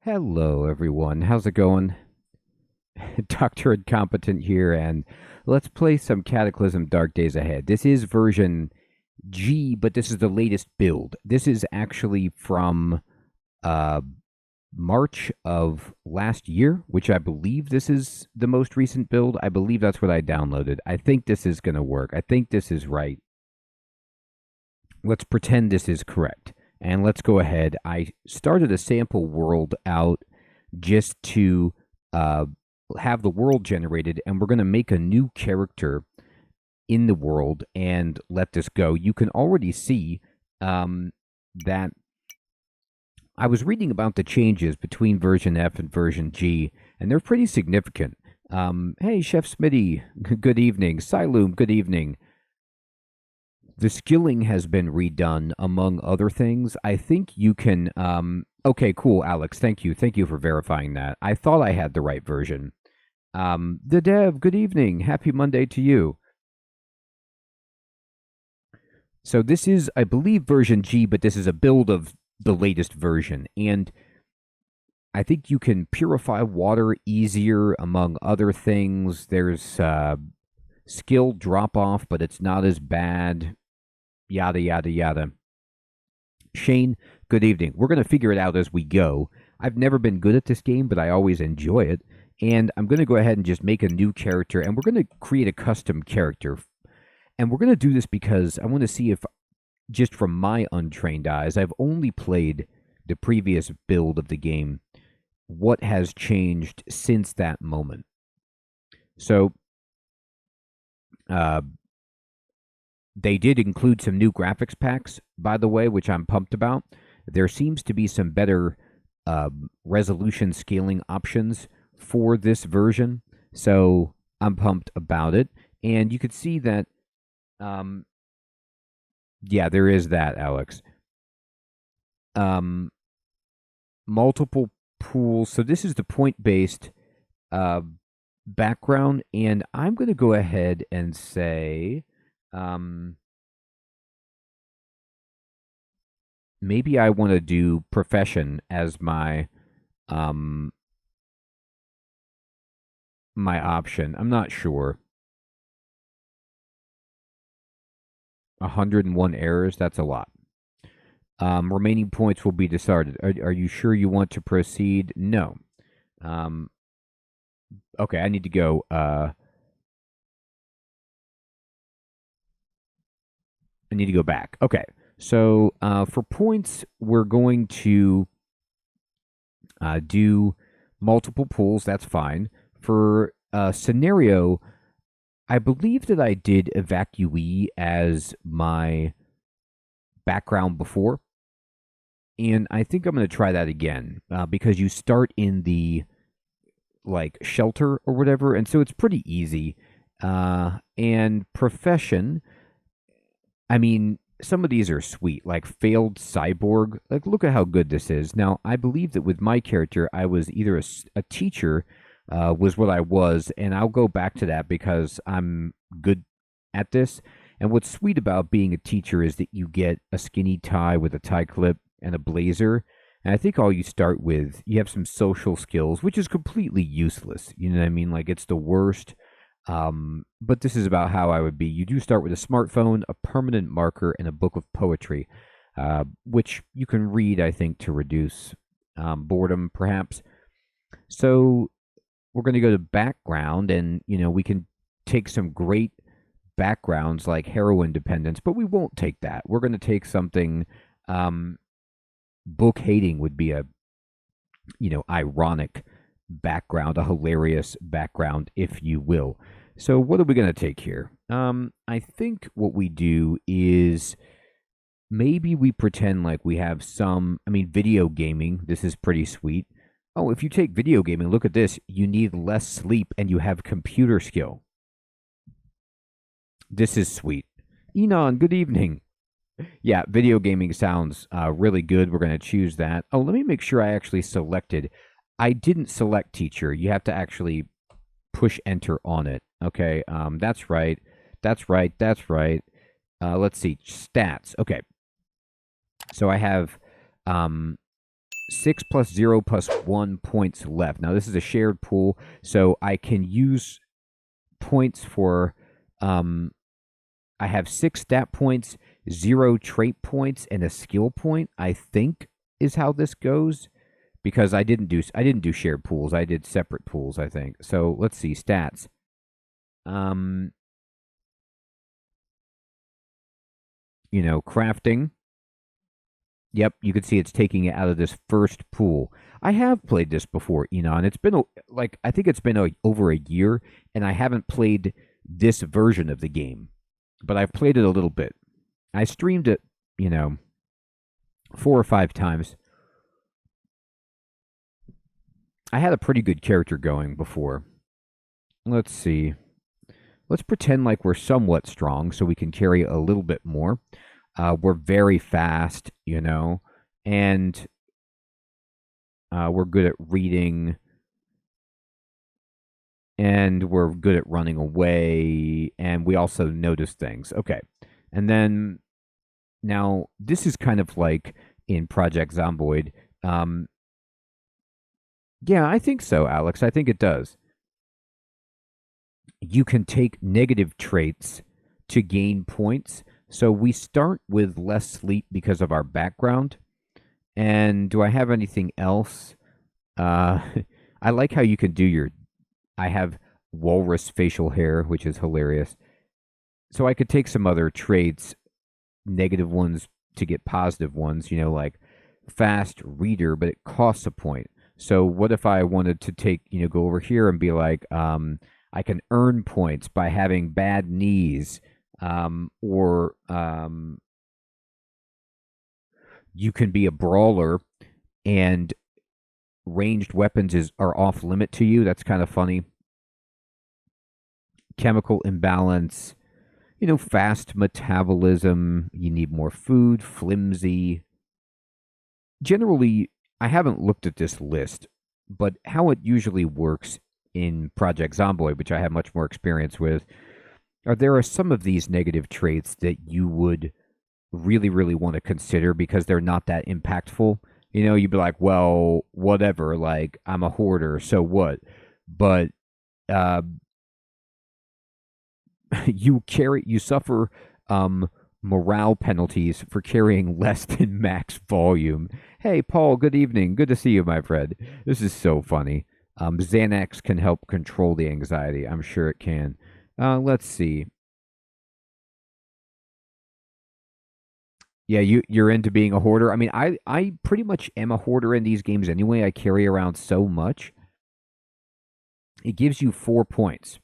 Hello, everyone. How's it going? Dr. Incompetent here, and let's play some Cataclysm Dark Days Ahead. This is version G, but this is the latest build. This is actually from uh, March of last year, which I believe this is the most recent build. I believe that's what I downloaded. I think this is going to work. I think this is right. Let's pretend this is correct. And let's go ahead. I started a sample world out just to have the world generated, and we're going to make a new character in the world and let this go. You can already see that I was reading about the changes between version F and version G, and they're pretty significant. Hey, Chef Smitty, good evening. Siloom, good evening. The skilling has been redone, among other things. I think you can. Okay, cool, Alex. Thank you. Thank you for verifying that. I thought I had the right version. The Dev, good evening. Happy Monday to you. So this is, I believe, version G, but this is a build of the latest version. And I think you can purify water easier, among other things. There's skill drop off, but it's not as bad. Yada, yada, yada. Shane, good evening. We're going to figure it out as we go. I've never been good at this game, but I always enjoy it. And I'm going to go ahead and just make a new character, and we're going to create a custom character. And we're going to do this because I want to see if, just from my untrained eyes, I've only played the previous build of the game, what has changed since that moment. So, they did include some new graphics packs, by the way, which I'm pumped about. There seems to be some better resolution scaling options for this version, so I'm pumped about it. And you could see that, yeah, there is that, Alex. Multiple pools. So this is the point-based background, and I'm going to go ahead and say... maybe I want to do profession as my my option. I'm not sure. 101 errors, that's a lot. Remaining points will be decided. Are you sure you want to proceed? No. Okay, I need to go. I need to go back. Okay, so for points, we're going to do multiple pools. That's fine. For scenario, I believe that I did evacuee as my background before. And I think I'm going to try that again because you start in the like shelter or whatever. And so it's pretty easy. And profession, I mean, some of these are sweet, like failed cyborg. Like, look at how good this is. Now, I believe that with my character, I was either a teacher, was what I was, and I'll go back to that because I'm good at this. And what's sweet about being a teacher is that you get a skinny tie with a tie clip and a blazer. And I think all you start with, you have some social skills, which is completely useless. You know what I mean? Like, it's the worst. But this is about how I would be. You do start with a smartphone, a permanent marker, and a book of poetry, which you can read, I think, to reduce boredom, perhaps. So we're going to go to background, and, you know, we can take some great backgrounds like heroin dependence, but we won't take that. We're going to take something, book hating would be a, you know, ironic background, a hilarious background, if you will. So what are we going to take here? I think what we do is maybe we pretend like we have some, I mean, video gaming. This is pretty sweet. Oh, if you take video gaming, look at this. You need less sleep and you have computer skill. This is sweet. Enon, good evening. Yeah, video gaming sounds really good. We're going to choose that. Oh, let me make sure I actually selected. I didn't select teacher. You have to actually push enter on it. Okay, that's right. That's right. That's right. Let's see. Stats. Okay. So I have 6 plus 0 plus 1 points left. Now, this is a shared pool, so I can use points for. I have 6 stat points, 0 trait points, and a skill point, I think is how this goes. Because I didn't do shared pools. I did separate pools, I think. So let's see, stats. Crafting. Yep, you can see it's taking it out of this first pool. I have played this before, Enon. It's been I think it's been over a year, and I haven't played this version of the game, but I've played it a little bit. I streamed it, 4 or 5 times. I had a pretty good character going before. Let's see. Let's pretend like we're somewhat strong so we can carry a little bit more. We're very fast, and we're good at reading, and we're good at running away, and we also notice things. Okay. And then, now, this is kind of like in Project Zomboid. Yeah, I think so, Alex. I think it does. You can take negative traits to gain points. So we start with less sleep because of our background. And do I have anything else? I like how you can do I have walrus facial hair, which is hilarious. So I could take some other traits, negative ones to get positive ones, like fast reader, but it costs a point. So what if I wanted to go over here and be like, I can earn points by having bad knees, or you can be a brawler and ranged weapons are off limit to you. That's kind of funny. Chemical imbalance, fast metabolism, you need more food, flimsy. Generally, I haven't looked at this list, but how it usually works in Project Zomboid, which I have much more experience with, there are some of these negative traits that you would really, really want to consider because they're not that impactful. You'd be like, well, whatever, like, I'm a hoarder, so what? But you suffer morale penalties for carrying less than max volume. Hey, Paul, good evening. Good to see you, my friend. This is so funny. Xanax can help control the anxiety. I'm sure it can. Let's see. Yeah, you're into being a hoarder. I mean, I pretty much am a hoarder in these games anyway. I carry around so much. It gives you 4 points.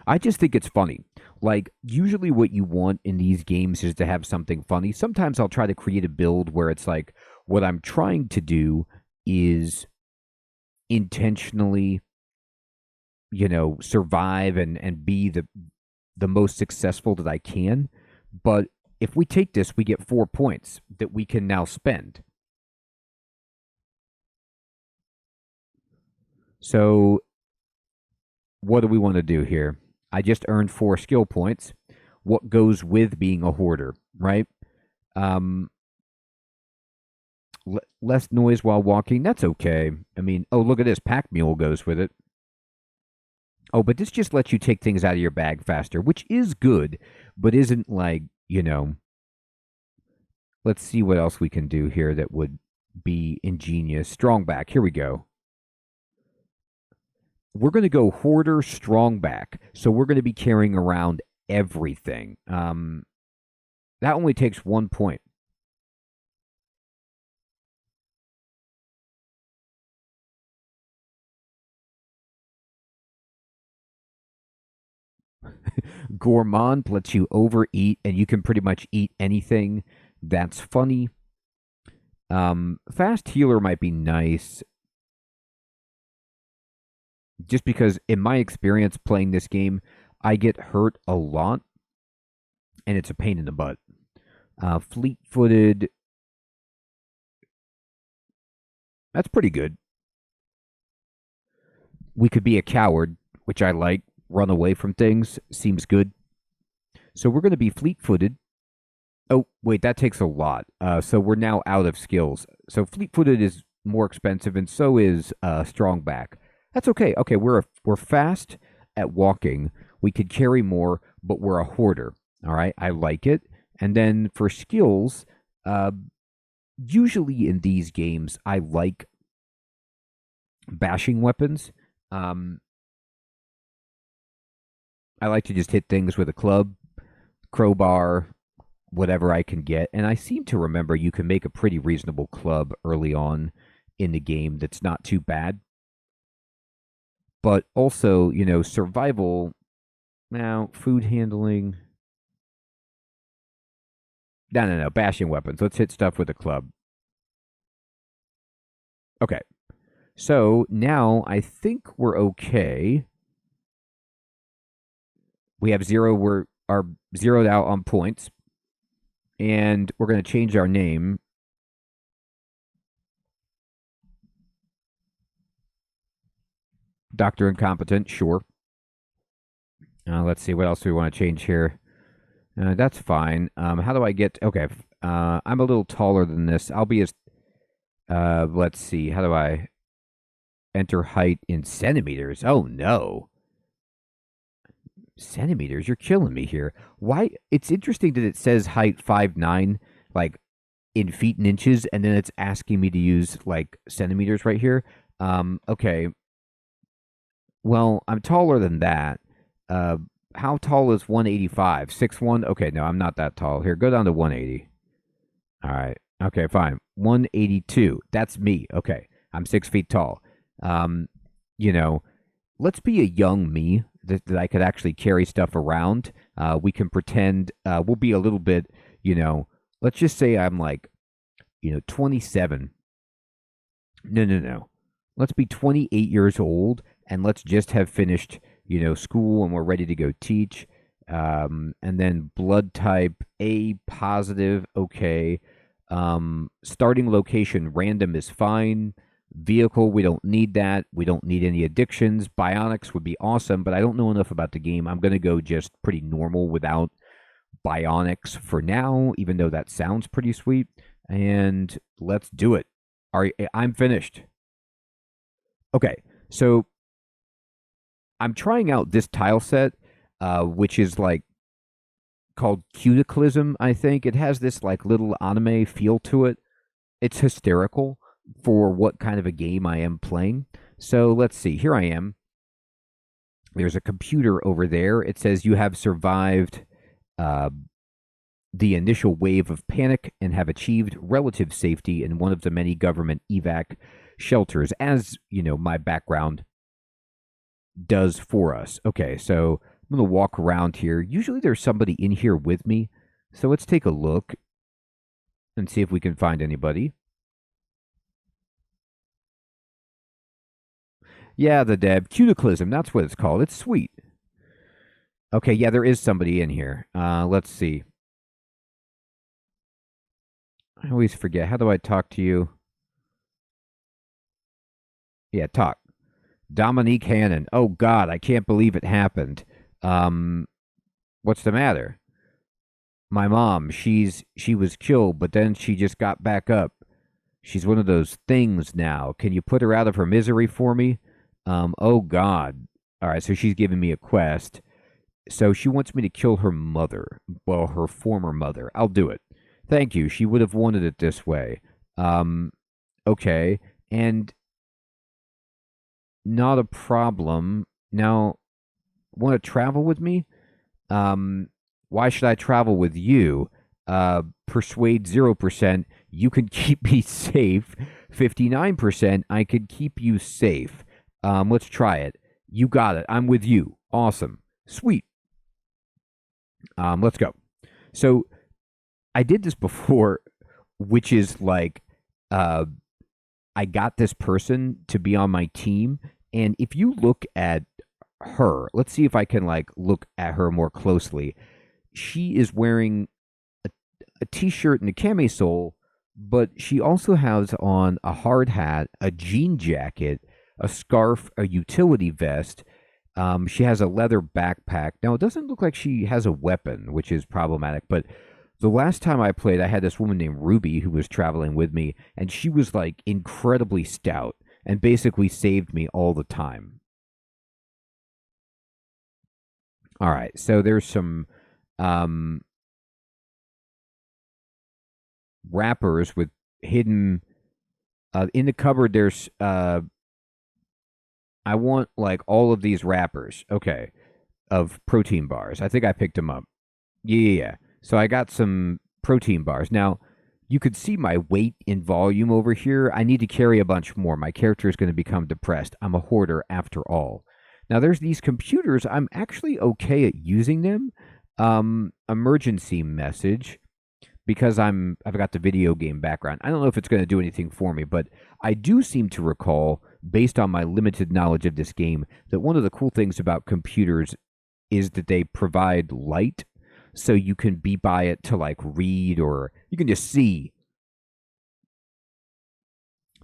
I just think it's funny. Like, usually what you want in these games is to have something funny. Sometimes I'll try to create a build where it's like, what I'm trying to do is intentionally, survive and be the most successful that I can. But if we take this, we get 4 points that we can now spend. So what do we want to do here? I just earned 4 skill points. What goes with being a hoarder, right? Less noise while walking. That's okay. I mean, oh, look at this. Pack mule goes with it. Oh, but this just lets you take things out of your bag faster, which is good, but isn't like, let's see what else we can do here that would be ingenious. Strong back. Here we go. We're going to go hoarder strong back. So we're going to be carrying around everything. That only takes 1 point. Gourmand lets you overeat, and you can pretty much eat anything. That's funny. Fast healer might be nice. Just because, in my experience playing this game, I get hurt a lot, and it's a pain in the butt. Fleet-footed. That's pretty good. We could be a coward, which I like. Run away from things seems good. So we're going to be fleet-footed. Oh, wait, that takes a lot. So we're now out of skills. So fleet-footed is more expensive, and so is strong back. That's okay. Okay, we're fast at walking. We could carry more, but we're a hoarder. All right, I like it. And then for skills, uh, usually in these games, I like bashing weapons. Um, I like to just hit things with a club, crowbar, whatever I can get. And I seem to remember you can make a pretty reasonable club early on in the game that's not too bad. But also, survival. Now, food handling. No, no, no. Bashing weapons. Let's hit stuff with a club. Okay. So now I think we're okay. We have zero. We're are zeroed out on points. And we're going to change our name. Dr. Incompetent, sure. Let's see, what else do we want to change here? That's fine. How do I get... Okay, I'm a little taller than this. I'll be as... let's see, how do I enter height in centimeters? Oh, no. Centimeters? You're killing me here. Why? It's interesting that it says height 5'9", like in feet and inches, and then it's asking me to use like centimeters right here. Okay. Well, I'm taller than that. Uh, how tall is 185? 6'1"? Okay, no, I'm not that tall. Here, go down to 180. All right. Okay, fine. 182. That's me. Okay. I'm 6 feet tall. Um, you know, let's be a young me that I could actually carry stuff around. We can pretend we'll be a little bit, let's just say I'm like, 27. No, no, no. Let's be 28 years old and let's just have finished, school and we're ready to go teach. And then blood type A positive, okay. Starting location random is fine. Vehicle, we don't need that. We don't need any addictions. Bionics would be awesome, but I don't know enough about the game. I'm going to go just pretty normal without bionics for now, even though that sounds pretty sweet. And let's do it. I'm finished. Okay, so I'm trying out this tile set, which is like called Cataclysm, I think. It has this like little anime feel to it. It's hysterical for what kind of a game I am playing. So let's see. Here I am. There's a computer over there. It says you have survived the initial wave of panic and have achieved relative safety in one of the many government evac shelters, as, my background does for us. Okay, so I'm going to walk around here. Usually there's somebody in here with me. So let's take a look and see if we can find anybody. Yeah, the dev. Cataclysm, that's what it's called. It's sweet. Okay, yeah, there is somebody in here. Let's see. I always forget. How do I talk to you? Yeah, talk. Dominique Hannon. Oh, God, I can't believe it happened. What's the matter? My mom, she was killed, but then she just got back up. She's one of those things now. Can you put her out of her misery for me? Oh, God. All right, so she's giving me a quest. So she wants me to kill her mother. Well, her former mother. I'll do it. Thank you. She would have wanted it this way. Okay. And not a problem. Now, want to travel with me? Why should I travel with you? Persuade 0%. You can keep me safe. 59%. I could keep you safe. Let's try it. You got it. I'm with you. Awesome. Sweet. Let's go. So I did this before, which is like, I got this person to be on my team. And if you look at her, let's see if I can like look at her more closely. She is wearing a t-shirt and a camisole, but she also has on a hard hat, a jean jacket, a scarf, a utility vest, She has a leather backpack. Now, it doesn't look like she has a weapon, which is problematic, but the last time I played, I had this woman named Ruby who was traveling with me, and she was like incredibly stout and basically saved me all the time. All right, so there's some um, wrappers with hidden in the cupboard. There's I want like all of these wrappers. Okay, of protein bars. I think I picked them up. Yeah. So I got some protein bars. Now, you could see my weight in volume over here. I need to carry a bunch more. My character is going to become depressed. I'm a hoarder after all. Now, there's these computers. I'm actually okay at using them. Emergency message because I've got the video game background. I don't know if it's going to do anything for me, but I do seem to recall, based on my limited knowledge of this game, that one of the cool things about computers is that they provide light, so you can be by it to like read, or you can just see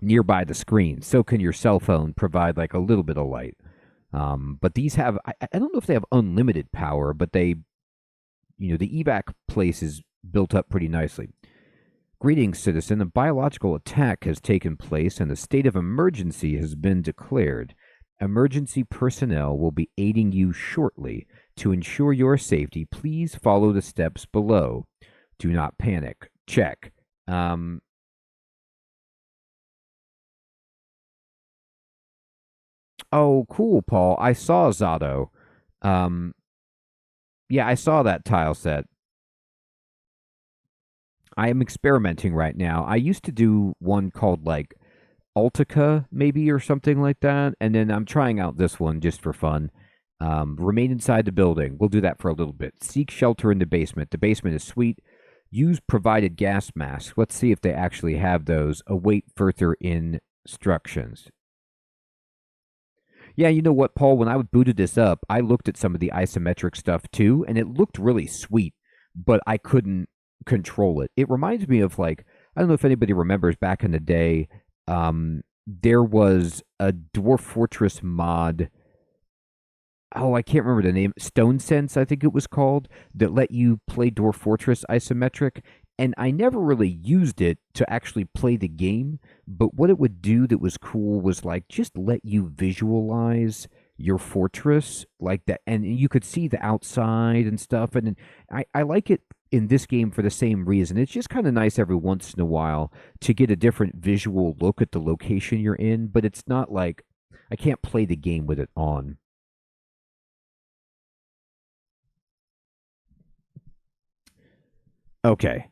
nearby the screen. So can your cell phone provide like a little bit of light. But these have, I don't know if they have unlimited power, but they, the evac place is built up pretty nicely. Greetings, citizen. A biological attack has taken place and a state of emergency has been declared. Emergency personnel will be aiding you shortly. To ensure your safety, please follow the steps below. Do not panic. Check. Oh, cool, Paul. I saw Zato. Um, yeah, I saw that tile set. I am experimenting right now. I used to do one called like Altica, maybe, or something like that. And then I'm trying out this one just for fun. Remain inside the building. We'll do that for a little bit. Seek shelter in the basement. The basement is sweet. Use provided gas masks. Let's see if they actually have those. Await further instructions. Yeah, you know what, Paul? When I booted this up, I looked at some of the isometric stuff too, and it looked really sweet, but I couldn't control it. It reminds me of like, I don't know if anybody remembers back in the day, there was a Dwarf Fortress mod. Oh, I can't remember the name. Stone Sense, I think it was called, that let you play Dwarf Fortress isometric. And I never really used it to actually play the game. But what it would do that was cool was like just let you visualize your fortress like that. And you could see the outside and stuff. And I like it in this game for the same reason. It's just kind of nice every once in a while to get a different visual look at the location you're in. But it's not like I can't play the game with it on. Okay.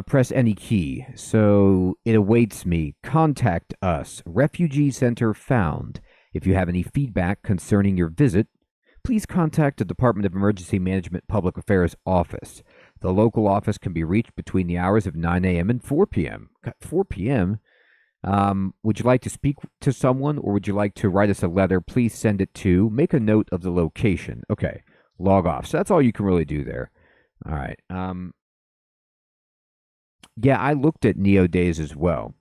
Press any key. So it awaits me. Contact us. Refugee Center found. If you have any feedback concerning your visit, please contact the Department of Emergency Management Public Affairs Office. The local office can be reached between the hours of 9 a.m. and 4 p.m. 4 p.m.? Would you like to speak to someone, or would you like to write us a letter? Please send it to, make a note of the location. Okay, log off. So that's all you can really do there. All right. Yeah, I looked at Neo Days as well.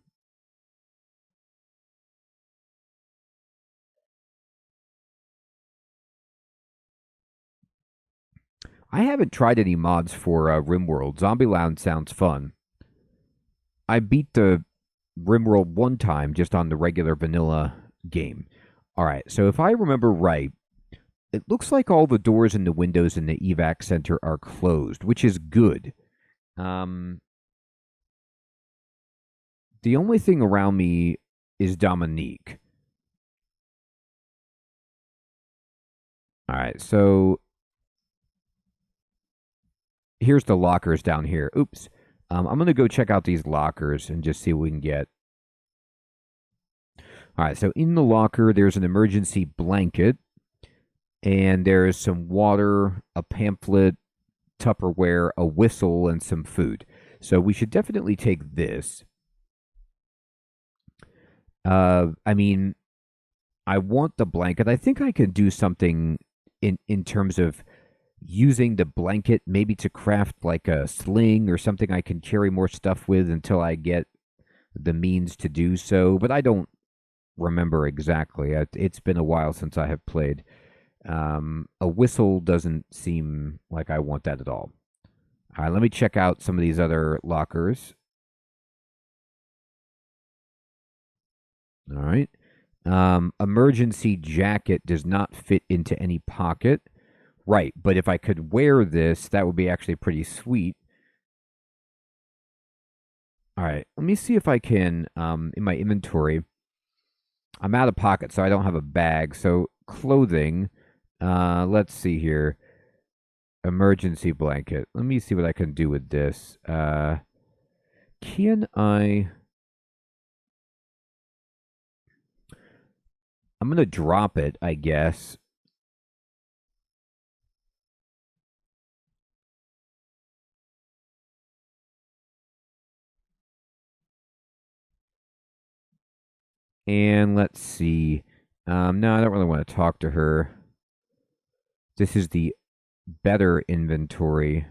I haven't tried any mods for RimWorld. Zombieland sounds fun. I beat the RimWorld one time just on the regular vanilla game. All right, so if I remember right, it looks like all the doors and the windows in the evac center are closed, which is good. Um, the only thing around me is Dominique. All right, so here's the lockers down here. Oops. I'm going to go check out these lockers and just see what we can get. All right, so in the locker, there's an emergency blanket, and there's some water, a pamphlet, Tupperware, a whistle, and some food. So we should definitely take this. I mean, I want the blanket. I think I can do something in terms of using the blanket maybe to craft like a sling or something I can carry more stuff with until I get the means to do so, but I don't remember exactly. It's been a while since I have played. A whistle doesn't seem like I want that at all. All right, let me check out some of these other lockers. All right. Emergency jacket does not fit into any pocket. Right, but if I could wear this, that would be actually pretty sweet. All right, let me see if I can, in my inventory, I'm out of pocket, so I don't have a bag. So clothing, let's see here. Emergency blanket. Let me see what I can do with this. Can I? I'm gonna drop it, I guess. And let's see. No, I don't really want to talk to her. This is the better inventory.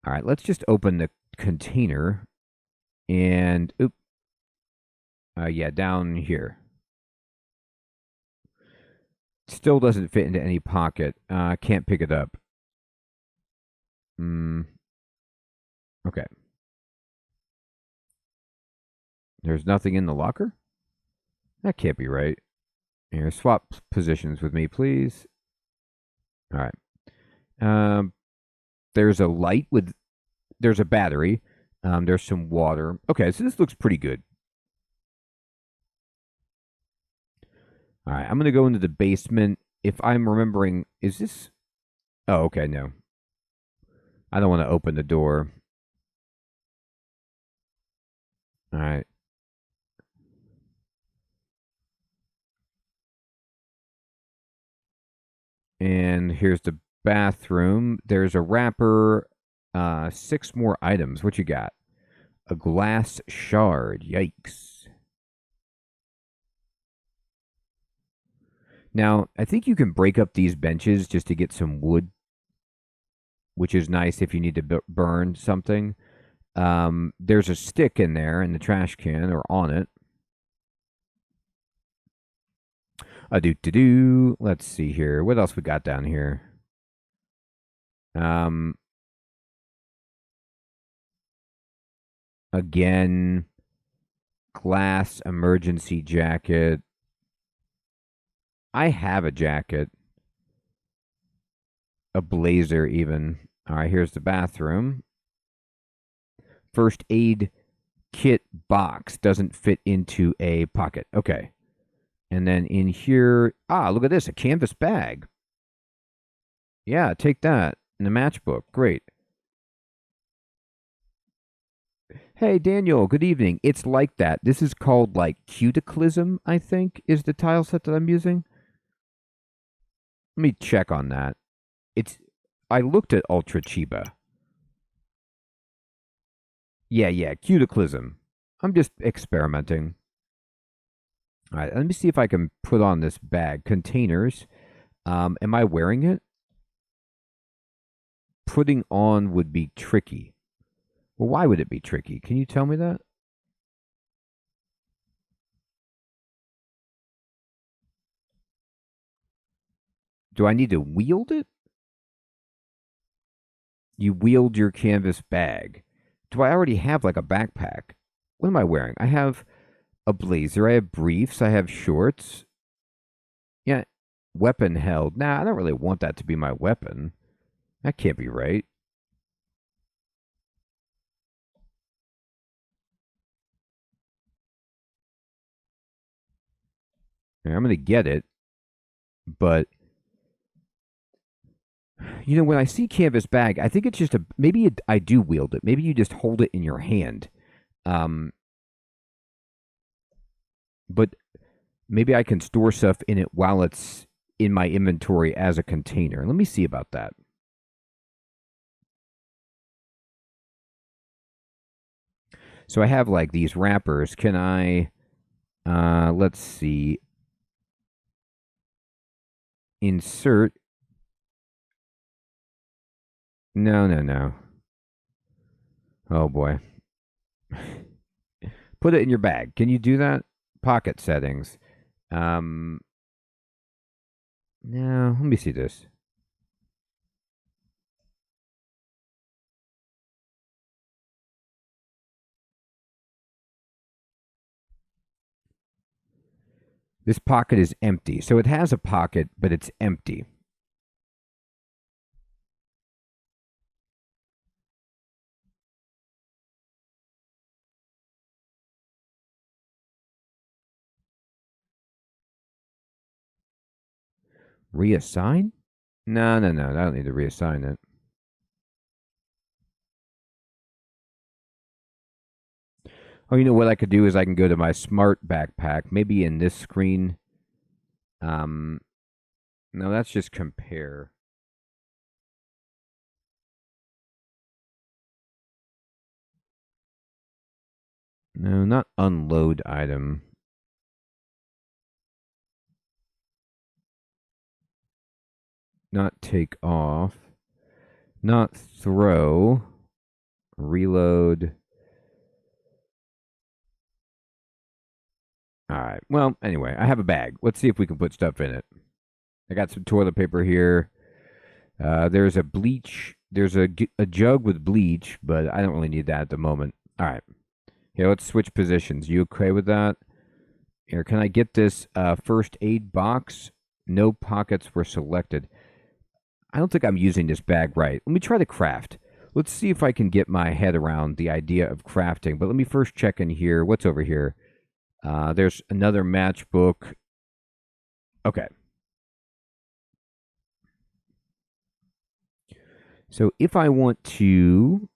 All right, let's just open the container and yeah, down here. Still doesn't fit into any pocket. Can't pick it up. Okay. There's nothing in the locker? That can't be right. Here, swap positions with me, please. All right. There's a light with. There's a battery. There's some water. Okay, so this looks pretty good. All right, I'm gonna go into the basement. If I'm remembering, is this? Oh, okay, no. I don't want to open the door. All right. And here's the bathroom. There's a wrapper. 6 more items. What you got? A glass shard. Yikes. Now, I think you can break up these benches just to get some wood, which is nice if you need to burn something. There's a stick in there in the trash can or on it. A do to do. Let's see here. What else we got down here? Again, glass emergency jacket. I have a jacket, a blazer even. All right, here's the bathroom. First aid kit box doesn't fit into a pocket. Okay. And then in here, look at this, a canvas bag. Yeah, take that. And a matchbook. Great. Hey, Daniel, good evening. It's like that. This is called like Cataclysm, I think, is the tile set that I'm using. Let me check on that. I looked at Ultra Chiba. Yeah, Cataclysm. I'm just experimenting. All right, let me see if I can put on this bag. Containers. Am I wearing it? Putting on would be tricky. Well, why would it be tricky? Can you tell me that? Do I need to wield it? You wield your canvas bag. Do I already have like a backpack? What am I wearing? I have a blazer. I have briefs. I have shorts. Yeah, weapon held. Nah, I don't really want that to be my weapon. That can't be right. I'm going to get it, but when I see canvas bag, I think it's just I do wield it. Maybe you just hold it in your hand. Um, but maybe I can store stuff in it while it's in my inventory as a container. Let me see about that. So I have like these wrappers. Can I, let's see, insert? No. Oh boy. Put it in your bag. Can you do that? Pocket settings. No, let me see this. This pocket is empty. So it has a pocket, but it's empty. Reassign? No. I don't need to reassign it. Oh, you know what I could do is I can go to my smart backpack, maybe in this screen. Um, no, that's just compare. No, not unload item. Not take off. Not throw. Reload. All right. Well, anyway, I have a bag. Let's see if we can put stuff in it. I got some toilet paper here. There's a bleach. There's a jug with bleach, but I don't really need that at the moment. All right. Here, let's switch positions. You okay with that? Here, can I get this first aid box? No pockets were selected. I don't think I'm using this bag right. Let me try to craft. Let's see if I can get my head around the idea of crafting. But let me first check in here. What's over here? There's another matchbook. Okay. So if I want to...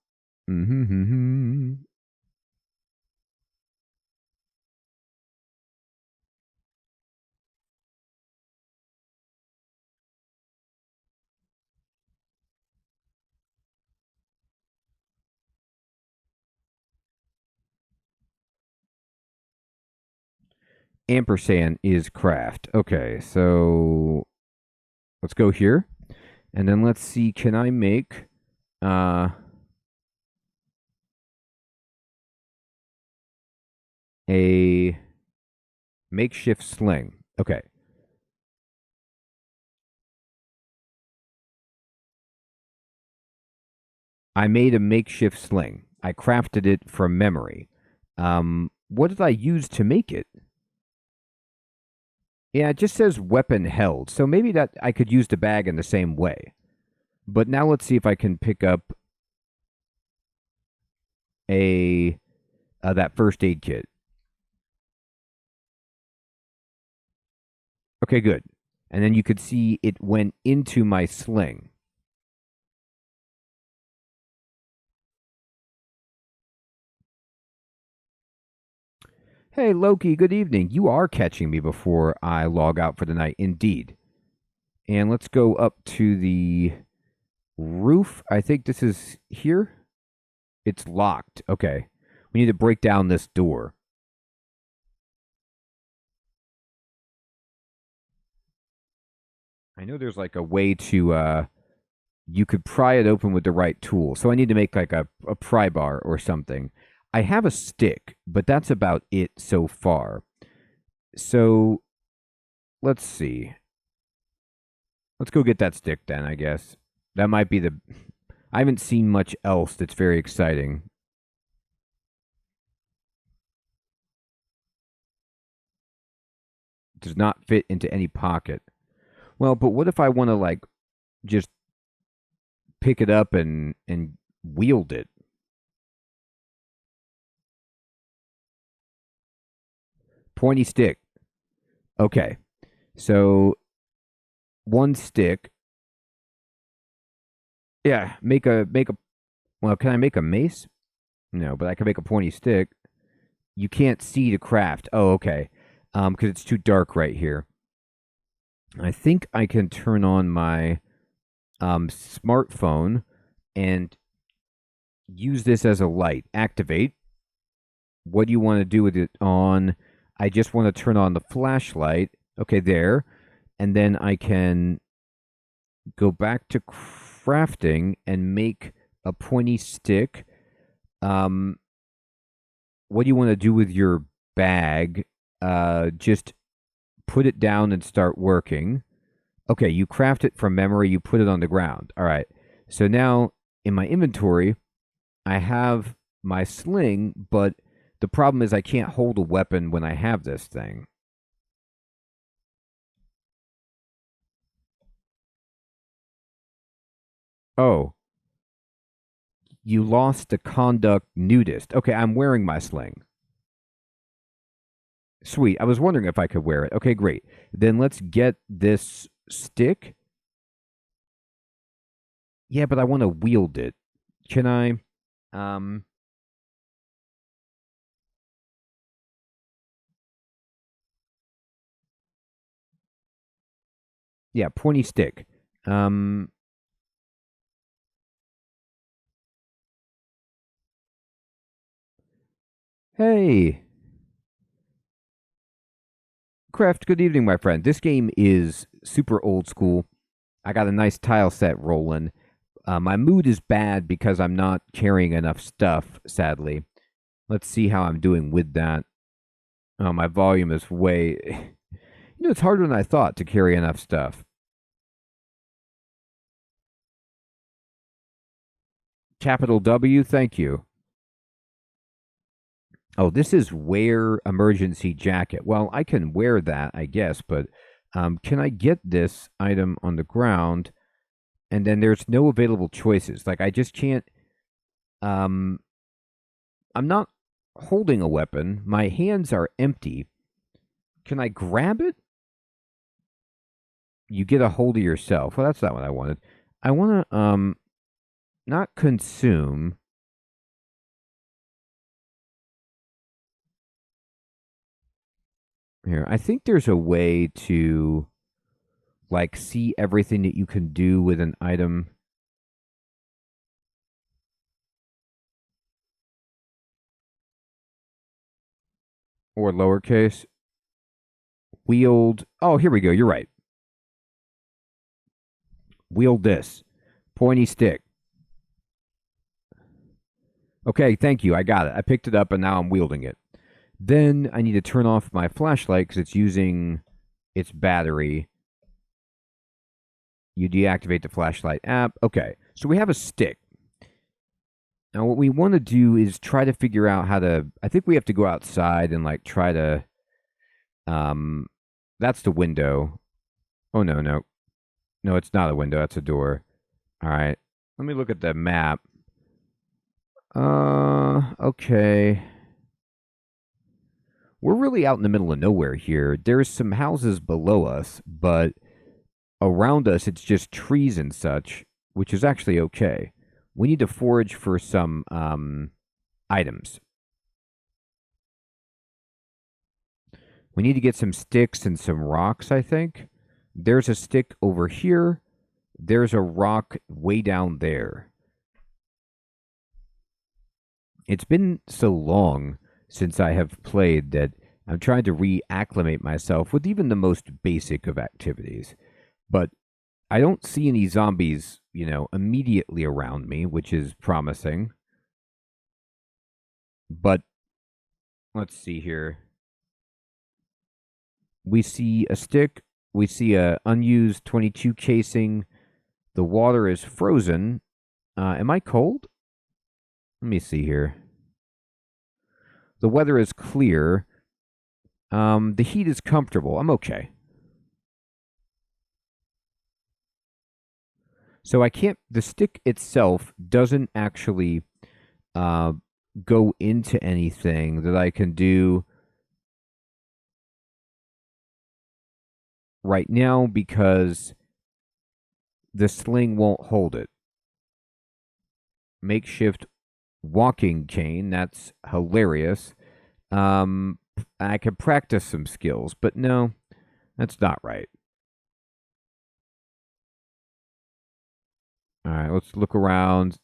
Ampersand is craft. Okay, so let's go here. And then let's see, can I make a makeshift sling? Okay. I made a makeshift sling. I crafted it from memory. What did I use to make it? Yeah, it just says weapon held. So maybe that I could use the bag in the same way. But now let's see if I can pick up a that first aid kit. Okay, good. And then you could see it went into my sling. Hey, Loki, good evening. You are catching me before I log out for the night, indeed. And let's go up to the roof. I think this is here. It's locked. Okay. We need to break down this door. I know there's like a way to you could pry it open with the right tool. So I need to make like a pry bar or something. I have a stick, but that's about it so far. So let's see. Let's go get that stick then, I guess. That might be the. I haven't seen much else that's very exciting. It does not fit into any pocket. Well, but what if I want to like just pick it up and wield it? Pointy stick. Okay. So one stick. Yeah, make a well, can I make a mace? No, but I can make a pointy stick. You can't see the craft. Oh, okay. Because it's too dark right here. I think I can turn on my smartphone and use this as a light. Activate. What do you want to do with it on? I just want to turn on the flashlight. Okay, there. And then I can go back to crafting and make a pointy stick. Um, what do you want to do with your bag? Just put it down and start working. Okay, you craft it from memory, you put it on the ground. All right. So now in my inventory, I have my sling, but the problem is I can't hold a weapon when I have this thing. Oh, you lost the conduct nudist. Okay, I'm wearing my sling. Sweet. I was wondering if I could wear it. Okay, great. Then let's get this stick. Yeah, but I want to wield it. Can I? Um, yeah, pointy stick. Um, hey, Craft. Good evening, my friend. This game is super old school. I got a nice tile set rolling. My mood is bad because I'm not carrying enough stuff, sadly. Let's see how I'm doing with that. Oh, my volume is way. It's harder than I thought to carry enough stuff. Capital W, thank you. Oh, this is wear emergency jacket. Well, I can wear that, I guess, but can I get this item on the ground? And then there's no available choices. Like I just can't. Um, I'm not holding a weapon. My hands are empty. Can I grab it? You get a hold of yourself. Well, that's not what I wanted. I want to not consume. Here, I think there's a way to like see everything that you can do with an item. Or lowercase. Wield. Oh, here we go. You're right. Wield this. Pointy stick. Okay, thank you. I got it. I picked it up and now I'm wielding it. Then I need to turn off my flashlight because it's using its battery. You deactivate the flashlight app. Okay, so we have a stick. Now, what we want to do is try to figure out how to. I think we have to go outside and like try to. Um, that's the window. Oh no, no, no! It's not a window. That's a door. All right. Let me look at the map. Okay. We're really out in the middle of nowhere here. There's some houses below us, but around us it's just trees and such, which is actually okay. We need to forage for some items. We need to get some sticks and some rocks, I think. There's a stick over here. There's a rock way down there. It's been so long since I have played that I'm trying to reacclimate myself with even the most basic of activities. But I don't see any zombies, immediately around me, which is promising. But let's see here. We see a stick. We see a unused 22 casing. The water is frozen. Am I cold? Let me see here. The weather is clear. The heat is comfortable. I'm okay. So I can't. The stick itself doesn't actually uh, go into anything that I can do right now because the sling won't hold it. Makeshift walking cane. That's hilarious. I could practice some skills, but no, that's not right. All right, let's look around.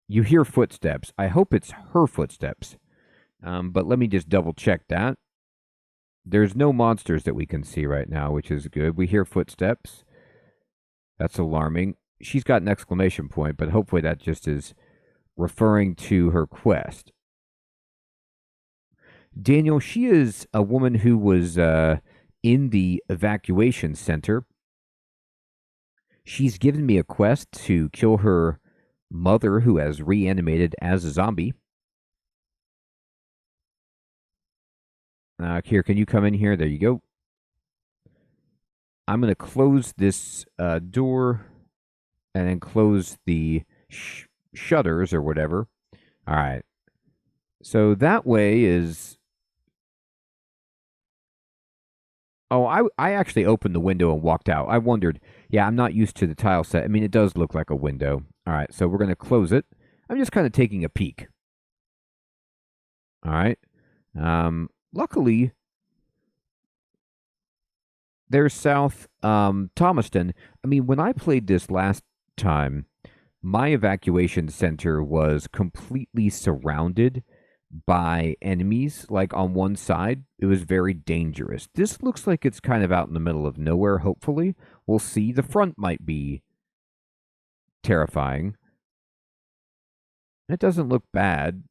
You hear footsteps. I hope it's her footsteps. But let me just double check that. There's no monsters that we can see right now, which is good. We hear footsteps. That's alarming. She's got an exclamation point, but hopefully that just is referring to her quest. Daniel, she is a woman who was in the evacuation center. She's given me a quest to kill her mother, who has reanimated as a zombie. Here, can you come in here? There you go. I'm going to close this door and then close the shutters or whatever. All right. So that way is... Oh, I actually opened the window and walked out. I wondered. Yeah, I'm not used to the tile set. I mean, it does look like a window. All right, so we're going to close it. I'm just kind of taking a peek. All right. Luckily, there's South Thomaston. I mean, when I played this last time, my evacuation center was completely surrounded by enemies, like on one side. It was very dangerous. This looks like it's kind of out in the middle of nowhere, hopefully. We'll see. The front might be terrifying. It doesn't look bad.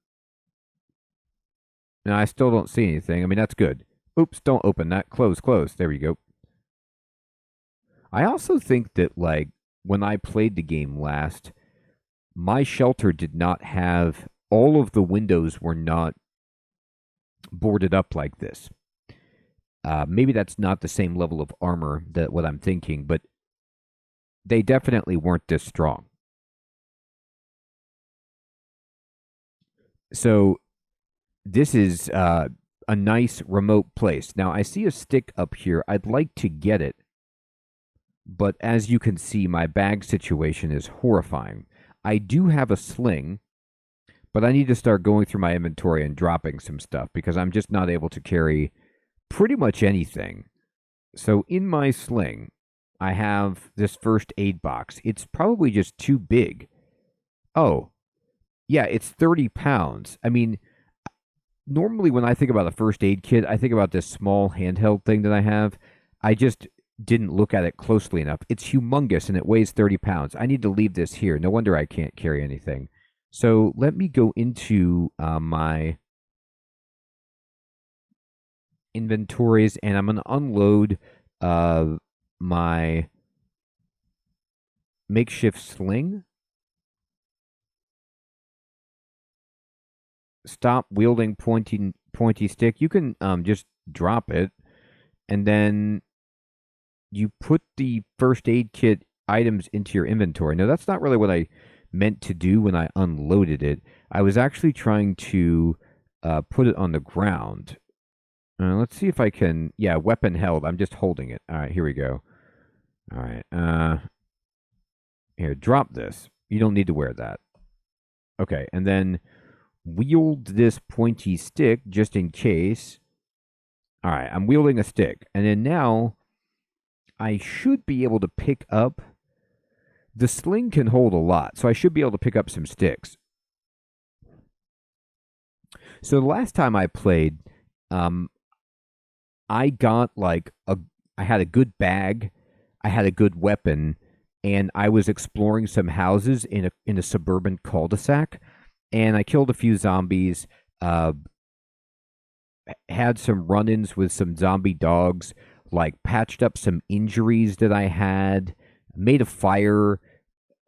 No, I still don't see anything. I mean, that's good. Oops, don't open that. Close, close. There we go. I also think that, like, when I played the game last, my shelter did not have... All of the windows were not boarded up like this. Maybe that's not the same level of armor that what I'm thinking, but they definitely weren't this strong. So this is a nice remote place. Now, I see a stick up here. I'd like to get it, but as you can see, my bag situation is horrifying. I do have a sling, but I need to start going through my inventory and dropping some stuff because I'm just not able to carry pretty much anything. So in my sling, I have this first aid box. It's probably just too big. Oh, yeah, it's 30 pounds. I mean, normally when I think about a first aid kit, I think about this small handheld thing that I have. I just didn't look at it closely enough. It's humongous and it weighs 30 pounds. I need to leave this here. No wonder I can't carry anything. So let me go into my inventories, and I'm going to unload my makeshift sling. Stop wielding pointy stick. You can just drop it, and then you put the first aid kit items into your inventory. Now, that's not really what I meant to do when I unloaded it. I was actually trying to put it on the ground. Let's see if I can... Yeah, weapon held. I'm just holding it. All right, here we go. All right. Here, drop this. You don't need to wear that. Okay, and then wield this pointy stick just in case. All right, I'm wielding a stick. And then now I should be able to pick up... The sling can hold a lot, so I should be able to pick up some sticks. So the last time I played, I got like I had a good bag, I had a good weapon, and I was exploring some houses in a suburban cul-de-sac, and I killed a few zombies, had some run-ins with some zombie dogs, like patched up some injuries that I had, made a fire,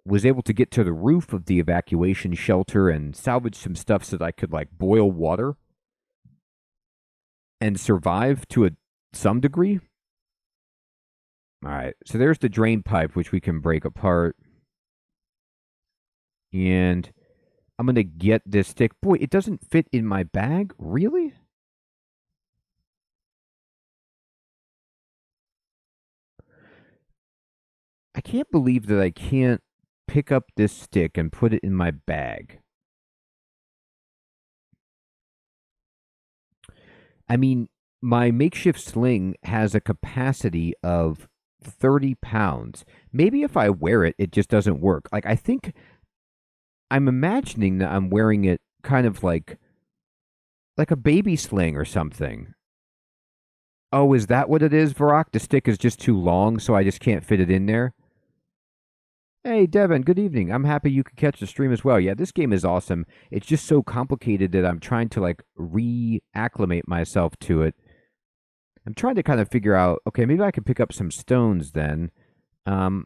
was able to get to the roof of the evacuation shelter and salvage some stuff so that I could like boil water and survive to some degree. All right, so there's the drain pipe, which we can break apart. And I'm going to get this stick. Boy, it doesn't fit in my bag? Really? I can't believe that I can't pick up this stick and put it in my bag. I mean, my makeshift sling has a capacity of 30 pounds. Maybe if I wear it, it just doesn't work. Like, I think I'm imagining that I'm wearing it kind of like a baby sling or something. Oh, is that what it is, Varrock? The stick is just too long, so I just can't fit it in there? Hey, Devin, good evening. I'm happy you could catch the stream as well. Yeah, this game is awesome. It's just so complicated that I'm trying to like reacclimate myself to it. I'm trying to kind of figure out, okay, maybe I can pick up some stones then. Um,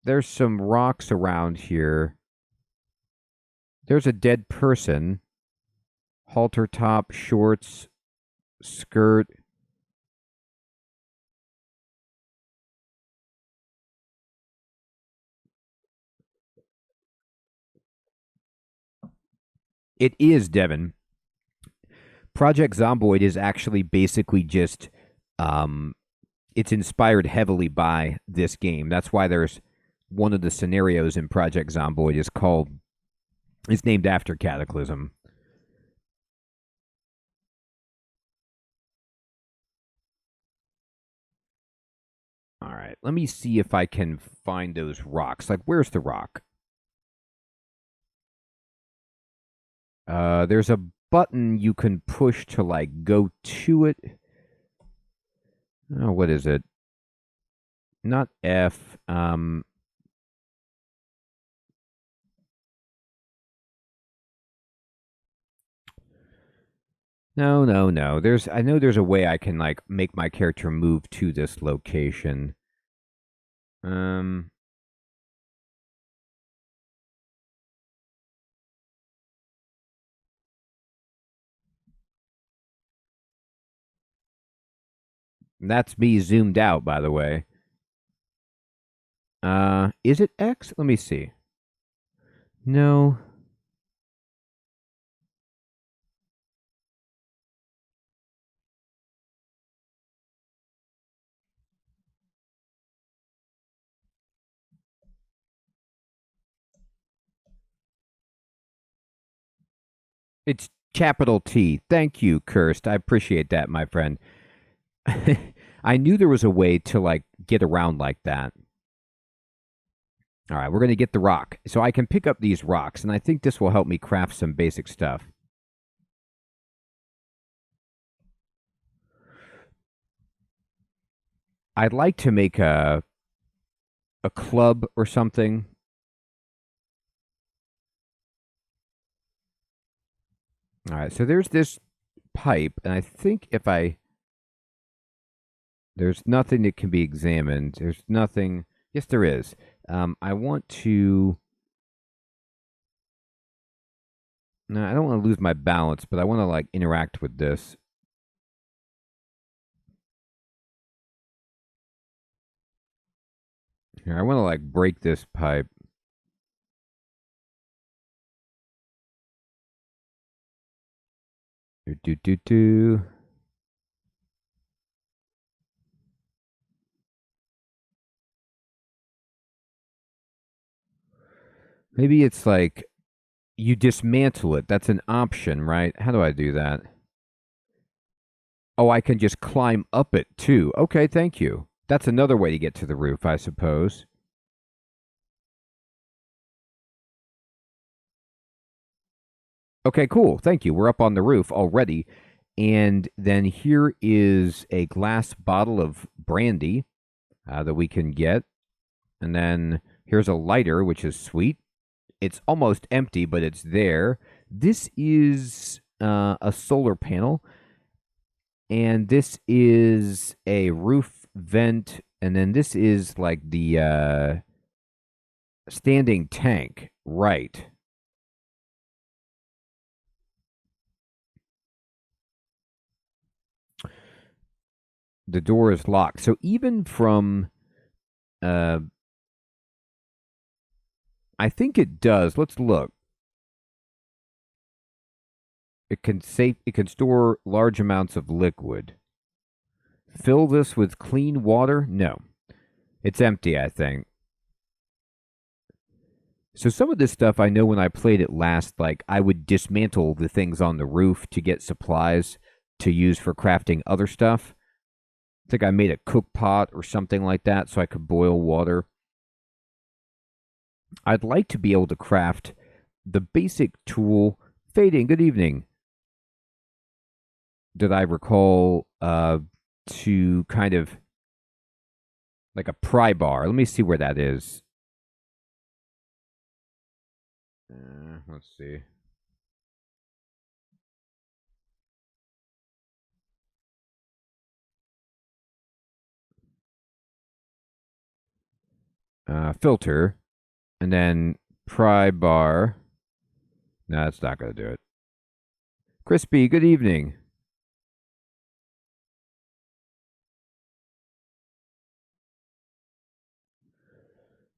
there's some rocks around here. There's a dead person. Halter top, shorts, skirt. It is, Devin. Project Zomboid is actually basically just um, it's inspired heavily by this game. That's why there's one of the scenarios in Project Zomboid is named after Cataclysm. All right, let me see if I can find those rocks. Like, where's the rock? There's a button you can push to like go to it. Oh, what is it? Not F. No, no, no. I know there's a way I can like make my character move to this location. Um, that's me zoomed out, by the way. Is it X? Let me see. No. It's capital T. Thank you, Cursed. I appreciate that, my friend. I knew there was a way to like get around like that. All right, we're going to get the rock. So I can pick up these rocks, and I think this will help me craft some basic stuff. I'd like to make a club or something. All right, so there's this pipe, and I think if I there's nothing that can be examined. There's nothing. Yes, there is. I want to. No, I don't want to lose my balance, but I want to like interact with this. Here, I want to like break this pipe. Do do do do. Maybe it's like you dismantle it. That's an option, right? How do I do that? Oh, I can just climb up it too. Okay, thank you. That's another way to get to the roof, I suppose. Okay, cool. Thank you. We're up on the roof already. And then here is a glass bottle of brandy that we can get. And then here's a lighter, which is sweet. It's almost empty, but it's there. This is a solar panel. And this is a roof vent. And then this is like the standing tank. Right. The door is locked. So even from uh I think it does. Let's look. It can store large amounts of liquid. Fill this with clean water? No. It's empty, I think. So some of this stuff I know when I played it last, like I would dismantle the things on the roof to get supplies to use for crafting other stuff. I think I made a cook pot or something like that so I could boil water. I'd like to be able to craft the basic tool. Fading, good evening. That I recall to kind of Like a pry bar. Let me see where that is. Let's see. Filter, and then pry bar. No, that's not going to do it. Crispy, good evening.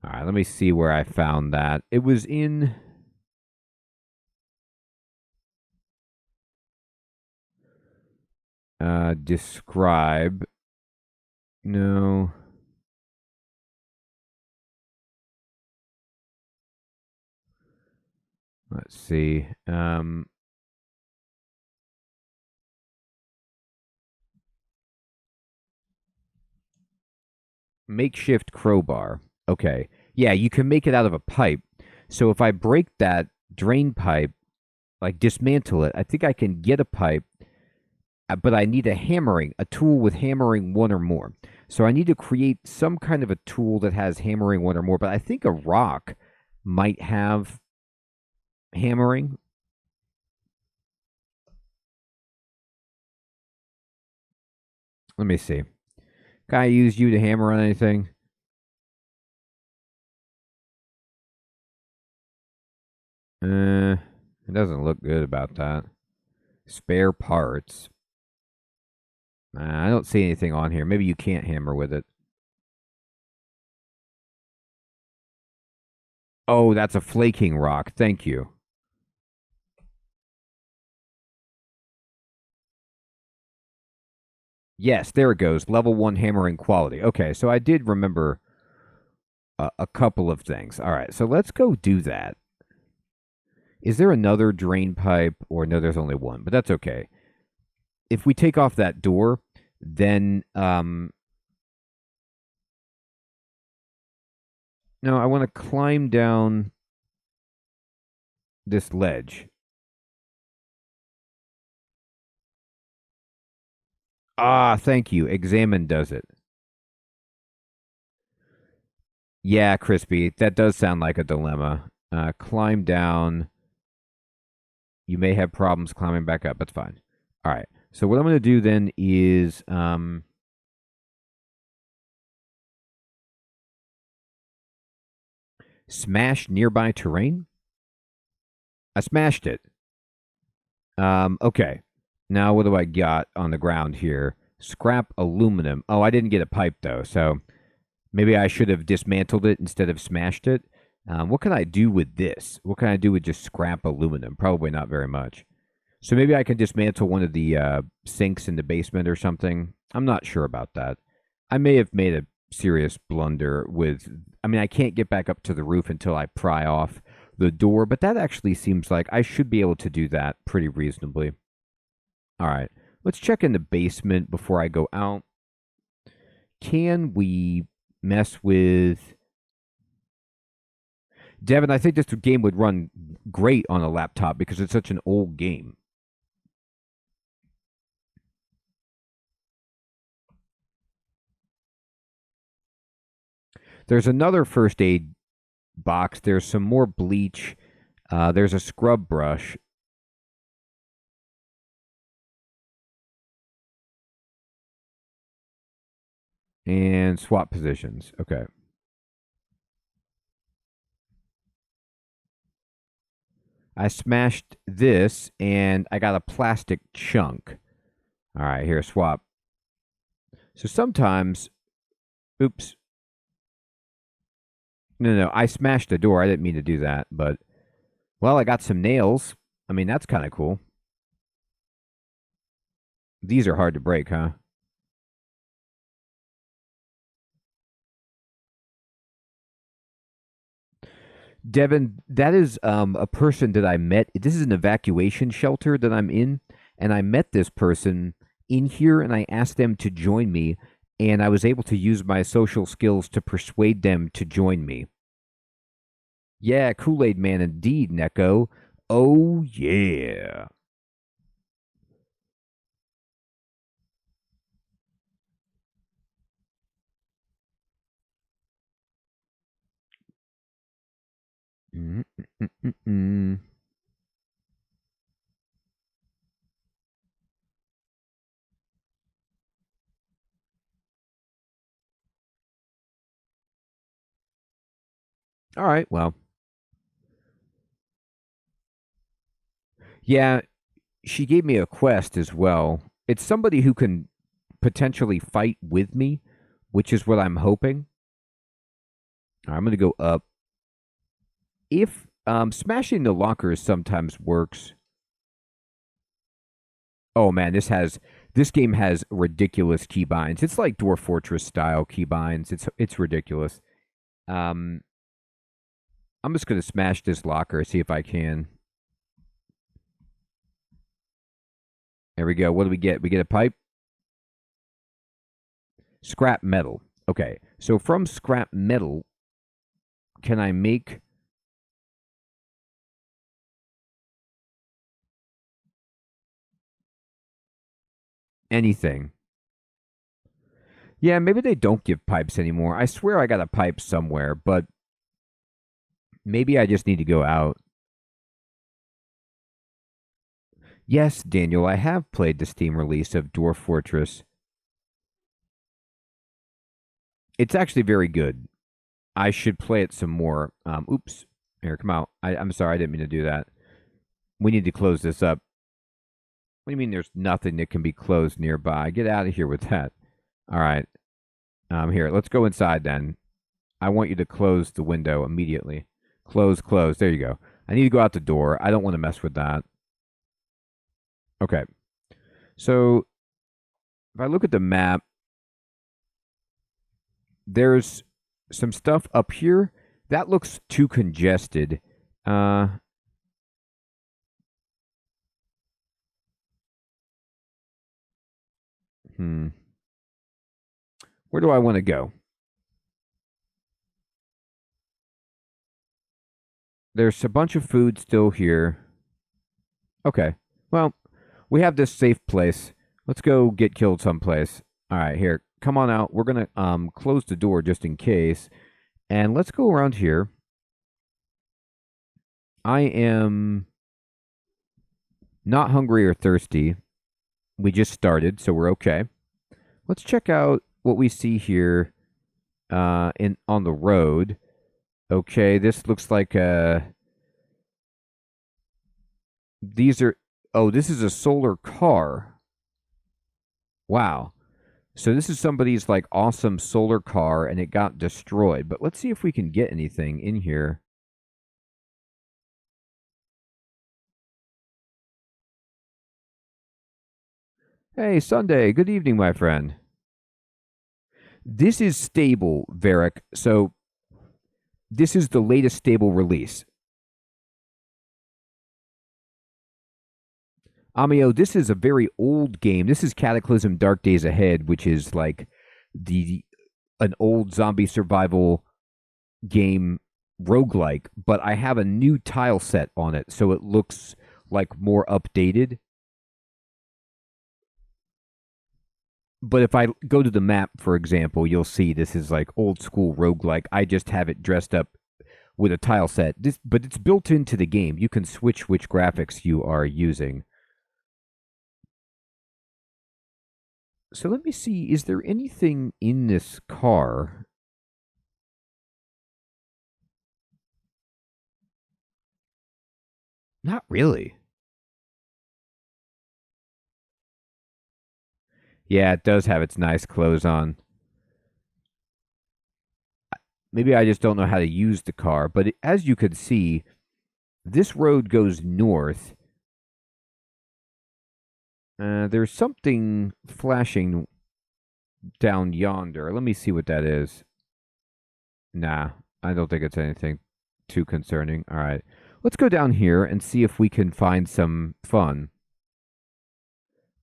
All right, let me see where I found that. It was in. Describe. No. Let's see. Makeshift crowbar. Okay. Yeah, you can make it out of a pipe. So if I break that drain pipe, like dismantle it, I think I can get a pipe, but I need a tool with hammering one or more. So I need to create some kind of a tool that has hammering one or more, but I think a rock might have hammering. Let me see. Can I use you to hammer on anything? It doesn't look good about that. Spare parts. I don't see anything on here. Maybe you can't hammer with it. Oh, that's a flaking rock. Thank you. Yes, there it goes. Level 1 hammering quality. Okay, so I did remember a couple of things. All right, so let's go do that. Is there another drain pipe? Or no, there's only one, but that's okay. If we take off that door, then no, I want to climb down this ledge. Ah, thank you. Examine does it. Yeah, Crispy, that does sound like a dilemma. Climb down. You may have problems climbing back up. That's fine. All right. So what I'm going to do then is smash nearby terrain. I smashed it. Okay. Now what do I got on the ground here? Scrap aluminum. Oh, I didn't get a pipe though, so maybe I should have dismantled it instead of smashed it. What can I do with this? What can I do with just scrap aluminum? Probably not very much. So maybe I can dismantle one of the sinks in the basement or something. I'm not sure about that. I may have made a serious blunder with. I mean, I can't get back up to the roof until I pry off the door, but that actually seems like I should be able to do that pretty reasonably. All right, let's check in the basement before I go out. Can we mess with Devin? I think this game would run great on a laptop because it's such an old game. There's another first aid box. There's some more bleach. There's a scrub brush. And swap positions. Okay. I smashed this and I got a plastic chunk. All right, here, swap. So sometimes, oops. No, I smashed the door. I didn't mean to do that, but, well, I got some nails. I mean, that's kind of cool. These are hard to break, huh? Devin, that is a person that I met. This is an evacuation shelter that I'm in, and I met this person in here, and I asked them to join me, and I was able to use my social skills to persuade them to join me. Yeah, Kool-Aid Man, indeed, Neko. Oh yeah. Mm-mm-mm-mm. All right, well, yeah, she gave me a quest as well. It's somebody who can potentially fight with me, which is what I'm hoping. All right, I'm going to go up. If smashing the lockers sometimes works. Oh man, this game has ridiculous keybinds. It's like Dwarf Fortress style keybinds. It's ridiculous. Um, I'm just going to smash this locker, see if I can. There we go. What do we get? We get a pipe. Scrap metal. Okay, so from scrap metal, can I make anything? Yeah, maybe they don't give pipes anymore. I swear I got a pipe somewhere, but maybe I just need to go out. Yes, Daniel, I have played the Steam release of Dwarf Fortress. It's actually very good. I should play it some more. Oops. Here, come out. I'm sorry, I didn't mean to do that. We need to close this up. What do you mean there's nothing that can be closed nearby? Get out of here with that. All right. Here, let's go inside then. I want you to close the window immediately. Close, close. There you go. I need to go out the door. I don't want to mess with that. Okay. So if I look at the map, there's some stuff up here. That looks too congested. Uh, hmm. Where do I want to go? There's a bunch of food still here. Okay. Well, we have this safe place. Let's go get killed someplace. All right, here. Come on out. We're gonna close the door just in case. And let's go around here. I am not hungry or thirsty. We just started, so we're okay. Let's check out what we see here in on the road. Okay, this looks like these are oh, this is a solar car. Wow. So this is somebody's like awesome solar car and it got destroyed. But let's see if we can get anything in here. Hey, Sunday. Good evening, my friend. This is stable, Varric. So this is the latest stable release. Amio, this is a very old game. This is Cataclysm Dark Days Ahead, which is like the an old zombie survival game roguelike, but I have a new tile set on it, so it looks like more updated. But if I go to the map, for example, you'll see this is like old school roguelike. I just have it dressed up with a tile set. But it's built into the game. You can switch which graphics you are using. So let me see, is there anything in this car? Not really. Yeah, it does have its nice clothes on. Maybe I just don't know how to use the car, but as you can see, this road goes north. There's something flashing down yonder. Let me see what that is. Nah, I don't think it's anything too concerning. All right. Let's go down here and see if we can find some fun.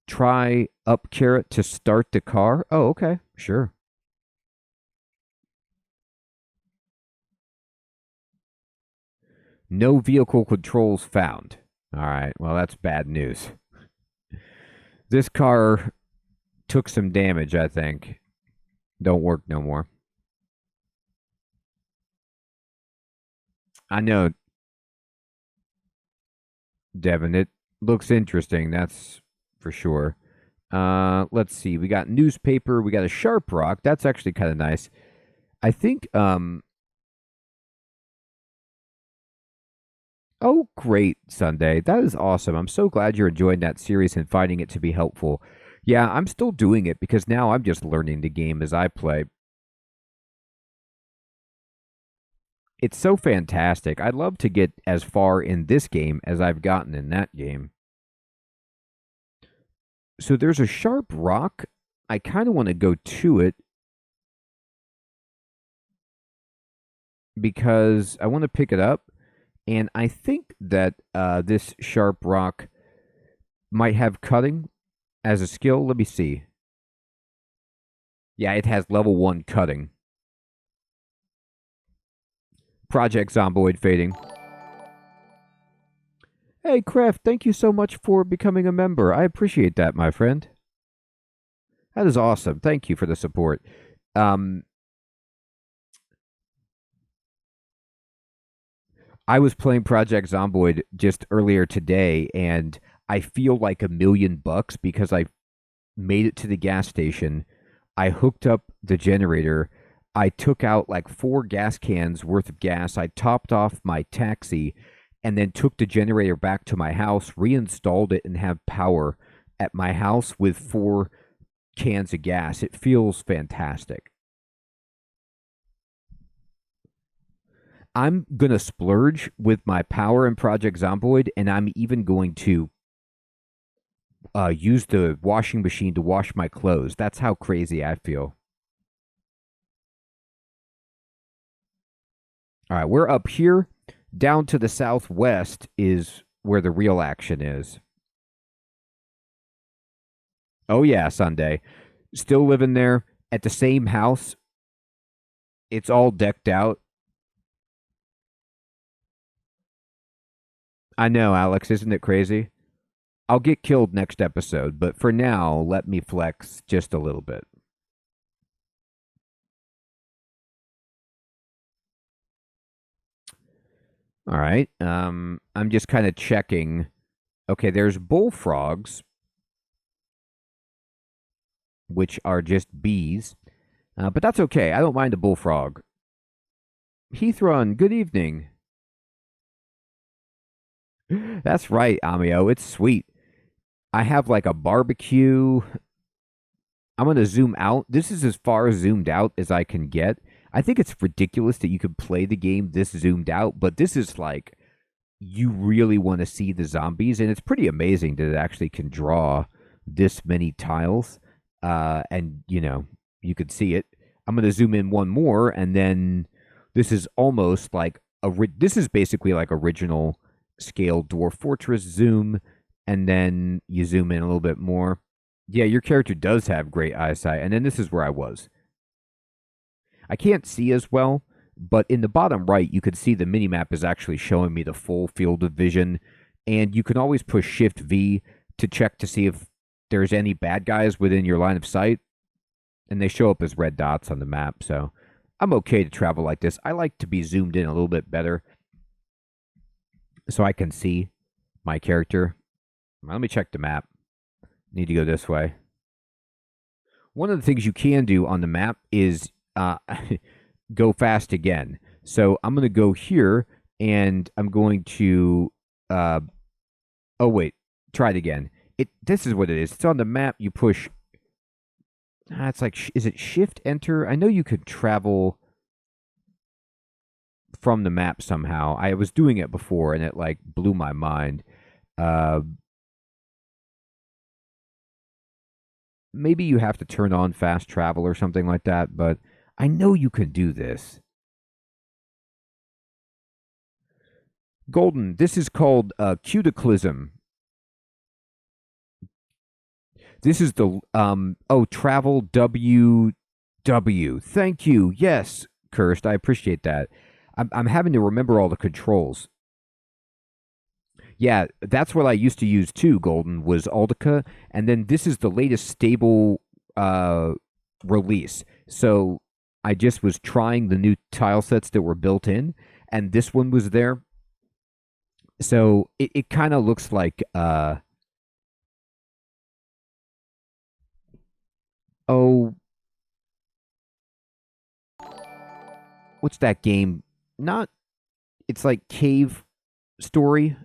Try up carrot to start the car. Oh, okay. Sure. No vehicle controls found. All right. Well, that's bad news. This car took some damage, I think. Don't work no more. I know. Devin. It looks interesting, that's for sure. Let's see. We got newspaper. We got a sharp rock. That's actually kind of nice. I think. Oh, great, Sunday. That is awesome. I'm so glad you're enjoying that series and finding it to be helpful. Yeah, I'm still doing it because now I'm just learning the game as I play. It's so fantastic. I'd love to get as far in this game as I've gotten in that game. So there's a sharp rock. I kind of want to go to it because I want to pick it up. And I think that this sharp rock might have cutting as a skill. Let me see. Yeah, it has level 1 cutting. Project Zomboid fading. Hey, Kraft, thank you so much for becoming a member. I appreciate that, my friend. That is awesome. Thank you for the support. Um, I was playing Project Zomboid just earlier today, and I feel like $1,000,000 because I made it to the gas station. I hooked up the generator. I took out like 4 gas cans worth of gas. I topped off my taxi and then took the generator back to my house, reinstalled it, and have power at my house with 4 cans of gas. It feels fantastic. I'm going to splurge with my power in Project Zomboid, and I'm even going to use the washing machine to wash my clothes. That's how crazy I feel. All right, we're up here. Down to the southwest is where the real action is. Oh, yeah, Sunday. Still living there at the same house. It's all decked out. I know, Alex. Isn't it crazy? I'll get killed next episode, but for now, let me flex just a little bit. All right. I'm just kind of checking. Okay, there's bullfrogs, which are just bees, but that's okay. I don't mind a bullfrog. Heathrun, good evening. That's right, Amio. It's sweet. I have like a barbecue. I'm going to zoom out. This is as far zoomed out as I can get. I think it's ridiculous that you could play the game this zoomed out, but this is like you really want to see the zombies, and it's pretty amazing that it actually can draw this many tiles. And you could see it. I'm going to zoom in one more, and then this is almost like this is basically like original scale Dwarf Fortress zoom, and then you zoom in a little bit more. Yeah, your character does have great eyesight, and then this is where I was. I can't see as well, but in the bottom right, you can see the minimap is actually showing me the full field of vision, and you can always push Shift V to check to see if there's any bad guys within your line of sight, and they show up as red dots on the map, so I'm okay to travel like this. I like to be zoomed in a little bit better so I can see my character. Let me check the map. Need to go this way. One of the things you can do on the map is go fast again. So I'm going to go here, and I'm going to. Oh wait, try it again. This is what it is. It's on the map. You push. It's like, is it Shift Enter? I know you could travel from the map somehow. I was doing it before, and it like blew my mind. Uh, Maybe you have to turn on fast travel or something like that, but I know you can do this. Golden, this is called Cataclysm. This is the travel WW. Thank you. Yes, Cursed. I appreciate that. I'm having to remember all the controls. Yeah, that's what I used to use too, Golden, was Aldica. And then this is the latest stable release. So I just was trying the new tile sets that were built in, and this one was there. So it kind of looks like oh, what's that game? Not it's like Cave Story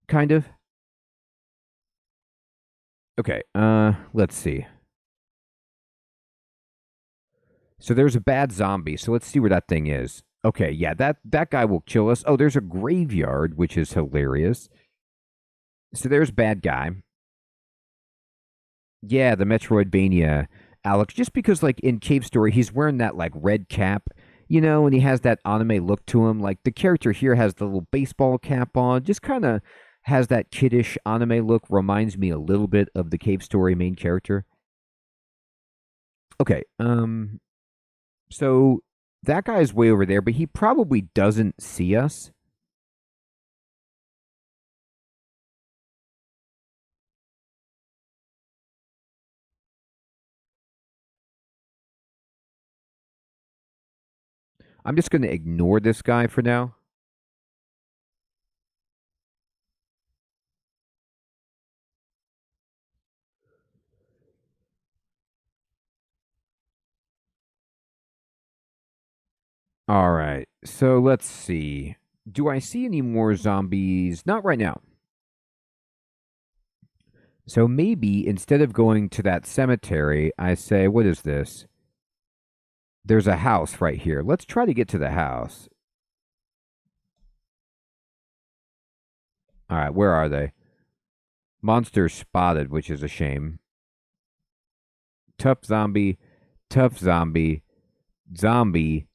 kind of. Okay, let's see. So there's a bad zombie. So let's see where that thing is. Okay, yeah, that guy will kill us. Oh, there's a graveyard, which is hilarious. So there's bad guy. Yeah, the Metroidvania Alex. Just because like in Cave Story, he's wearing that like red cap, and he has that anime look to him. Like the character here has the little baseball cap on, just kind of has that kiddish anime look. Reminds me a little bit of the Cave Story main character. Okay, so that guy's way over there, but he probably doesn't see us. I'm just going to ignore this guy for now. All right. So let's see. Do I see any more zombies? Not right now. So maybe instead of going to that cemetery, I say, what is this? There's a house right here. Let's try to get to the house. All right. Where are they? Monsters spotted, which is a shame. Tough zombie, tough zombie, zombie.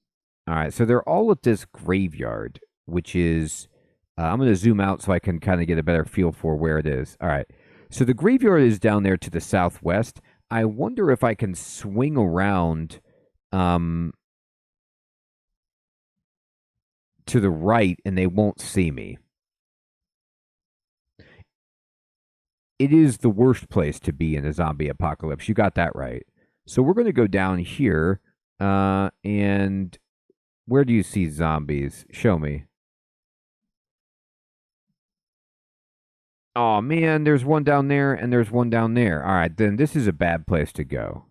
All right. So they're all at this graveyard, which is I'm going to zoom out so I can kind of get a better feel for where it is. All right. So the graveyard is down there to the southwest. I wonder if I can swing around um, to the right and they won't see me. It is the worst place to be in a zombie apocalypse. You got that right. So we're going to go down here. And where do you see zombies? Show me. Oh man, there's one down there and there's one down there. All right, then this is a bad place to go.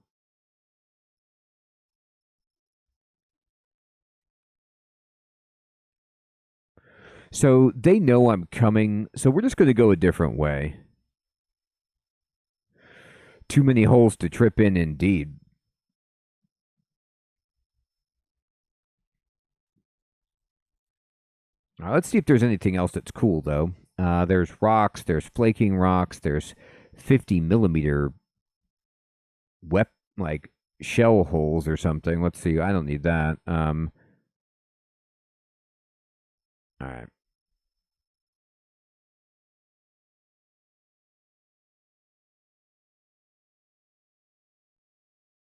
So they know I'm coming, so we're just going to go a different way. Too many holes to trip in, indeed. Let's see if there's anything else that's cool, though. There's rocks, there's flaking rocks, there's 50 millimeter like shell holes or something. Let's see. I don't need that. All right.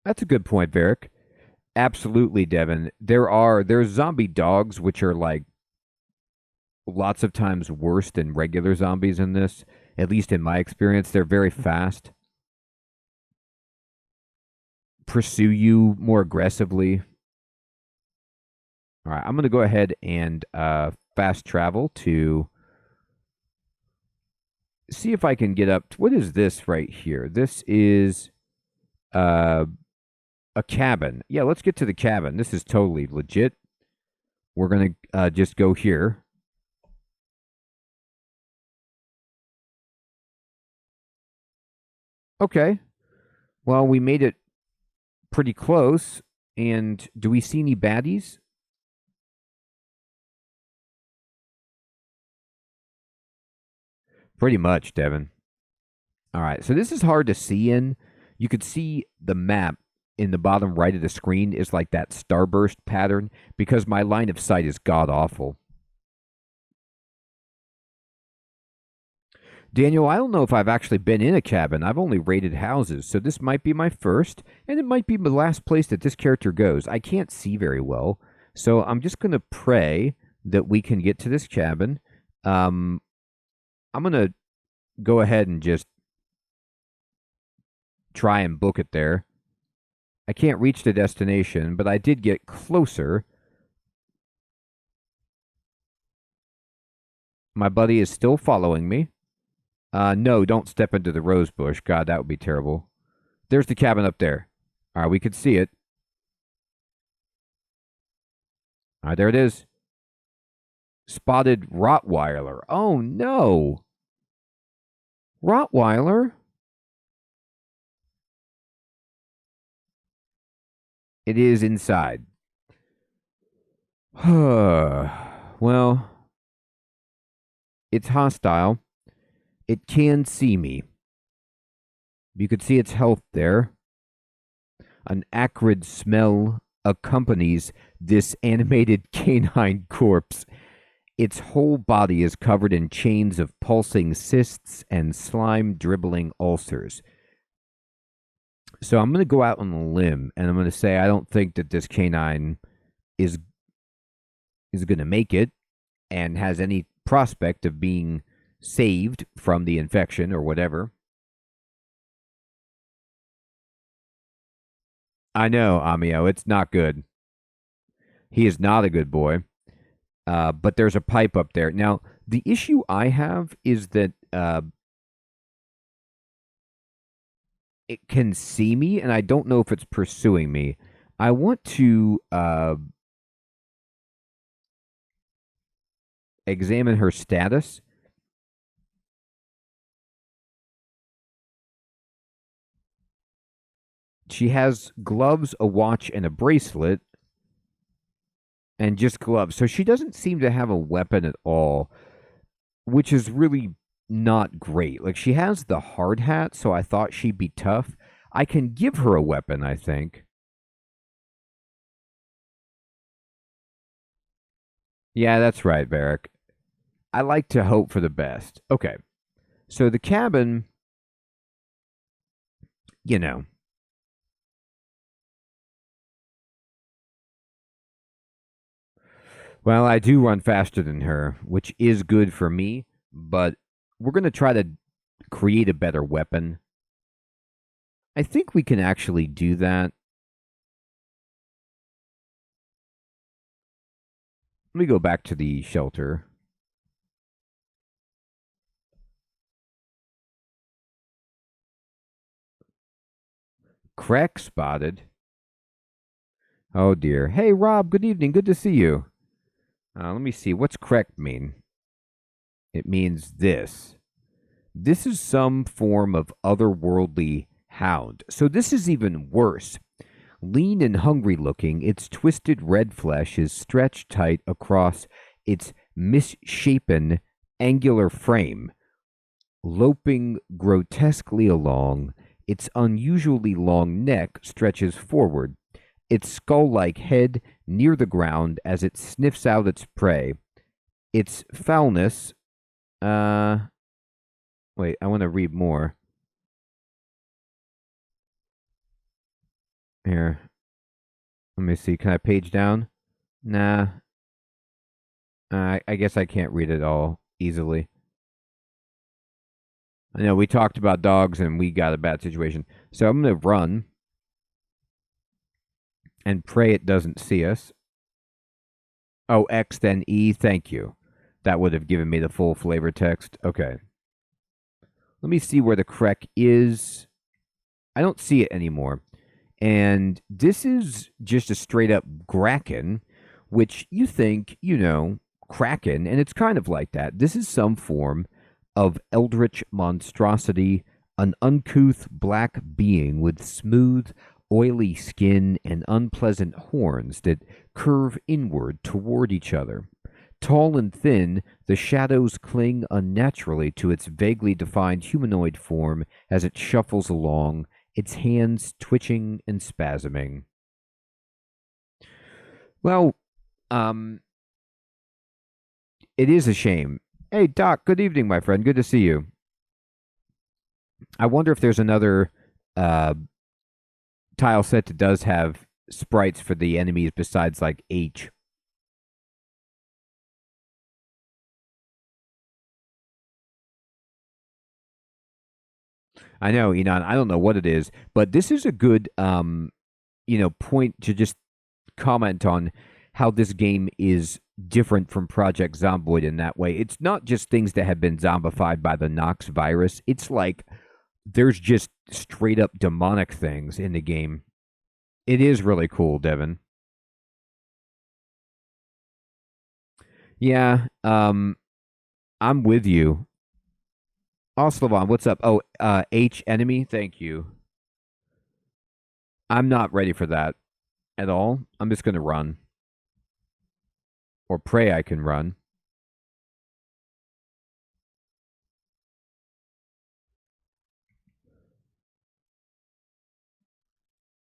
That's a good point, Varric. Absolutely, Devin. There's zombie dogs which are like lots of times worse than regular zombies in this. At least in my experience, they're very fast, pursue you more aggressively. All right, I'm going to go ahead and fast travel to see if I can get up. What is this right here? This is uh, a cabin. Yeah, let's get to the cabin. This is totally legit. We're going to just go here. Okay. Well, we made it pretty close. And do we see any baddies? Pretty much, Devin. All right. So this is hard to see in. You could see the map in the bottom right of the screen is like that starburst pattern because my line of sight is god awful. Daniel, I don't know if I've actually been in a cabin. I've only raided houses, so this might be my first, and it might be the last place that this character goes. I can't see very well, so I'm just going to pray that we can get to this cabin. Um, I'm going to go ahead and just try and book it there. I can't reach the destination, but I did get closer. My buddy is still following me. No, don't step into the rose bush. God, that would be terrible. There's the cabin up there. All right, we could see it. All right, there it is. Spotted Rottweiler. Oh, no. Rottweiler? It is inside. Well, it's hostile. It can see me. You could see its health there. An acrid smell accompanies this animated canine corpse. Its whole body is covered in chains of pulsing cysts and slime dribbling ulcers. So I'm going to go out on a limb and I'm going to say I don't think that this canine is going to make it and has any prospect of being saved from the infection or whatever. I know, Amio, it's not good. He is not a good boy. But there's a pipe up there. Now, the issue I have is that it can see me, and I don't know if it's pursuing me. I want to examine her status. She has gloves, a watch, and a bracelet, and just gloves. So she doesn't seem to have a weapon at all, which is really not great. Like, she has the hard hat, so I thought she'd be tough. I can give her a weapon, I think. Yeah, that's right, Varric. I like to hope for the best. Okay. So the cabin, you know, well, I do run faster than her, which is good for me, but we're going to try to create a better weapon. I think we can actually do that. Let me go back to the shelter. Crack spotted. Oh dear. Hey Rob, good evening. Good to see you. Let me see. What's correct mean? It means this. This is some form of otherworldly hound. So this is even worse. Lean and hungry looking, its twisted red flesh is stretched tight across its misshapen, angular frame, loping grotesquely along. Its unusually long neck stretches forward, its skull-like head near the ground as it sniffs out its prey. Its foulness. Wait, I want to read more. Here. Let me see. Can I page down? Nah. I guess I can't read it all easily. I know we talked about dogs and we got a bad situation. So I'm going to run and pray it doesn't see us. Oh, X then E. Thank you. That would have given me the full flavor text. Okay. Let me see where the Krek is. I don't see it anymore. And this is just a straight up Kraken, which you think, Kraken, and it's kind of like that. This is some form of eldritch monstrosity, an uncouth black being with smooth, oily skin and unpleasant horns that curve inward toward each other. Tall and thin, the shadows cling unnaturally to its vaguely defined humanoid form as it shuffles along, its hands twitching and spasming. Well, it is a shame. Hey, Doc, good evening, my friend. Good to see you. I wonder if there's another tile set that does have sprites for the enemies besides, like, H. I know, Enon. I don't know what it is, but this is a good, point to just comment on. how this game is different from Project Zomboid in that way. It's not just things that have been zombified by the Nox virus. It's like there's just straight up demonic things in the game. It is really cool, Devin. Yeah, I'm with you. Oslavan, what's up? Oh, H enemy, thank you. I'm not ready for that at all. I'm just gonna run. Or pray I can run.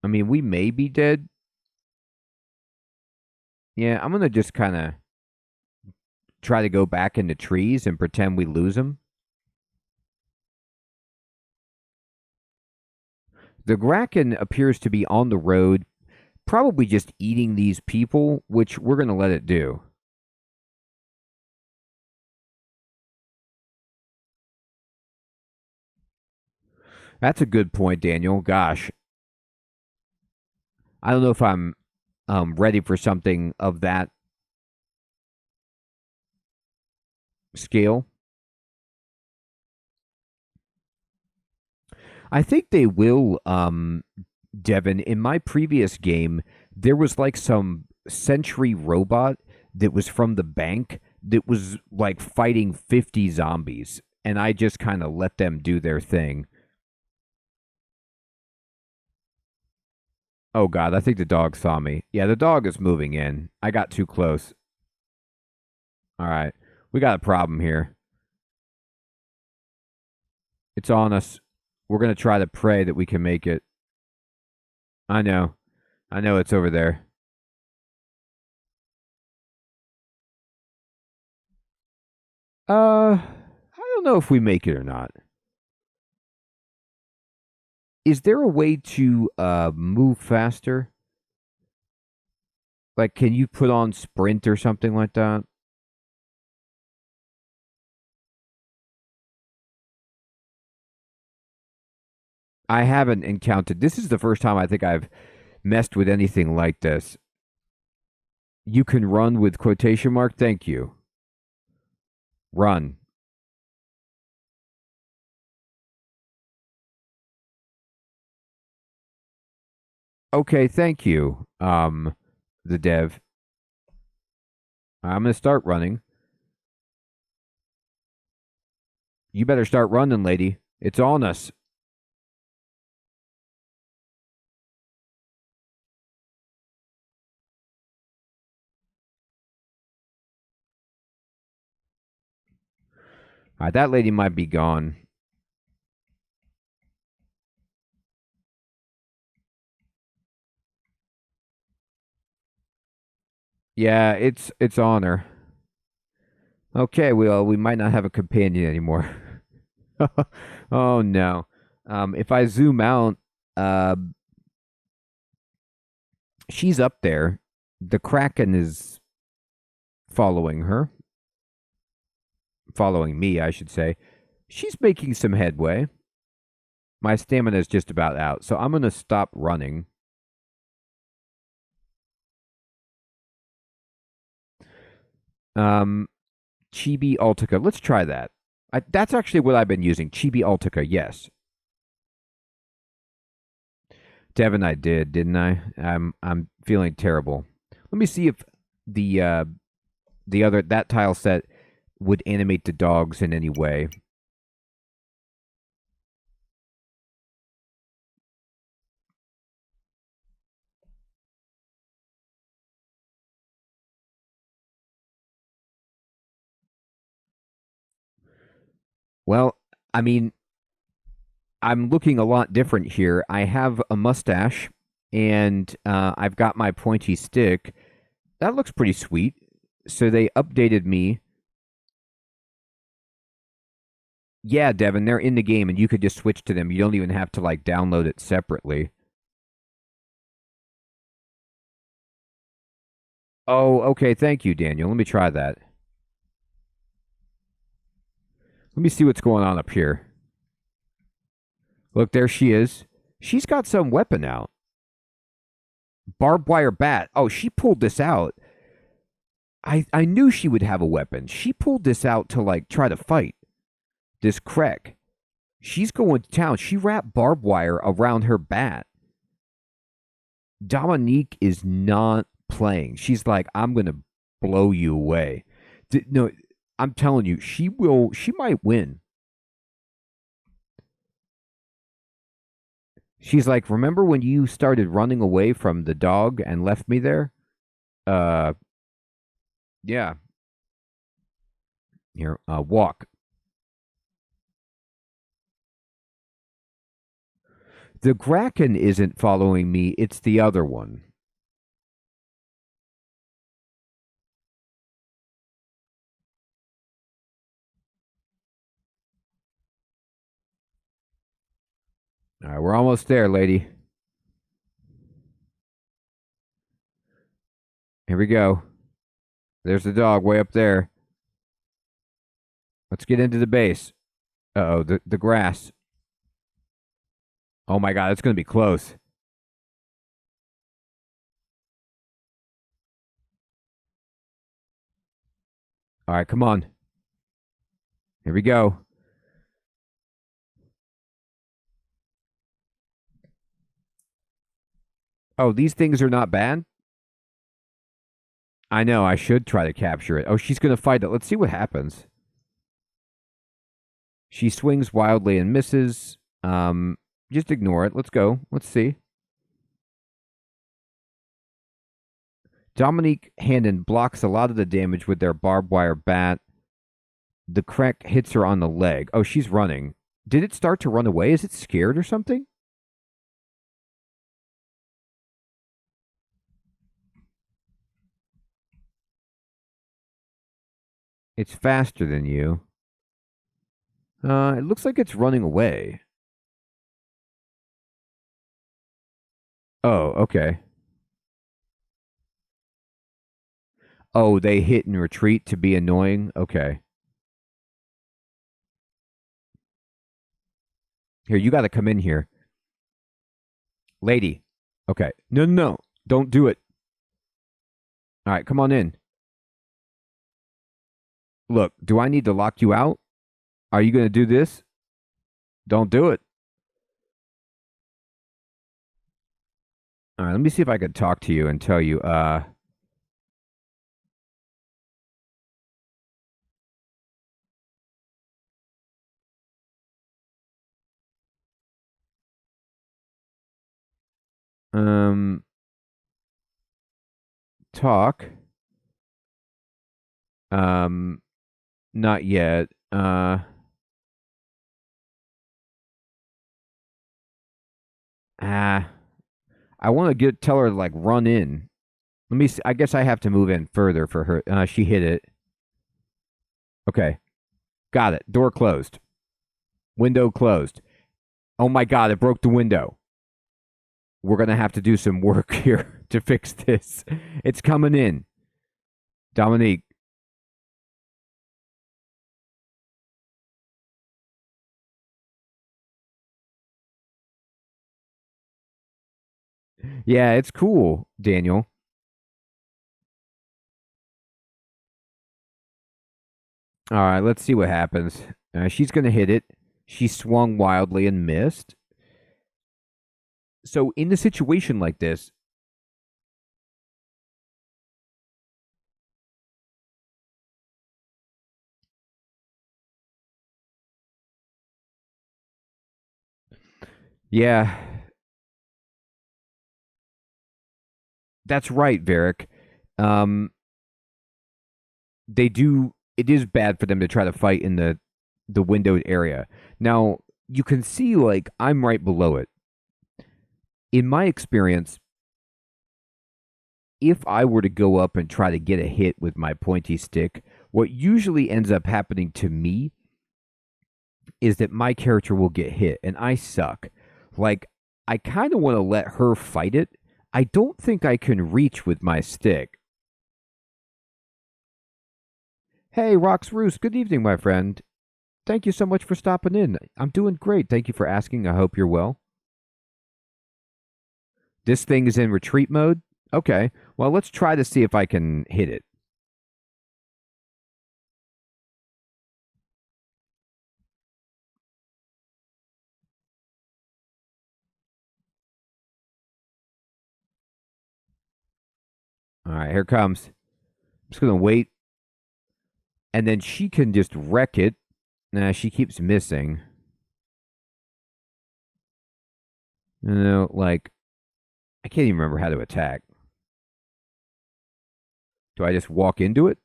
I mean, we may be dead. Yeah, I'm gonna just kind of try to go back in the trees and pretend we lose them. The Kraken appears to be on the road, probably just eating these people, which we're gonna let it do. That's a good point, Daniel. Gosh, I don't know if I'm ready for something of that scale. I think they will, Devin. In my previous game, there was like some sentry robot that was from the bank that was like fighting 50 zombies, and I just kind of let them do their thing. Oh God, I think the dog saw me. Yeah, the dog is moving in. I got too close. All right, we got a problem here. It's on us. We're gonna try to pray that we can make it. I know. I know it's over there. I don't know if we make it or not. Is there a way to move faster? Like, can you put on sprint or something like that? I haven't encountered. This is the first time I think I've messed with anything like this. You can run with quotation mark. Thank you. Run. Okay, thank you. The dev. I'm gonna start running. You better start running, lady. It's on us. All right, that lady might be gone. Yeah, it's on her. Okay, well, we might not have a companion anymore. Oh no. If I zoom out, uh, she's up there. The Kraken is following her, following me, I should say. She's making some headway. My stamina is just about out, so I'm gonna stop running. Um, Chibi Altica. Let's try that. That's actually what I've been using. Chibi Altica. Yes, Devin, I did, didn't I? I'm feeling terrible. Let me see if the uh, the other that tile set would animate the dogs in any way. Well, I mean, I'm looking a lot different here. I have a mustache and I've got my pointy stick. That looks pretty sweet. So they updated me. Yeah, Devin, they're in the game and you could just switch to them. You don't even have to like download it separately. Oh, okay. Thank you, Daniel. Let me try that. Let me see what's going on up here. Look, there she is. She's got some weapon out. Barbed wire bat. Oh, she pulled this out. I knew she would have a weapon. She pulled this out to like try to fight this Craig. She's going to town. She wrapped barbed wire around her bat. Dominique is not playing. She's like, I'm going to blow you away. No, I'm telling you, she will. She might win. She's like, remember when you started running away from the dog and left me there? Uh, yeah. Here, walk. The Kraken isn't following me. It's the other one. All right, we're almost there, lady. Here we go. There's the dog way up there. Let's get into the base. Uh-oh, the grass. Oh my God, it's going to be close. All right, come on. Here we go. Oh, these things are not bad? I know, I should try to capture it. Oh, she's going to fight it. Let's see what happens. She swings wildly and misses. Just ignore it. Let's go. Let's see. Dominique Hannon blocks a lot of the damage with their barbed wire bat. The crack hits her on the leg. Oh, she's running. Did it start to run away? Is it scared or something? It's faster than you. It looks like it's running away. Oh, okay. Oh, they hit and retreat to be annoying? Okay. Here, you got to come in here. Lady. Okay. No, no, no. Don't do it. All right, come on in. Look, do I need to lock you out? Are you going to do this? Don't do it. All right, let me see if I could talk to you and tell you, um, talk. Um, not yet. Ah, I want to tell her to like run in. Let me see. I guess I have to move in further for her. She hit it. Okay. Got it. Door closed. Window closed. Oh my God, it broke the window. We're going to have to do some work here to fix this. It's coming in. Dominique. Yeah, it's cool, Daniel. All right, let's see what happens. She's going to hit it. She swung wildly and missed. So, in a situation like this, yeah, that's right, Varric. Um, they do. It is bad for them to try to fight in the windowed area. Now, you can see, like, I'm right below it. In my experience, if I were to go up and try to get a hit with my pointy stick, what usually ends up happening to me is that my character will get hit and I suck. Like, I kind of want to let her fight it. I don't think I can reach with my stick. Hey, Rox Roos, good evening, my friend. Thank you so much for stopping in. I'm doing great. Thank you for asking. I hope you're well. This thing is in retreat mode? Okay. Well, let's try to see if I can hit it. All right, here it comes. I'm just gonna wait, and then she can just wreck it. Nah, she keeps missing. You know, like I can't even remember how to attack. Do I just walk into it?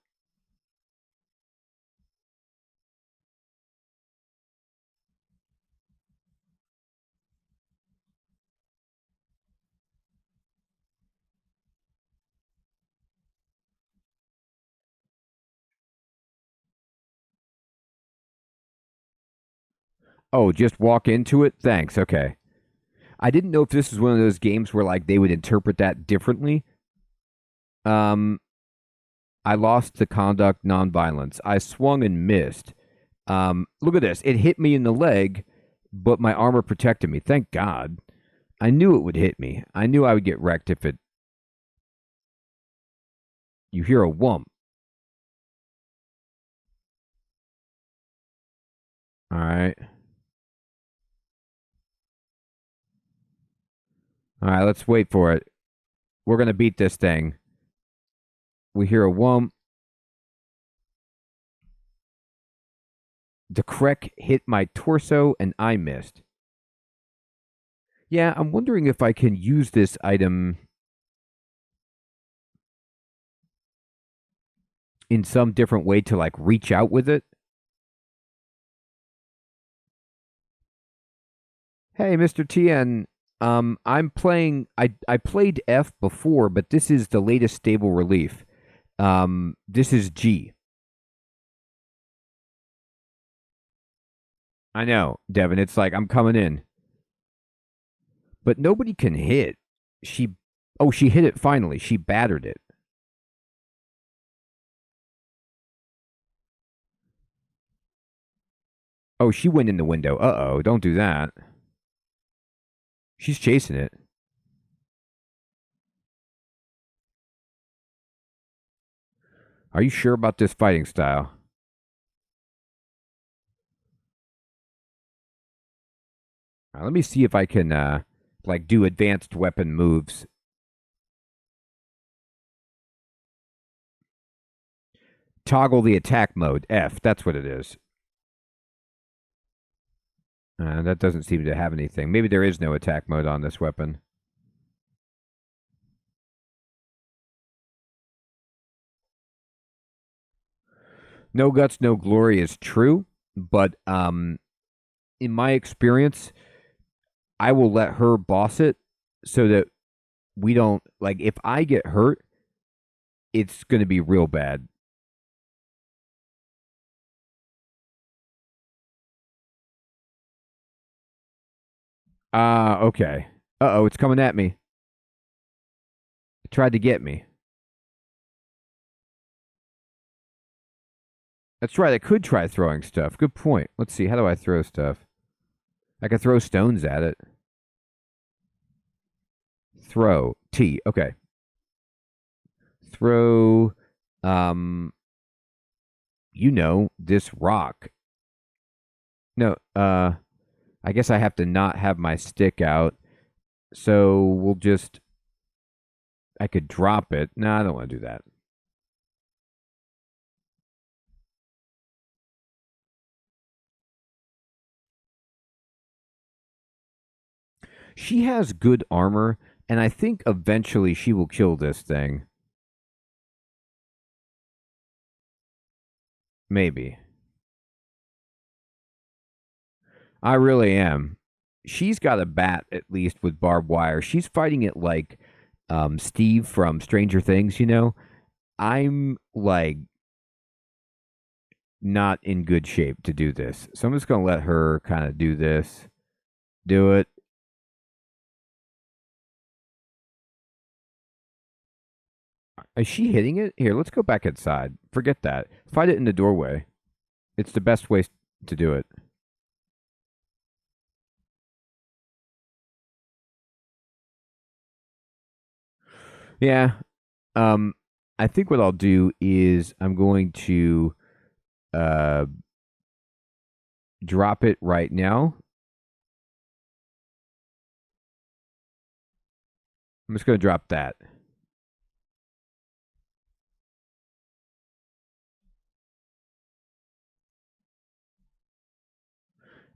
Oh, just walk into it? Thanks. Okay. I didn't know if this was one of those games where like they would interpret that differently. Um, I lost the conduct nonviolence. I swung and missed. Look at this. It hit me in the leg, but my armor protected me. Thank God. I knew it would hit me. I knew I would get wrecked if it. You hear a whump. All right. All right. Let's wait for it. We're gonna beat this thing. We hear a whump. The Krek hit my torso and I missed. Yeah, I'm wondering if I can use this item in some different way to like reach out with it. Hey, Mr. TN, I'm playing I played F before, but this is the latest stable relief. This is G. I know, Devin, it's like I'm coming in. But nobody can hit. She Oh, she hit it finally. She battered it. Oh, she went in the window. Uh-oh, don't do that. She's chasing it. Are you sure about this fighting style? Let me see if I can like do advanced weapon moves. Toggle the attack mode. F. That's what it is. That doesn't seem to have anything. Maybe there is no attack mode on this weapon. No guts, no glory is true, but in my experience, I will let her boss it so that we don't like if I get hurt, it's going to be real bad. Okay. Uh-oh, it's coming at me. It tried to get me. That's right. I could try throwing stuff. Good point. Let's see. How do I throw stuff? I could throw stones at it. Throw T. Okay. Throw um this rock. No, I guess I have to not have my stick out. So we'll just I could drop it. No, I don't want to do that. She has good armor, and I think eventually she will kill this thing. Maybe. I really am. She's got a bat at least with barbed wire. She's fighting it like Steve. From Stranger Things. I'm like not in good shape to do this. So I'm just going to let her kind of do this. Do it. Is she hitting it? Here, let's go back inside. Forget that. Fight it in the doorway. It's the best way to do it. Yeah. Um, I think what I'll do is I'm going to uh drop it right now. I'm just going to drop that.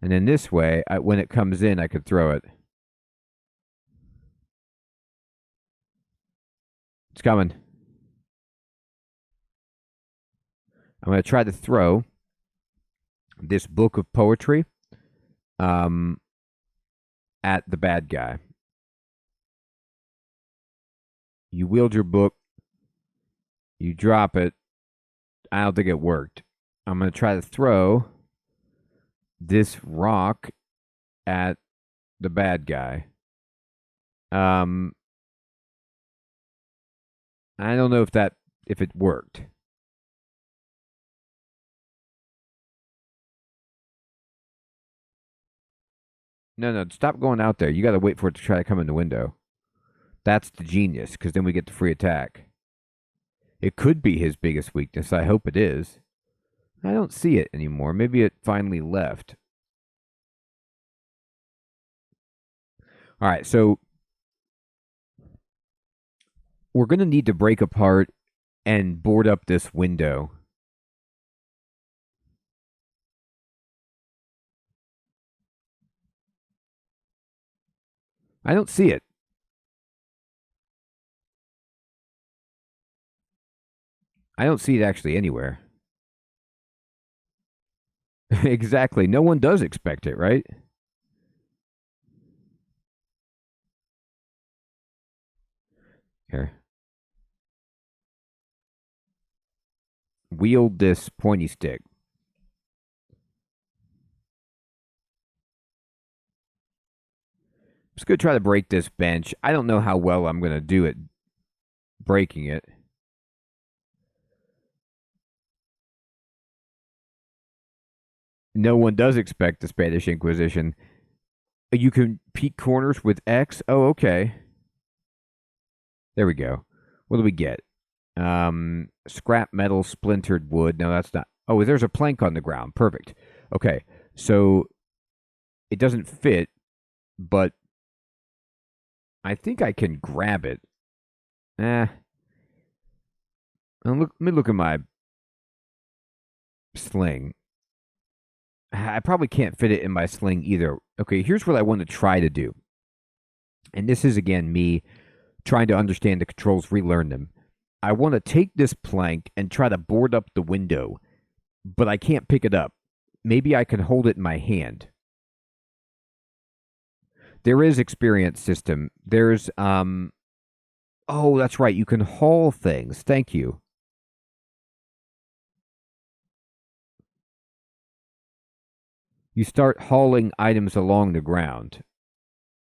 And then this way, when it comes in, I could throw it. It's coming. I'm going to try to throw this book of poetry at the bad guy. You wield your book, you drop it. I don't think it worked. I'm going to try to throw this rock at the bad guy. I don't know if it worked. No, stop going out there. You got to wait for it to try to come in the window. That's the genius, because then we get the free attack. It could be his biggest weakness. I hope it is. I don't see it anymore. Maybe it finally left. All right, so we're going to need to break apart and board up this window. I don't see it. I don't see it actually anywhere. Exactly. No one does expect it, right? Here. Wield this pointy stick. I'm just going to try to break this bench. I don't know how well I'm going to do it breaking it. No one does expect the Spanish Inquisition. You can peek corners with X. Oh, okay. There we go. What do we get? Scrap metal, splintered wood. No, that's not. Oh, there's a plank on the ground. Perfect. Okay, so it doesn't fit, but I think I can grab it. Let me look at my sling. I probably can't fit it in my sling either. Okay, here's what I want to try to do. And this is, again, me trying to understand the controls, relearn them. I want to take this plank and try to board up the window, but I can't pick it up. Maybe I can hold it in my hand. There is experience system. There's oh, that's right. You can haul things. Thank you. You start hauling items along the ground.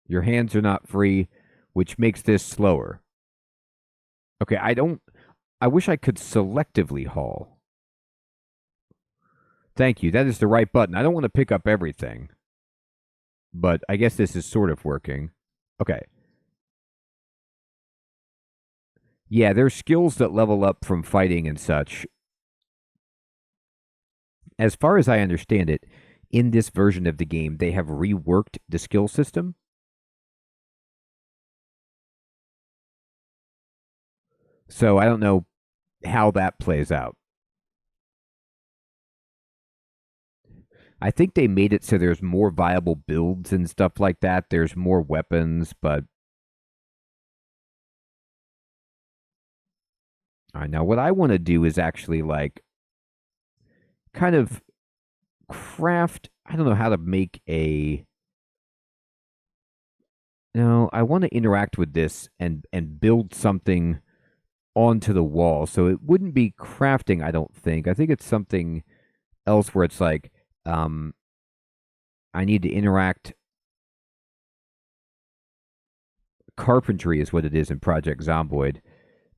Your hands are not free, which makes this slower. Okay, I wish I could selectively haul. Thank you. That is the right button. I don't want to pick up everything, but I guess this is sort of working. Okay. Yeah, there's skills that level up from fighting and such. As far as I understand it, in this version of the game, they have reworked the skill system. So I don't know how that plays out. I think they made it so there's more viable builds and stuff like that. There's more weapons, but all right, now what I want to do is actually like kind of craft. I don't know how to make a. No, I want to interact with this and build something onto the wall. So it wouldn't be crafting, I don't think. I think it's something else where it's like I need to interact. Carpentry is what it is in Project Zomboid.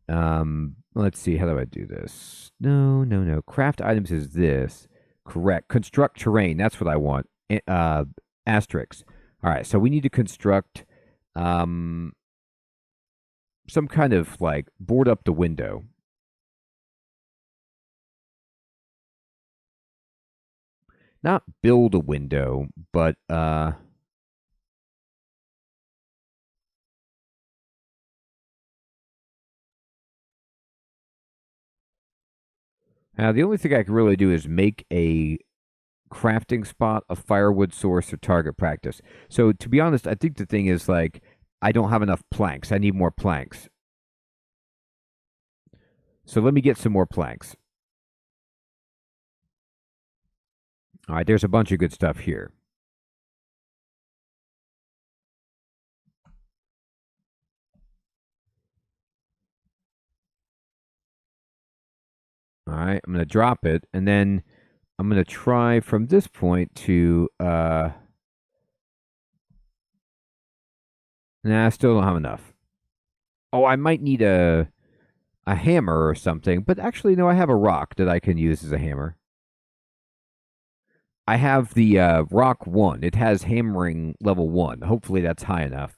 Let's see, how do I do this? No. Craft items is this. Correct. Construct terrain. That's what I want. Asterisks. All right, so we need to construct some kind of like board up the window. Not build a window, but now the only thing I can really do is make a crafting spot, a firewood source, or target practice. So to be honest, I think the thing is like I don't have enough planks. I need more planks. So let me get some more planks. All right, there's a bunch of good stuff here. All right, I'm going to drop it, and then I'm going to try from this point to, nah, I still don't have enough. Oh, I might need a hammer or something, but actually, no, I have a rock that I can use as a hammer. I have the rock 1. It has hammering level 1. Hopefully that's high enough.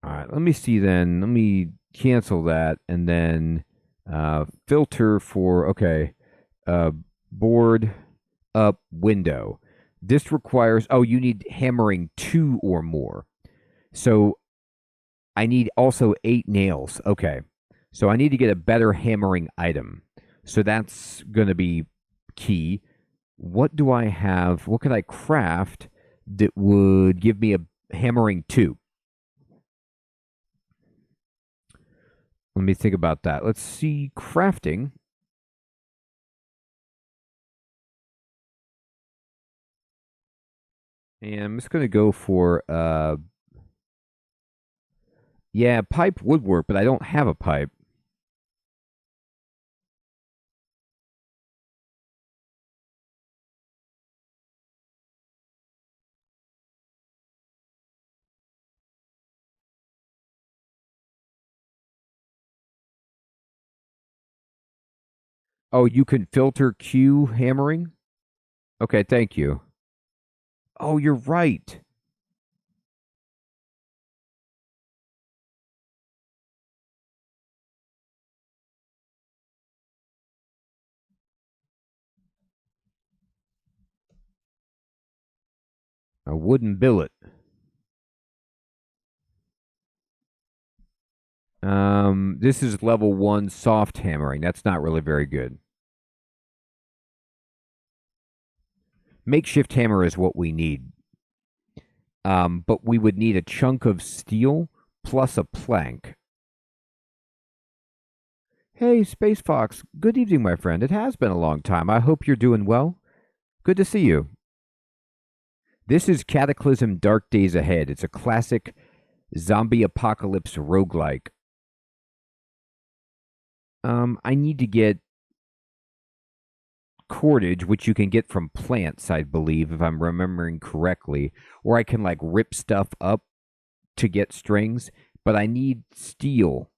All right, let me see then. Let me cancel that and then filter for, okay, uh, board up window. This requires, oh, you need hammering 2 or more. So I need also 8 nails. Okay. So I need to get a better hammering item. So that's going to be key. What do I have? What could I craft that would give me a hammering 2? Let me think about that. Let's see crafting. And I'm just going to go for yeah, pipe would work, but I don't have a pipe. Oh, you can filter Q hammering? Okay, thank you. Oh, you're right. A wooden billet. This is level 1 soft hammering. That's not really very good. Makeshift hammer is what we need. But we would need a chunk of steel plus a plank. Hey, Space Fox. Good evening, my friend. It has been a long time. I hope you're doing well. Good to see you. This is Cataclysm Dark Days Ahead. It's a classic zombie apocalypse roguelike. I need to get cordage, which you can get from plants, I believe, if I'm remembering correctly. Or I can like rip stuff up to get strings, but I need steel.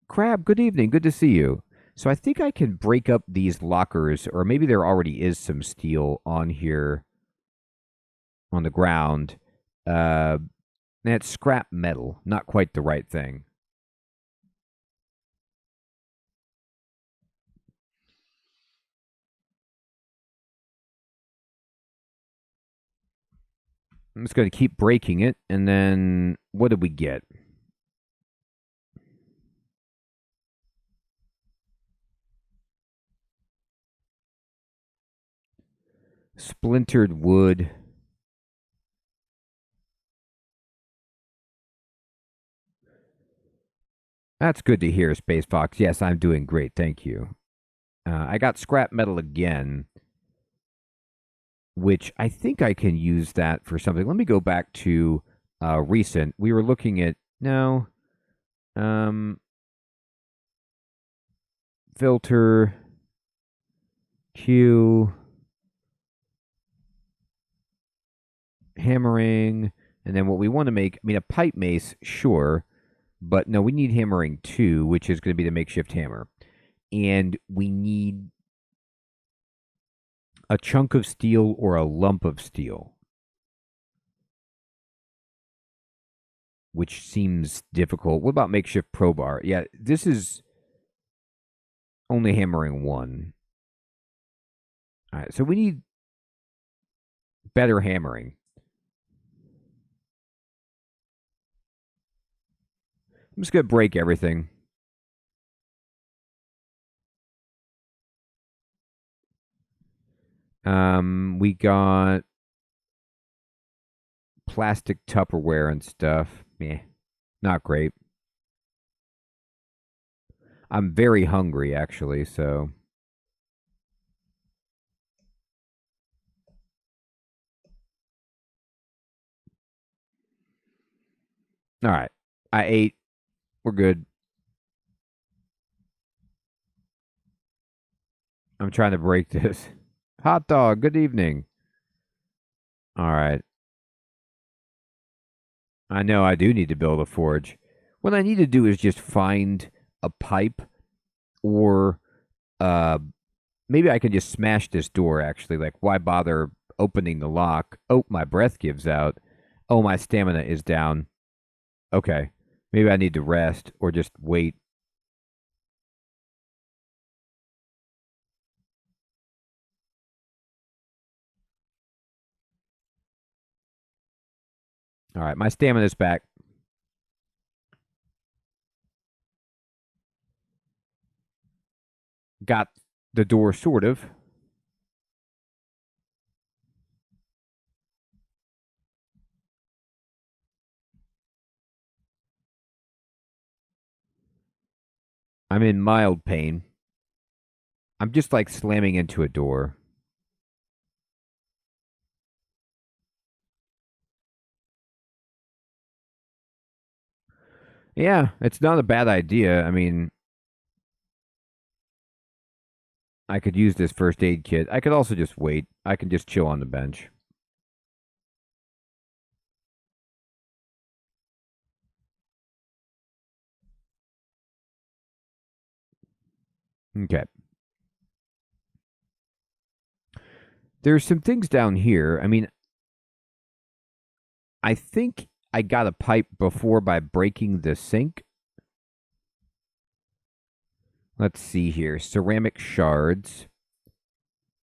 Crab, good evening. Good to see you. So I think I can break up these lockers, or maybe there already is some steel on here on the ground. That's scrap metal, not quite the right thing. I'm just going to keep breaking it, and then what did we get? Splintered wood. That's good to hear, Space Fox. Yes, I'm doing great. Thank you. I got scrap metal again, which I think I can use that for something. Let me go back to recent. We were looking at, no, um, filter, Q, hammering, and then what we want to make, I mean, a pipe mace, sure, but no, we need hammering 2, which is going to be the makeshift hammer. And we need a chunk of steel or a lump of steel, which seems difficult. What about makeshift crowbar? Yeah, this is only hammering 1. All right, so we need better hammering. I'm just going to break everything. We got plastic Tupperware and stuff. Yeah, not great. I'm very hungry, actually, so. All right. I ate. We're good. I'm trying to break this. Hot dog, good evening. All right. I know I do need to build a forge. What I need to do is just find a pipe or uh maybe I can just smash this door actually. Like why bother opening the lock? Oh, my breath gives out. Oh, my stamina is down. Okay. Maybe I need to rest or just wait. All right, my stamina's back. Got the door sort of. I'm in mild pain. I'm just like slamming into a door. Yeah, it's not a bad idea. I mean, I could use this first aid kit. I could also just wait. I can just chill on the bench. Okay. There's some things down here. I mean, I think I got a pipe before by breaking the sink. Let's see here. Ceramic shards.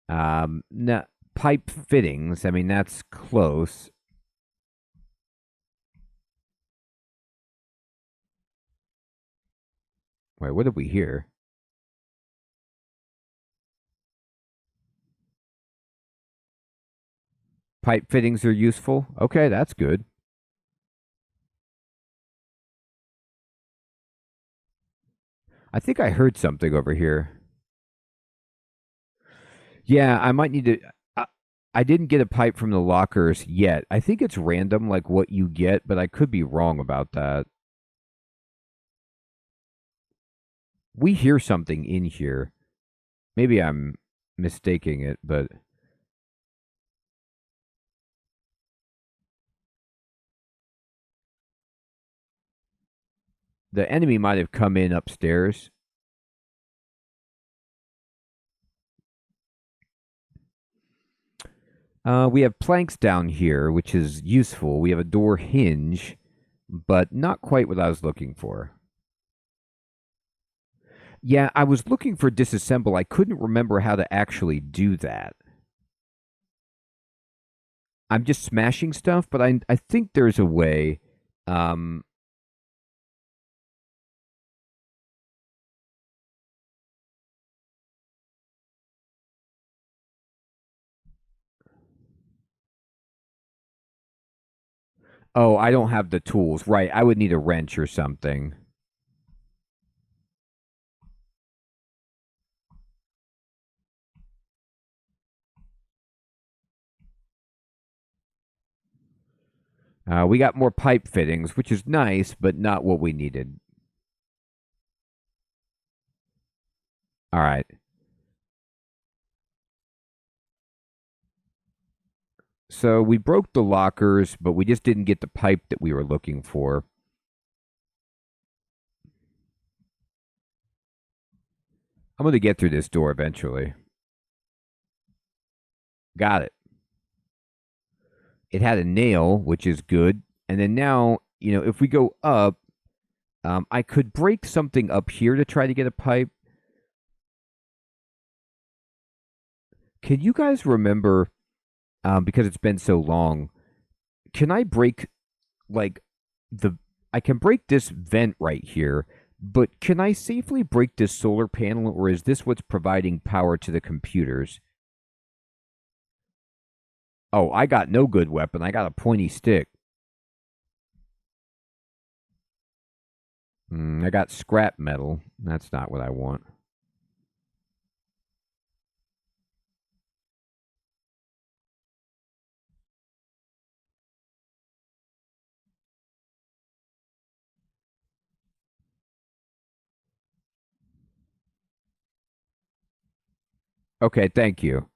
No, pipe fittings. I mean, that's close. Wait, what did we hear? Pipe fittings are useful. Okay, that's good. I think I heard something over here. Yeah, I might need to. I didn't get a pipe from the lockers yet. I think it's random, like what you get, but I could be wrong about that. We hear something in here. Maybe I'm mistaking it, but the enemy might have come in upstairs. We have planks down here, which is useful. We have a door hinge, but not quite what I was looking for. Yeah, I was looking for disassemble. I couldn't remember how to actually do that. I'm just smashing stuff, but I think there's a way. Um, oh, I don't have the tools. Right, I would need a wrench or something. We got more pipe fittings, which is nice, but not what we needed. All right. So we broke the lockers, but we just didn't get the pipe that we were looking for. I'm going to get through this door eventually. Got it. It had a nail, which is good. And then now, if we go up, I could break something up here to try to get a pipe. Can you guys remember because it's been so long. Can I break like the I can break this vent right here, but can I safely break this solar panel, or is this what's providing power to the computers? Oh, I got no good weapon. I got a pointy stick. I got scrap metal. That's not what I want. Okay, thank you.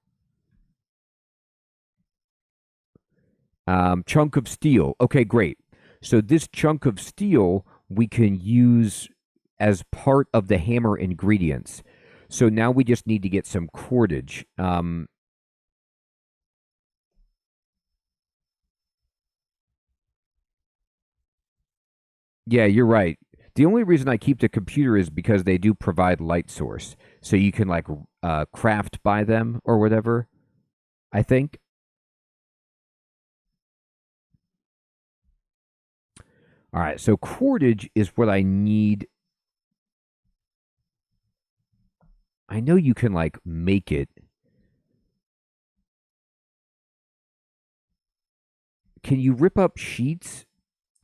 Chunk of steel. Okay, great. So this chunk of steel we can use as part of the hammer ingredients. So now we just need to get some cordage. Yeah, you're right. The only reason I keep the computer is because they do provide light source. So you can like craft by them or whatever, I think. All right, so cordage is what I need. I know you can like make it. Can you rip up sheets?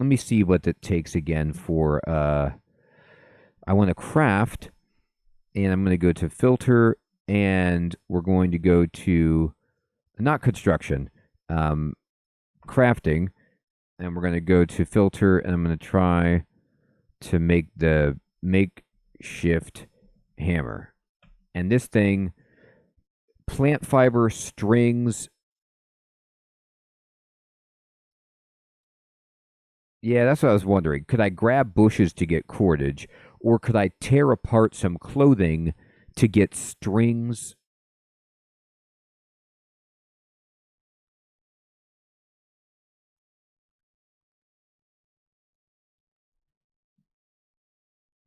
Let me see what it takes again for I want to craft, and I'm going to go to filter, and we're going to go to not construction, um crafting, and we're going to go to filter, and I'm going to try to make the makeshift hammer. And this thing, plant fiber, strings. Yeah, that's what I was wondering. Could I grab bushes to get cordage, or could I tear apart some clothing to get strings?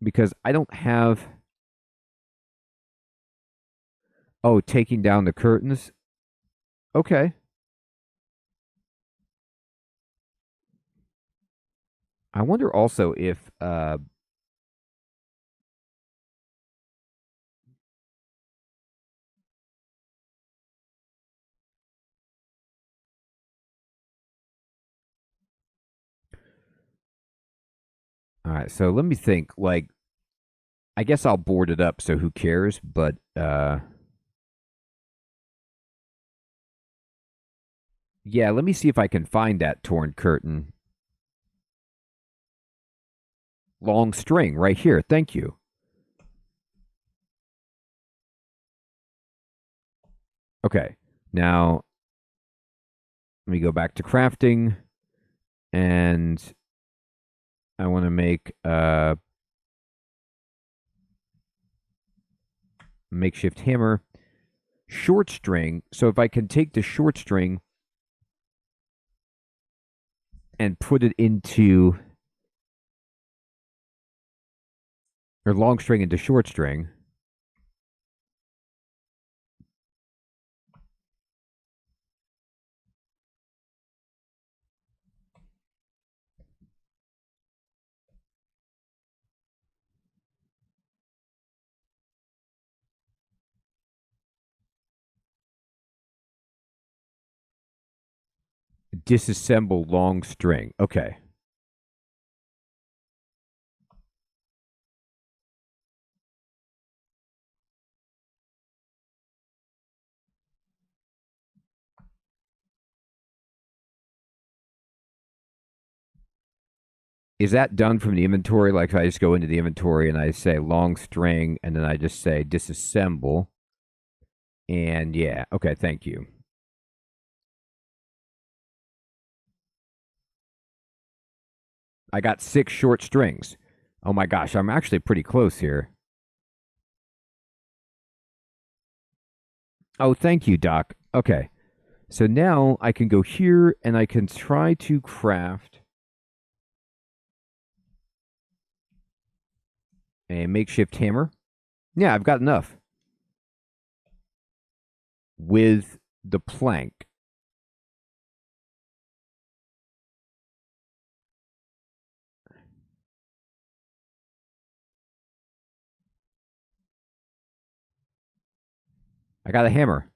Because I don't have. Oh, taking down the curtains? Okay. I wonder also if all right, so let me think. Like, I guess I'll board it up, so who cares? But yeah, let me see if I can find that torn curtain. Long string right here. Thank you. Okay. Now, let me go back to crafting, and I want to make a makeshift hammer. Short string. So if I can take the short string and put it into, or long string into short string. Disassemble long string. Okay. Is that done from the inventory? Like I just go into the inventory and I say long string, and then I just say disassemble. And yeah, okay, thank you. I got 6 short strings. Oh my gosh, I'm actually pretty close here. Oh, thank you, Doc. Okay. So now I can go here and I can try to craft a makeshift hammer. Yeah, I've got enough with the plank. I got a hammer.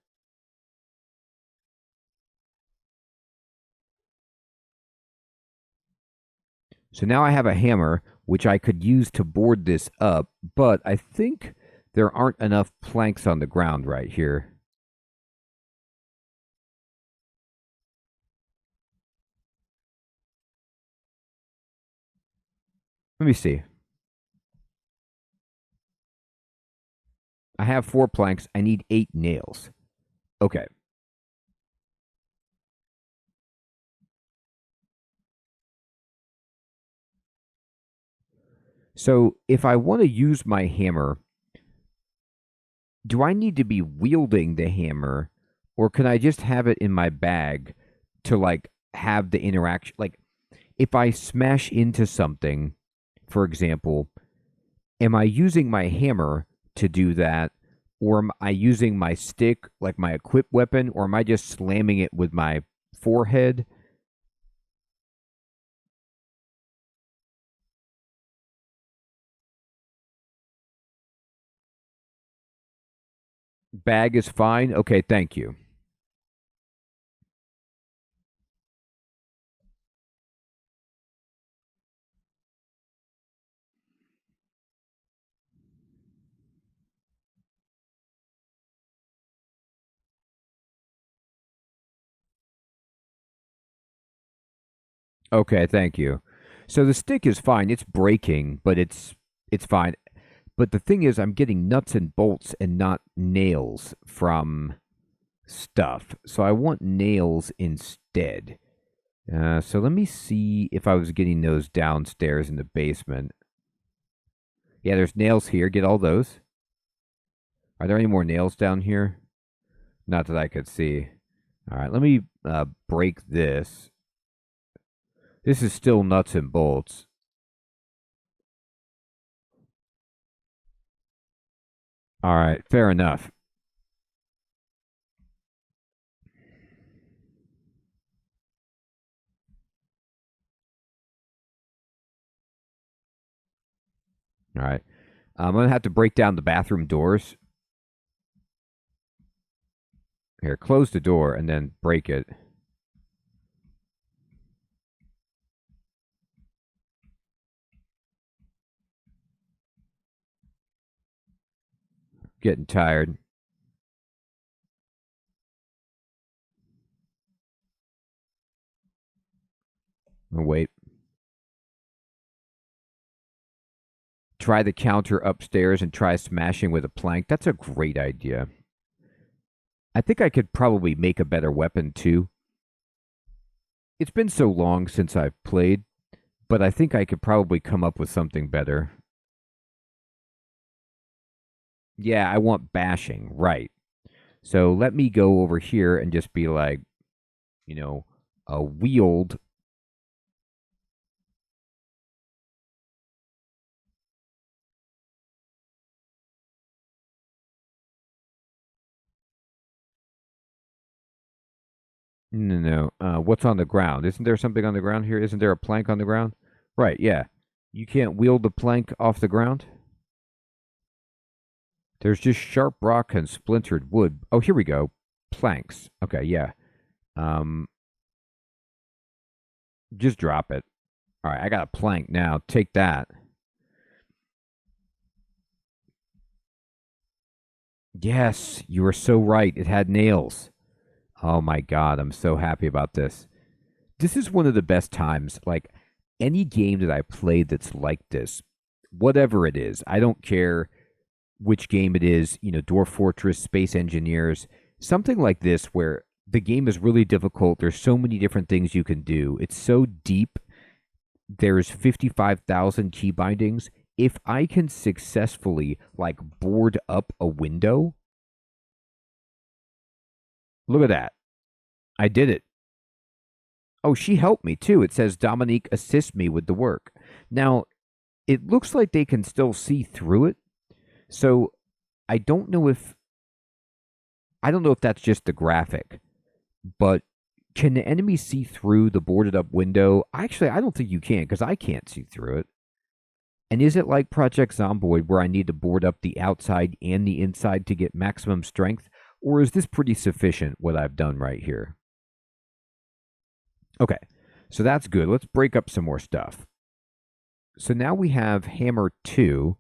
So now I have a hammer, which I could use to board this up, but I think there aren't enough planks on the ground right here. Let me see. I have 4 planks. I need 8 nails. Okay. So if I want to use my hammer, do I need to be wielding the hammer, or can I just have it in my bag to like have the interaction? Like if I smash into something, for example, am I using my hammer to do that? Or am I using my stick, like my equipped weapon, or am I just slamming it with my forehead? Bag is fine. Okay, thank you. Okay, thank you. So the stick is fine. It's breaking, but it's fine. But the thing is, I'm getting nuts and bolts and not nails from stuff. So I want nails instead. So let me see if I was getting those downstairs in the basement. Yeah, there's nails here. Get all those. Are there any more nails down here? Not that I could see. All right, let me break this. This is still nuts and bolts. All right, fair enough. All right. I'm going to have to break down the bathroom doors. Here, close the door and then break it. Getting tired. Oh, wait. Try the counter upstairs and try smashing with a plank. That's a great idea. I think I could probably make a better weapon too. It's been so long since I've played, but I think I could probably come up with something better. Yeah, I want bashing, right. So let me go over here and just be like, you know, a wield. No, no. What's on the ground? Isn't there something on the ground here? Isn't there a plank on the ground? Right, yeah. You can't wield the plank off the ground? There's just sharp rock and splintered wood. Oh, here we go. Planks. Okay, yeah. Um, just drop it. All right, I got a plank now. Take that. Yes, you were so right. It had nails. Oh my God, I'm so happy about this. This is one of the best times. Like any game that I played that's like this, whatever it is, I don't care which game it is, Dwarf Fortress, Space Engineers, something like this where the game is really difficult. There's so many different things you can do. It's so deep. There's 55,000 key bindings. If I can successfully like board up a window, look at that. I did it. Oh, she helped me too. It says Dominique assist me with the work. Now, it looks like they can still see through it. So I don't know if that's just the graphic, but can the enemy see through the boarded up window? Actually, I don't think you can because I can't see through it. And is it like Project Zomboid where I need to board up the outside and the inside to get maximum strength? Or is this pretty sufficient, what I've done right here? Okay, so that's good. Let's break up some more stuff. So now we have hammer 2.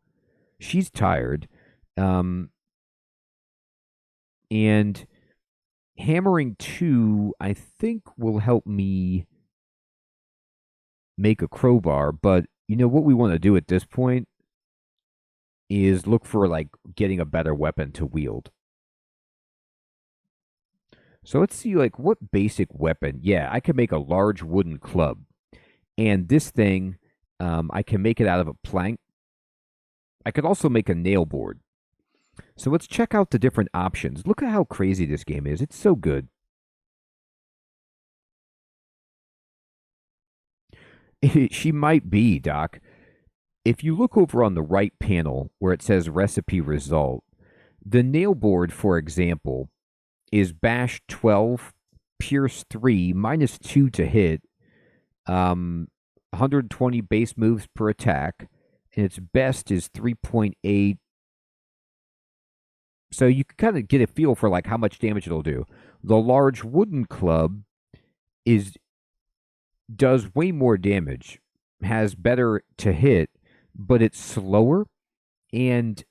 She's tired. And hammering 2, I think, will help me make a crowbar. But, what we want to do at this point is look for, like, getting a better weapon to wield. So let's see, like, what basic weapon. Yeah, I can make a large wooden club. And this thing, I can make it out of a plank. I could also make a nail board. So let's check out the different options. Look at how crazy this game is. It's so good. She might be, Doc. If you look over on the right panel where it says recipe result, the nail board, for example, is bash 12, pierce 3, -2 to hit, 120 base moves per attack, and its best is 3.8. So you can kind of get a feel for like how much damage it'll do. The large wooden club does way more damage, has better to hit, but it's slower, and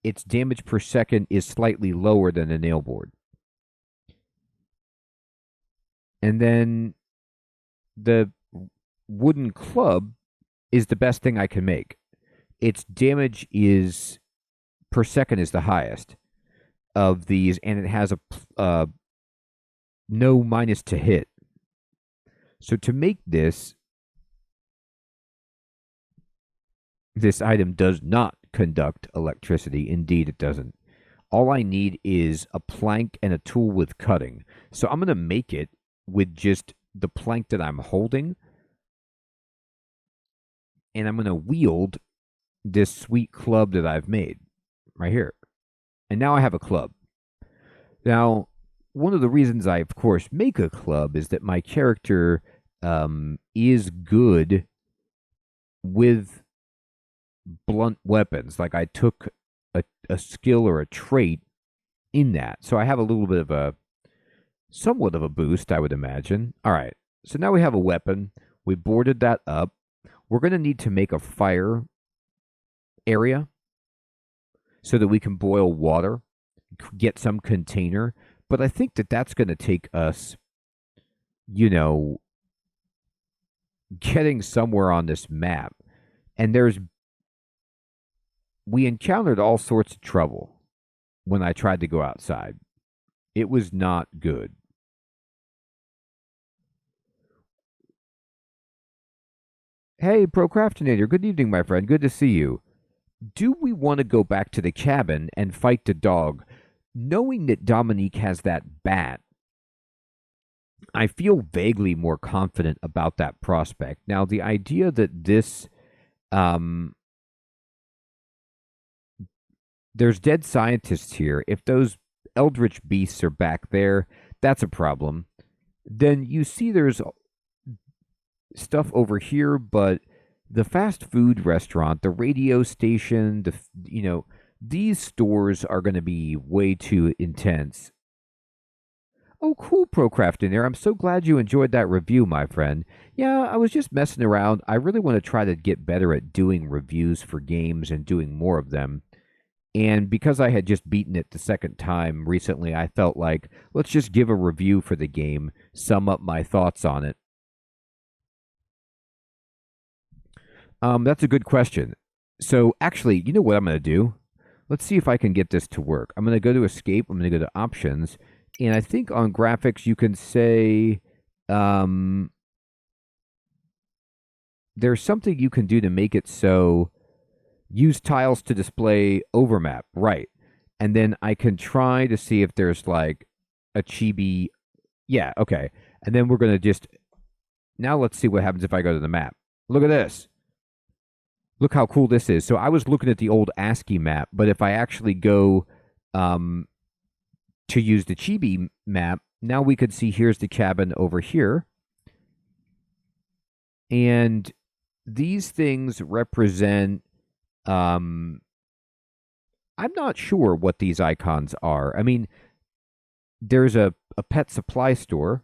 its damage per second is slightly lower than the nail board. And then the wooden club is the best thing I can make. Its damage is per second is the highest of these, and it has a no minus to hit. So to make this item does not conduct electricity. Indeed, it doesn't. All I need is a plank and a tool with cutting. So I'm going to make it with just the plank that I'm holding, and I'm going to wield this sweet club that I've made right here. And now I have a club. Now, one of the reasons I, of course, make a club is that my character is good with blunt weapons. Like, I took a skill or a trait in that. So I have a little bit of somewhat of a boost, I would imagine. All right, so now we have a weapon. We boarded that up. We're going to need to make a fire area so that we can boil water, get some container. But I think that that's going to take us, getting somewhere on this map. And we encountered all sorts of trouble when I tried to go outside. It was not good. Hey, Procrastinator, good evening, my friend. Good to see you. Do we want to go back to the cabin and fight the dog? Knowing that Dominique has that bat, I feel vaguely more confident about that prospect. Now, the idea that there's dead scientists here. If those eldritch beasts are back there, that's a problem. Then you see there's stuff over here, but the fast food restaurant, the radio station, these stores are going to be way too intense. Oh, cool, Procrastinator. I'm so glad you enjoyed that review, my friend. Yeah, I was just messing around. I really want to try to get better at doing reviews for games and doing more of them. And because I had just beaten it the second time recently, I felt like, let's just give a review for the game, sum up my thoughts on it. That's a good question. So actually, you know what I'm going to do? Let's see if I can get this to work. I'm going to go to Escape. I'm going to go to Options. And I think on graphics, you can say there's something you can do to make it so use tiles to display overmap. Right. And then I can try to see if there's like a chibi. Yeah, okay. And then we're going to just. Now let's see what happens if I go to the map. Look at this. Look how cool this is. So I was looking at the old ASCII map, but if I actually go to use the chibi map, now we could see here's the cabin over here. And these things represent, I'm not sure what these icons are. I mean, there's a pet supply store.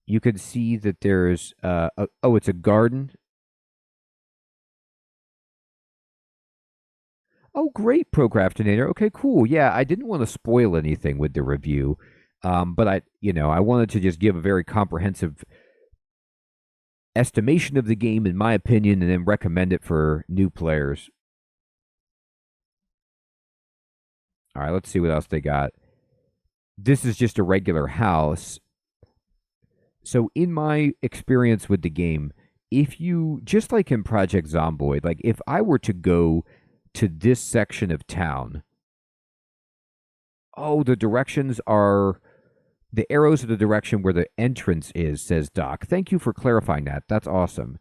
You can see that there's oh, it's a garden. Oh, great, Procrastinator. Okay, cool. Yeah, I didn't want to spoil anything with the review, but I wanted to just give a very comprehensive estimation of the game, in my opinion, and then recommend it for new players. All right, let's see what else they got. This is just a regular house. So, in my experience with the game, if you, just like in Project Zomboid, like if I were to go to this section of town, oh, the directions are the arrows are the direction where the entrance is, says Doc. Thank you for clarifying that. That's awesome.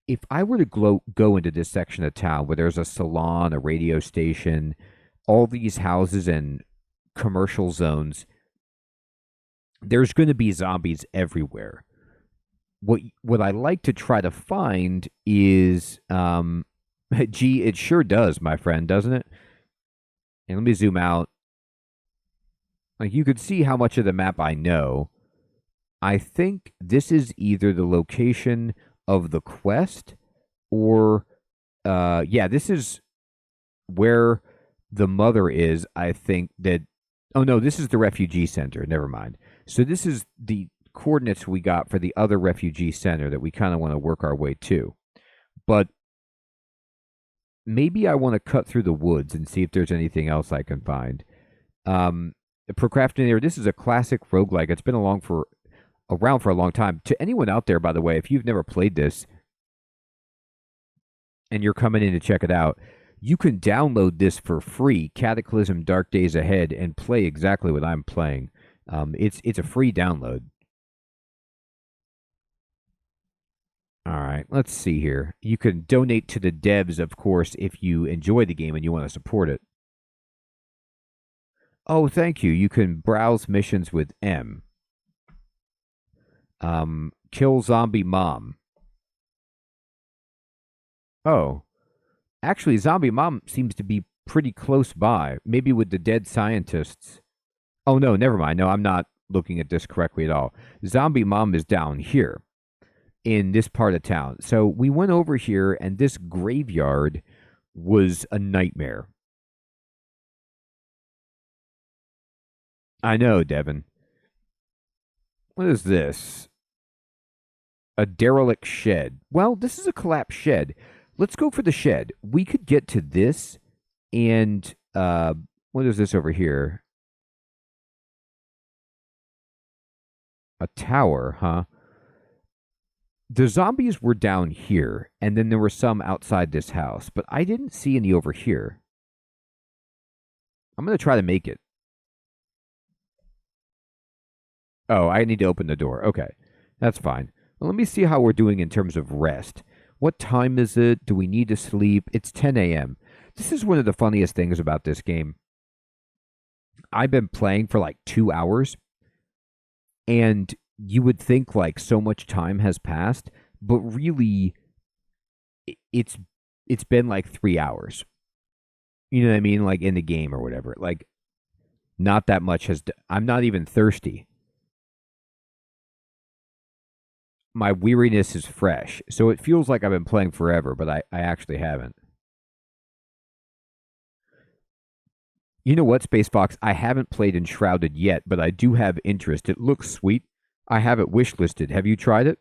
If I were to go into this section of town where there's a salon, a radio station, all these houses and commercial zones, there's going to be zombies everywhere. What I like to try to find is, gee, it sure does, my friend, doesn't it? And let me zoom out. Like you could see how much of the map I know. I think this is either the location of the quest or yeah, this is where the mother is. I think that oh no, this is the refugee center. Never mind. So this is the coordinates we got for the other refugee center that we kind of want to work our way to. But maybe I want to cut through the woods and see if there's anything else I can find. Procrastinator, this is a classic roguelike. It's been around for a long time. To anyone out there, by the way, if you've never played this and you're coming in to check it out, you can download this for free, Cataclysm Dark Days Ahead, and play exactly what I'm playing. It's a free download. All right, let's see here. You can donate to the devs, of course, if you enjoy the game and you want to support it. Oh, thank you. You can browse missions with M. Kill zombie mom. Oh, actually, zombie mom seems to be pretty close by. Maybe with the dead scientists. Oh, no, never mind. No, I'm not looking at this correctly at all. Zombie mom is down here in this part of town. So we went over here, and this graveyard was a nightmare. I know, Devin. What is this? A derelict shed. Well, this is a collapsed shed. Let's go for the shed. We could get to this and what is this over here? A tower, huh? The zombies were down here, and then there were some outside this house, but I didn't see any over here. I'm going to try to make it. Oh, I need to open the door. Okay, that's fine. Well, let me see how we're doing in terms of rest. What time is it? Do we need to sleep? It's 10 a.m. This is one of the funniest things about this game. I've been playing for like 2 hours, and you would think like so much time has passed, but really, it's been like 3 hours. You know what I mean? Like in the game or whatever. Like not that much has. I'm not even thirsty. My weariness is fresh. So it feels like I've been playing forever, but I actually haven't. You know what, Space Fox? I haven't played Enshrouded yet, but I do have interest. It looks sweet. I have it wish listed. Have you tried it?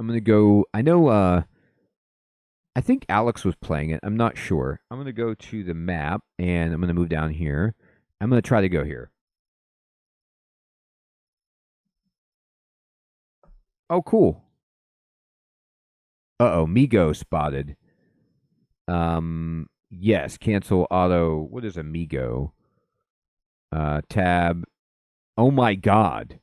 I'm gonna go. I know. I think Alex was playing it. I'm not sure. I'm gonna go to the map and I'm gonna move down here. I'm gonna try to go here. Oh, cool. Uh oh, Migo spotted. Yes, cancel auto. What is Amigo? Tab. Oh my God.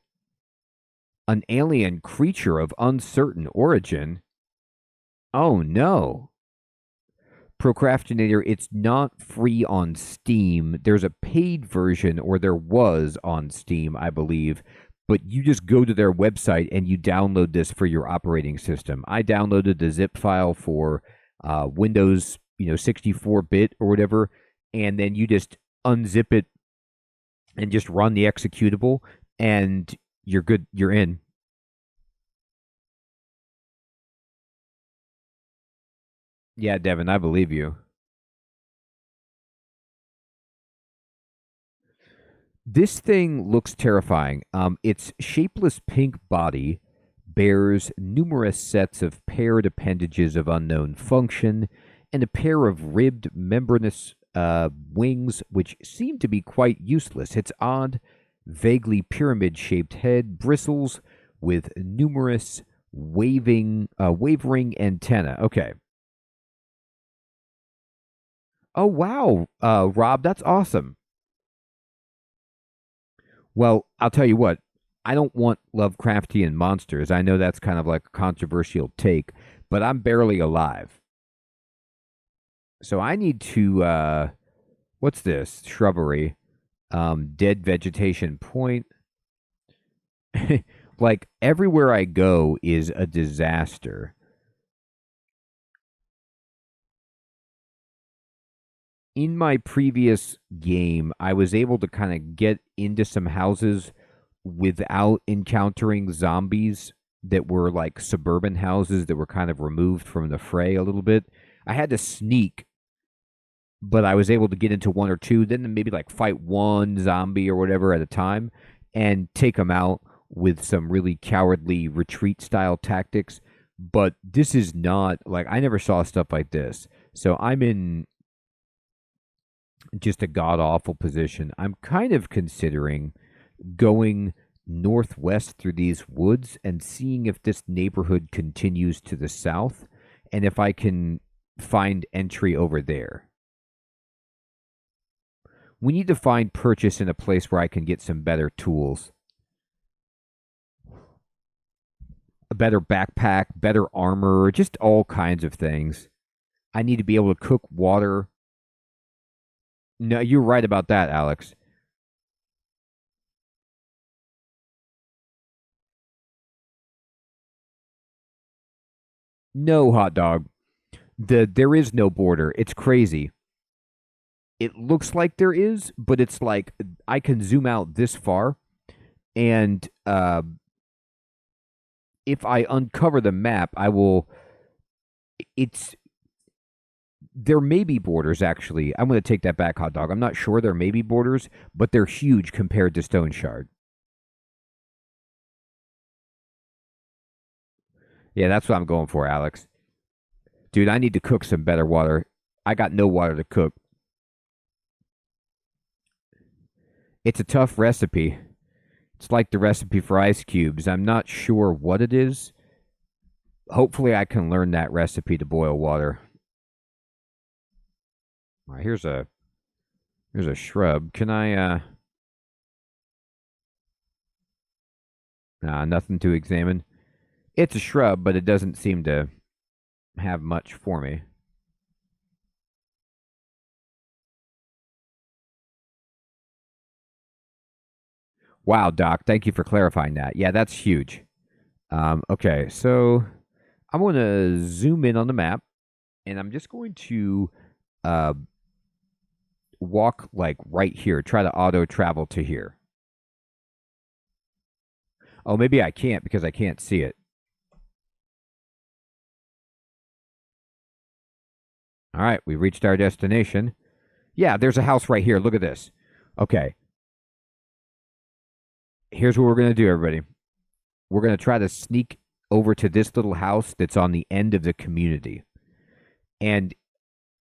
An alien creature of uncertain origin. Oh no. Procrastinator, it's not free on Steam. There's a paid version, or there was on Steam, I believe, but you just go to their website and you download this for your operating system. I downloaded the zip file for Windows, 64-bit or whatever, and then you just unzip it and just run the executable, and you're good. You're in. Yeah, Devin, I believe you. This thing looks terrifying. Its shapeless pink body bears numerous sets of paired appendages of unknown function and a pair of ribbed membranous wings which seem to be quite useless. Its odd, vaguely pyramid-shaped head bristles with numerous wavering antenna. Okay. Oh wow, Rob, that's awesome. Well, I'll tell you what, I don't want Lovecraftian monsters. I know that's kind of like a controversial take, but I'm barely alive. So I need to what's this? Shrubbery. Dead vegetation point. Like everywhere I go is a disaster. In my previous game, I was able to kind of get into some houses without encountering zombies that were like suburban houses that were kind of removed from the fray a little bit. I had to sneak, but I was able to get into one or two, then maybe like fight one zombie or whatever at a time and take them out with some really cowardly retreat style tactics. But this is not like I never saw stuff like this. So I'm in just a god awful position. I'm kind of considering going northwest through these woods and seeing if this neighborhood continues to the south and if I can find entry over there. We need to find purchase in a place where I can get some better tools, a better backpack, better armor, just all kinds of things. I need to be able to cook water. No, you're right about that, Alex. No, hot dog. There is no border. It's crazy. It looks like there is, but it's like I can zoom out this far, and if I uncover the map, I will. It's there may be borders actually. I'm going to take that back, hot dog. I'm not sure there may be borders, but they're huge compared to Stone Shard. Yeah, that's what I'm going for, Alex. Dude, I need to cook some better water. I got no water to cook. It's a tough recipe. It's like the recipe for ice cubes. I'm not sure what it is. Hopefully, I can learn that recipe to boil water. All right, here's a shrub. Can I? Nah, nothing to examine. It's a shrub, but it doesn't seem to have much for me. Wow, Doc, thank you for clarifying that. Yeah, that's huge. Okay, so I'm going to zoom in on the map, and I'm just going to uh, walk like right here. Try to auto travel to here. Oh, maybe I can't because I can't see it. All right, we reached our destination. Yeah, there's a house right here. Look at this. Okay, here's what we're going to do, everybody. We're going to try to sneak over to this little house that's on the end of the community. And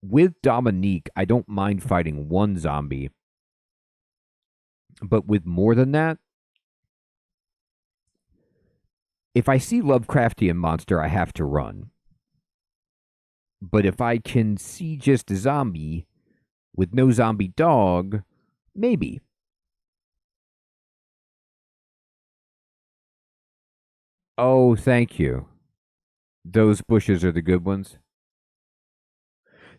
with Dominique, I don't mind fighting one zombie, but with more than that, if I see Lovecraftian monster, I have to run. But if I can see just a zombie with no zombie dog, maybe. Oh, thank you. Those bushes are the good ones.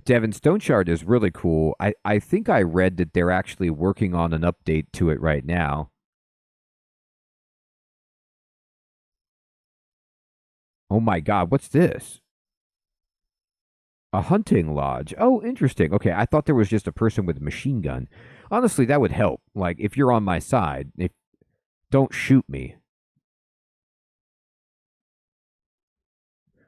Devin Stoneshard is really cool. I think I read that they're actually working on an update to it right now. Oh my God, what's this? A hunting lodge. Oh, interesting. Okay, I thought there was just a person with a machine gun. Honestly, that would help. Like, if you're on my side, if don't shoot me.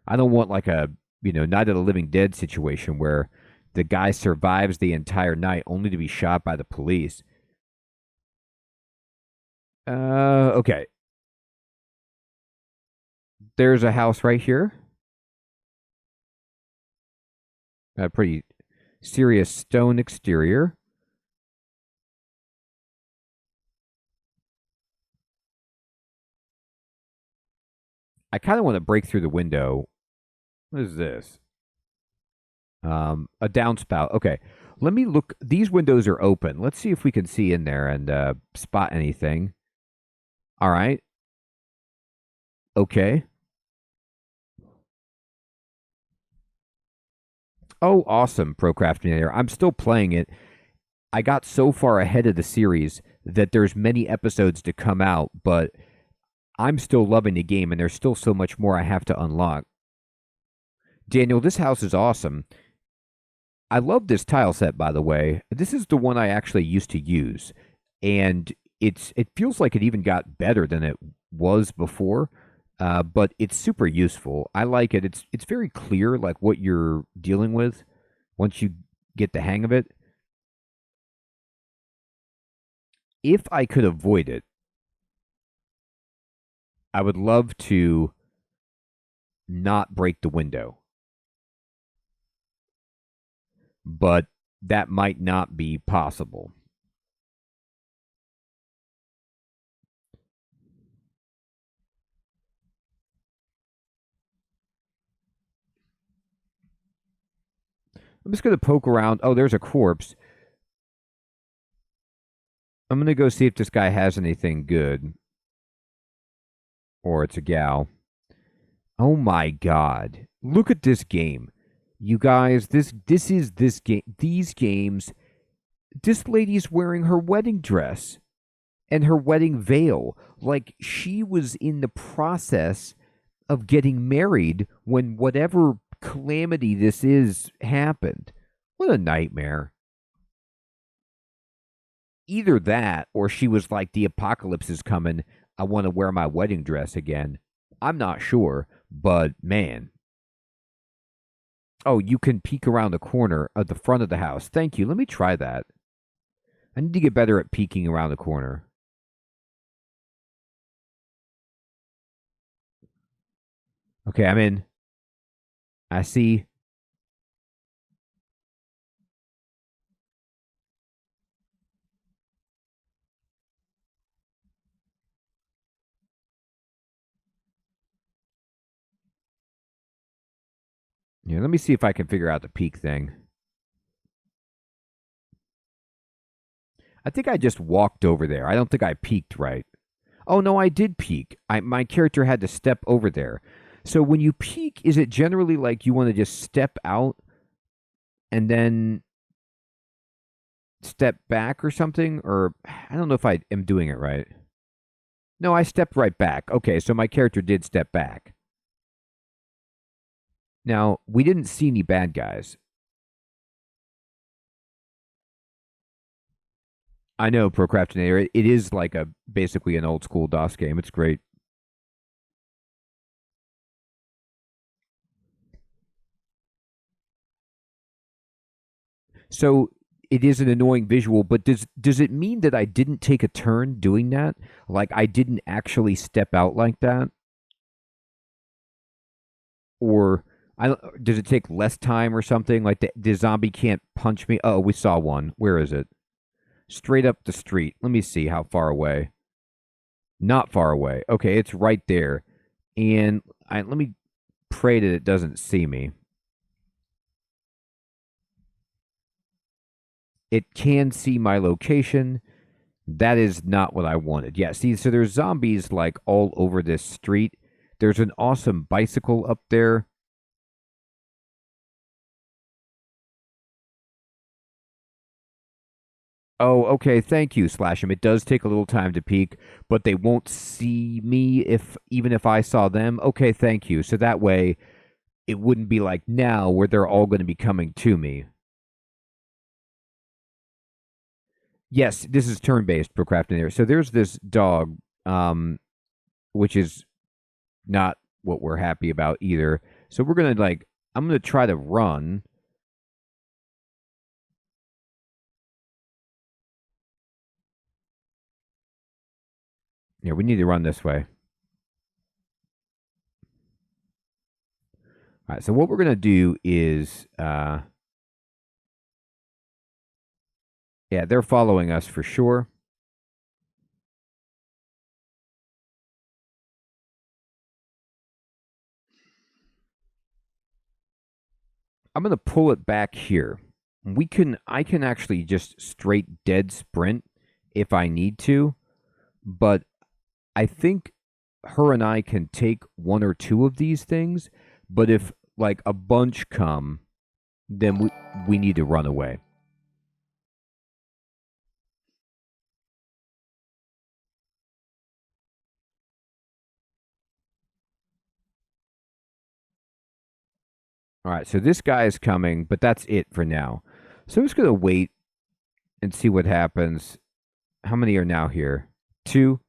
I don't want like a, Night of the Living Dead situation where the guy survives the entire night only to be shot by the police. Okay. There's a house right here. A pretty serious stone exterior. I kind of want to break through the window. What is this? A downspout. Okay. Let me look. These windows are open. Let's see if we can see in there and spot anything. All right. Okay. Oh, awesome, Procrastinator. I'm still playing it. I got so far ahead of the series that there's many episodes to come out, but I'm still loving the game and there's still so much more I have to unlock. Daniel, this house is awesome. I love this tile set, by the way. This is the one I actually used to use, and it feels like it even got better than it was before. But it's super useful. I like it. It's very clear, like what you're dealing with once you get the hang of it. If I could avoid it, I would love to not break the window, but that might not be possible. I'm just going to poke around. Oh, there's a corpse. I'm going to go see if this guy has anything good. Or it's a gal. Oh my god. Look at this game. You guys, this is this game. These games. This lady's wearing her wedding dress and her wedding veil. Like she was in the process of getting married when whatever calamity this is happened. What a nightmare. Either that or she was like, the apocalypse is coming. I want to wear my wedding dress again. I'm not sure, but man. Oh, you can peek around the corner at the front of the house. Thank you. Let me try that. I need to get better at peeking around the corner. Okay, I'm in. I see. Yeah, let me see if I can figure out the peak thing. I think I just walked over there. I don't think I peeked right. Oh no, I did peek. My character had to step over there. So when you peek, is it generally like you want to just step out and then step back or something? Or I don't know if I am doing it right. No, I stepped right back. Okay, so my character did step back. Now, we didn't see any bad guys. I know, Procrastinator. It is like a basically an old school DOS game. It's great. So it is an annoying visual, but does it mean that I didn't take a turn doing that? Like I didn't actually step out like that? Or does it take less time or something? Like the zombie can't punch me? Oh, we saw one. Where is it? Straight up the street. Let me see how far away. Not far away. Okay, it's right there. And let me pray that it doesn't see me. It can see my location. That is not what I wanted. Yeah, see, so there's zombies like all over this street. There's an awesome bicycle up there. Oh, okay. Thank you, Slash 'em. It does take a little time to peek, but they won't see me if even if I saw them. Okay, thank you. So that way it wouldn't be like now where they're all going to be coming to me. Yes, this is turn-based procrastinator. So there's this dog, which is not what we're happy about either. So we're gonna I'm gonna try to run. Yeah, we need to run this way. All right, so what we're gonna do is, yeah, they're following us for sure. I'm gonna pull it back here. I can actually just straight dead sprint if I need to, but I think her and I can take one or two of these things, but if like a bunch come, then we need to run away. All right, so this guy is coming, but that's it for now. So I'm just gonna wait and see what happens. How many are now here? Two.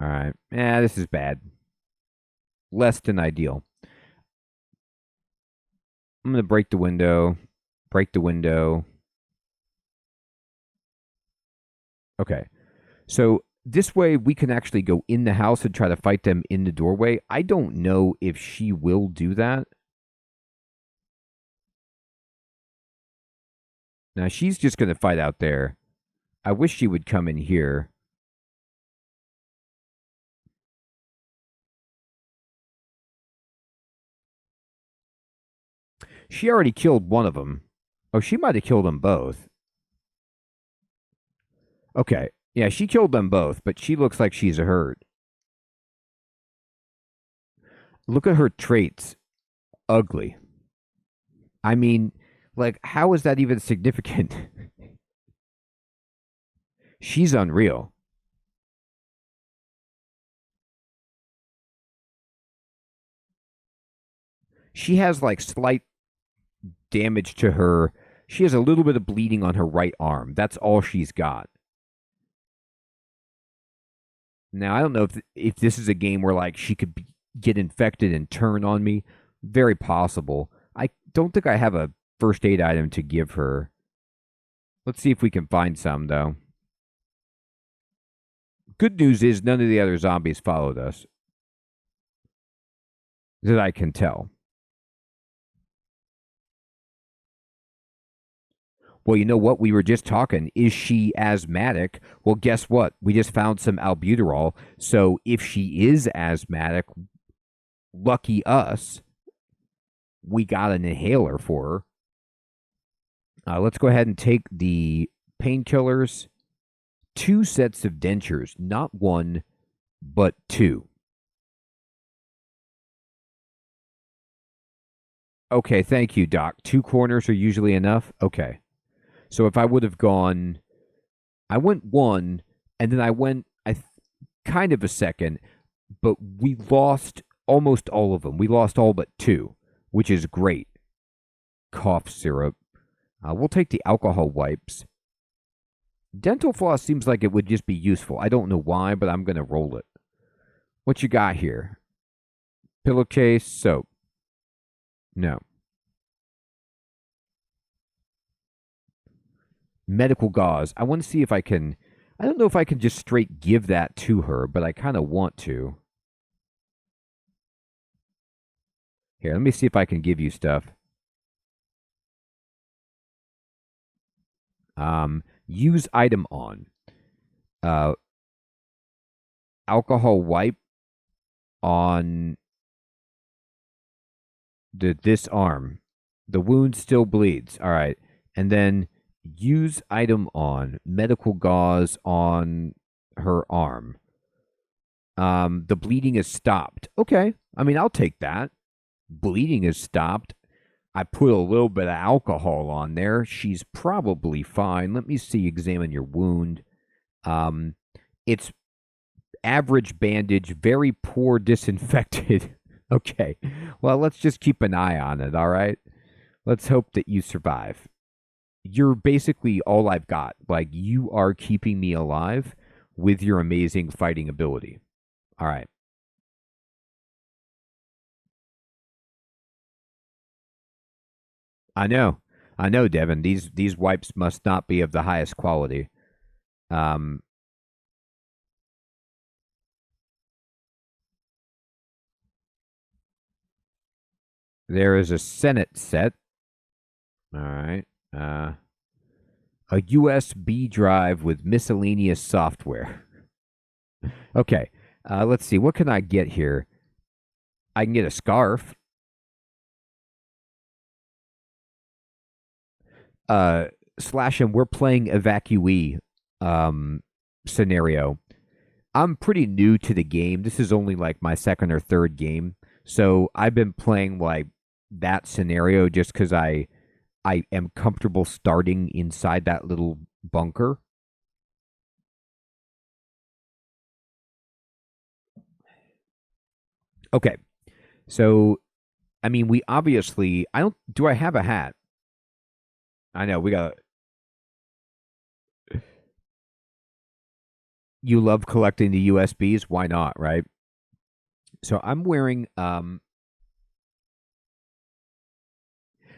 All right. Yeah, this is bad. Less than ideal. I'm gonna break the window. Break the window. Okay. So this way we can actually go in the house and try to fight them in the doorway. I don't know if she will do that. Now she's just going to fight out there. I wish she would come in here. She already killed one of them. Oh, she might have killed them both. Okay. Yeah, she killed them both, but she looks like she's a hurt. Look at her traits. Ugly. I mean, like, how is that even significant? She's unreal. She has like slight damage to her. She has a little bit of bleeding on her right arm. That's all she's got. Now, I don't know if this is a game where like she could get infected and turn on me. Very possible. I don't think I have a first aid item to give her. Let's see if we can find some though. Good news is none of the other zombies followed us. That I can tell. Well, you know what? We were just talking. Is she asthmatic? Well, guess what? We just found some albuterol. So if she is asthmatic, lucky us, we got an inhaler for her. Let's go ahead and take the painkillers. 2 sets of dentures, not 1, but 2. Okay, thank you, Doc. 2 corners are usually enough. Okay. So if I would have gone, I went 1, and then I went kind of a second, but we lost almost all of them. We lost all but 2, which is great. Cough syrup. We'll take the alcohol wipes. Dental floss seems like it would just be useful. I don't know why, but I'm going to roll it. What you got here? Pillowcase, soap. No. Medical gauze. I want to see if I can. I don't know if I can just straight give that to her, but I kind of want to. Here, let me see if I can give you stuff. Use item on. Alcohol wipe on this arm. The wound still bleeds. All right. And then use item on. Medical gauze on her arm. The bleeding is stopped. Okay. I mean, I'll take that. Bleeding is stopped. I put a little bit of alcohol on there. She's probably fine. Let me see, examine your wound. It's average bandage, very poor disinfected. Okay. Well, let's just keep an eye on it, all right? Let's hope that you survive. You're basically all I've got. Like, you are keeping me alive with your amazing fighting ability. All right. I know. I know, Devin. These wipes must not be of the highest quality. Um, there is a Senate set. All right. Uh, a USB drive with miscellaneous software. Okay. Let's see. What can I get here? I can get a scarf. Uh, Slash and we're playing evacuee scenario. I'm pretty new to the game. This is only like my second or third game. So I've been playing like that scenario just because I am comfortable starting inside that little bunker. Okay. So I mean we obviously I don't do I have a hat? I know we got you love collecting the USBs, why not, right? So I'm wearing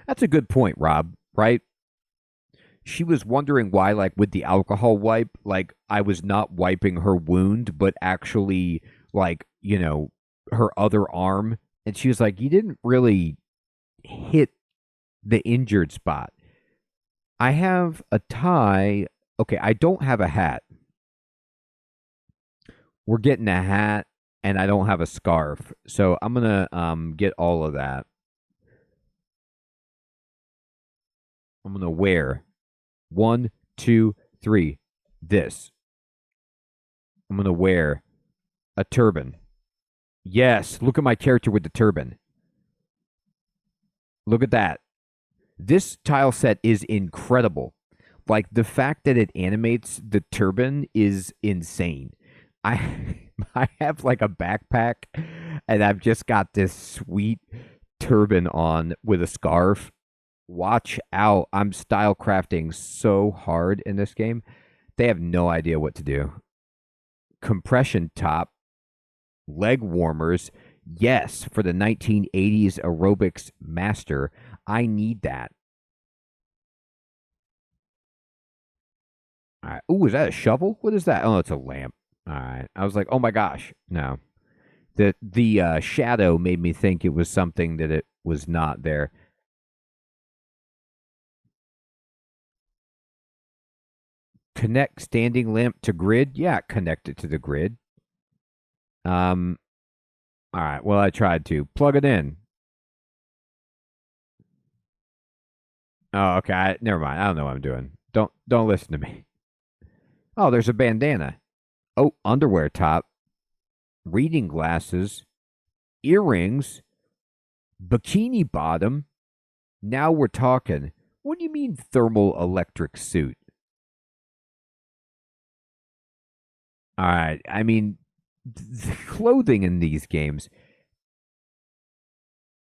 that's a good point, Rob, right? She was wondering why, like with the alcohol wipe, like I was not wiping her wound, but actually, like, her other arm. And she was like, you didn't really hit the injured spot. I have a tie. Okay, I don't have a hat. We're getting a hat, and I don't have a scarf. So I'm gonna get all of that. I'm gonna wear one, two, three. This. I'm gonna wear a turban. Yes, look at my character with the turban. Look at that. This tile set is incredible. Like the fact that it animates the turban is insane. I I have like a backpack and I've just got this sweet turban on with a scarf. Watch out. I'm style crafting so hard in this game. They have no idea what to do. Compression top, leg warmers. Yes, for the 1980s aerobics master. I need that. All right. Ooh, is that a shovel? What is that? Oh, it's a lamp. All right. I was like, oh my gosh. No. The shadow made me think it was something that it was not there. Connect standing lamp to grid. Yeah, connect it to the grid. Um. All right. Well, I tried to plug it in. Oh, okay. Never mind. I don't know what I'm doing. Don't listen to me. Oh, there's a bandana. Oh, underwear top, reading glasses, earrings, bikini bottom. Now we're talking. What do you mean thermal electric suit? All right. I mean, the clothing in these games,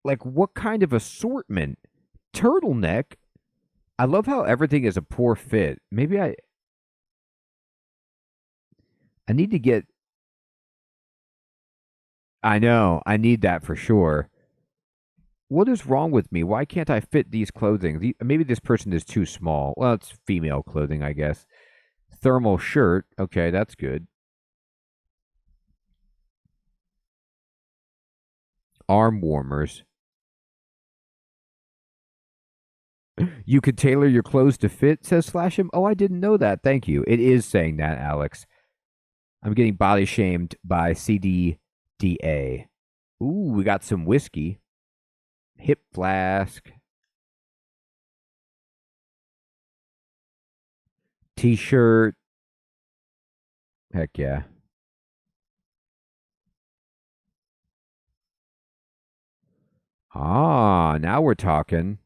like what kind of assortment? Turtleneck. I love how everything is a poor fit. Maybe I need to get I know. I need that for sure. What is wrong with me? Why can't I fit these clothing? Maybe this person is too small. Well, it's female clothing, I guess. Thermal shirt. Okay, that's good. Arm warmers. You could tailor your clothes to fit, says Slashim. Oh, I didn't know that. Thank you. It is saying that, Alex. I'm getting body shamed by Cdda. Ooh, we got some whiskey. Hip flask. T-shirt. Heck yeah. Ah, now we're talking.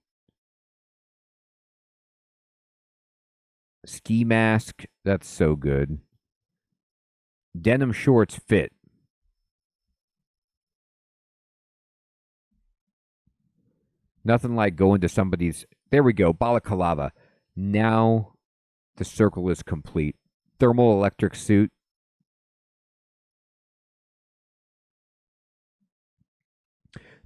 Ski mask. That's so good. Denim shorts fit. Nothing like going to somebody's. There we go, balaclava. Now the circle is complete. Thermal electric suit.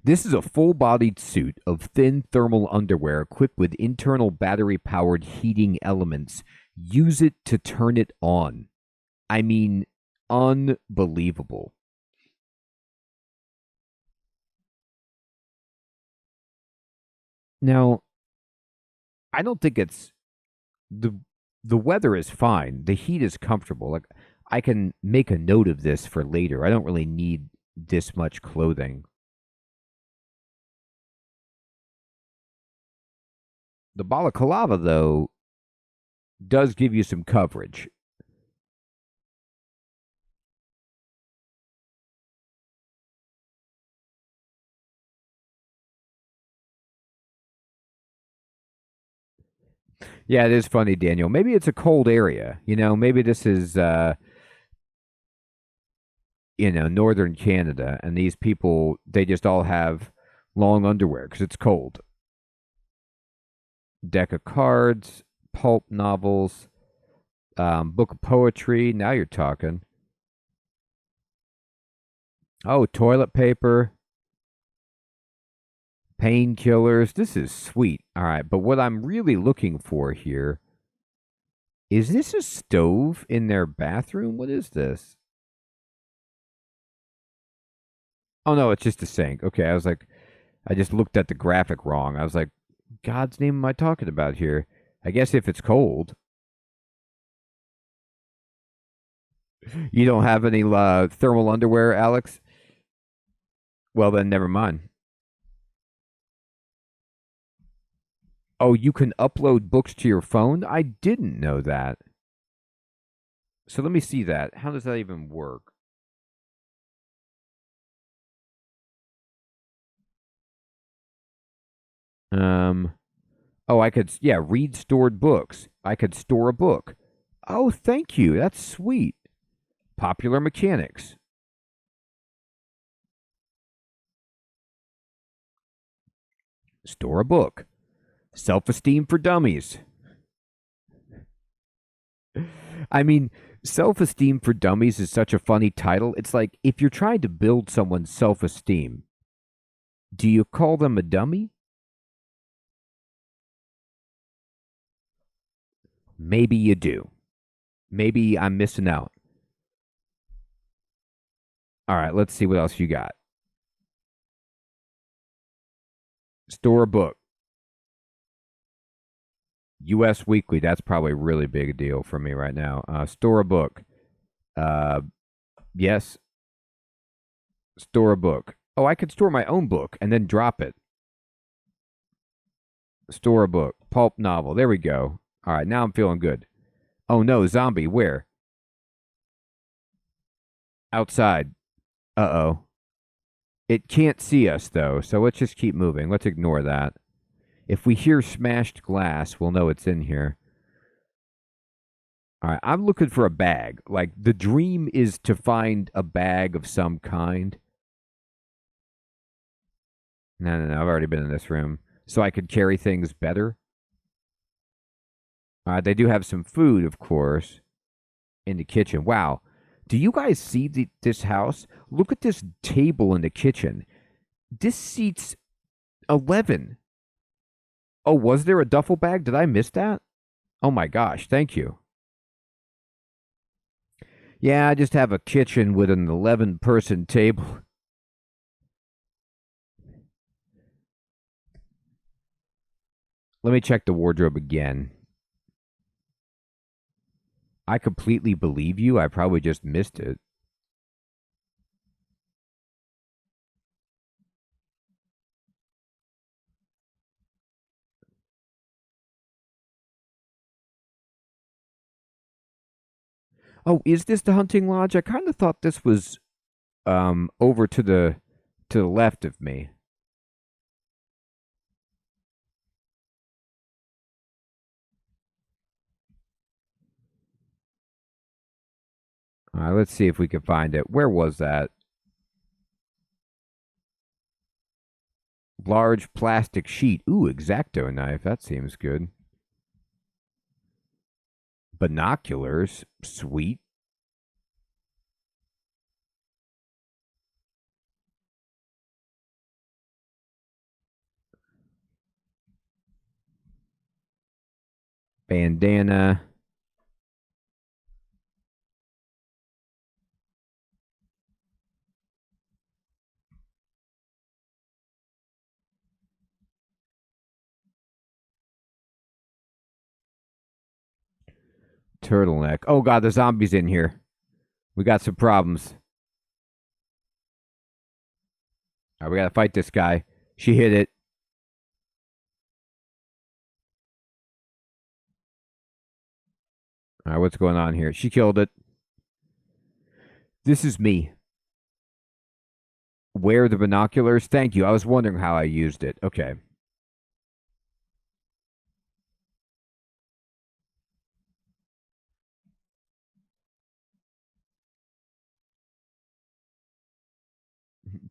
This is a full bodied suit of thin thermal underwear equipped with internal battery powered heating elements. Use it to turn it on. I mean, unbelievable. Now, I don't think it's the the weather is fine. The heat is comfortable. Like I can make a note of this for later. I don't really need this much clothing. The balaclava though does give you some coverage. Yeah, it is funny, Daniel. Maybe it's a cold area. Maybe this is northern Canada and these people they just all have long underwear cuz it's cold. Deck of cards, pulp novels, book of poetry. Now you're talking. Oh, toilet paper, painkillers. This is sweet. All right, but what I'm really looking for here is this a stove in their bathroom? What is this? Oh no, it's just a sink. Okay, I was like, I just looked at the graphic wrong. I was like, God's name am I talking about here? I guess if it's cold, you don't have any thermal underwear, Alex. Well then, never mind. Oh, you can upload books to your phone? I didn't know that. So let me see that. How does that even work? Um, oh, I could, yeah, read stored books. I could store a book. Oh, thank you. That's sweet. Popular mechanics. Store a book. Self esteem for dummies. I mean, self esteem for dummies is such a funny title. It's like if you're trying to build someone's self esteem, do you call them a dummy? Maybe you do. Maybe I'm missing out. All right, let's see what else you got. Store a book. U.S. Weekly. That's probably a really big deal for me right now. Store a book. Uh, yes. Store a book. Oh, I could store my own book and then drop it. Store a book. Pulp novel. There we go. All right, now I'm feeling good. Oh no, zombie. Where? Outside. Uh oh. It can't see us though, so let's just keep moving. Let's ignore that. If we hear smashed glass, we'll know it's in here. All right, I'm looking for a bag. Like the dream is to find a bag of some kind. No, no, no. I've already been in this room, so I could carry things better. All right, they do have some food, of course, in the kitchen. Wow, do you guys see this house? Look at this table in the kitchen. This seats 11. Oh, was there a duffel bag? Did I miss that? Oh my gosh, thank you. Yeah, I just have a kitchen with an 11-person table. Let me check the wardrobe again. I completely believe you. I probably just missed it. Oh, is this the hunting lodge? I kind of thought this was over to the left of me. All right, let's see if we can find it. Where was that? Large plastic sheet. Ooh, X-Acto knife. That seems good. Binoculars. Sweet. Bandana. Turtleneck. Oh god, the zombies in here. We got some problems. All right, we gotta fight this guy. She hit it. All right, what's going on here? She killed it. This is me. Wear the binoculars. Thank you. I was wondering how I used it. Okay.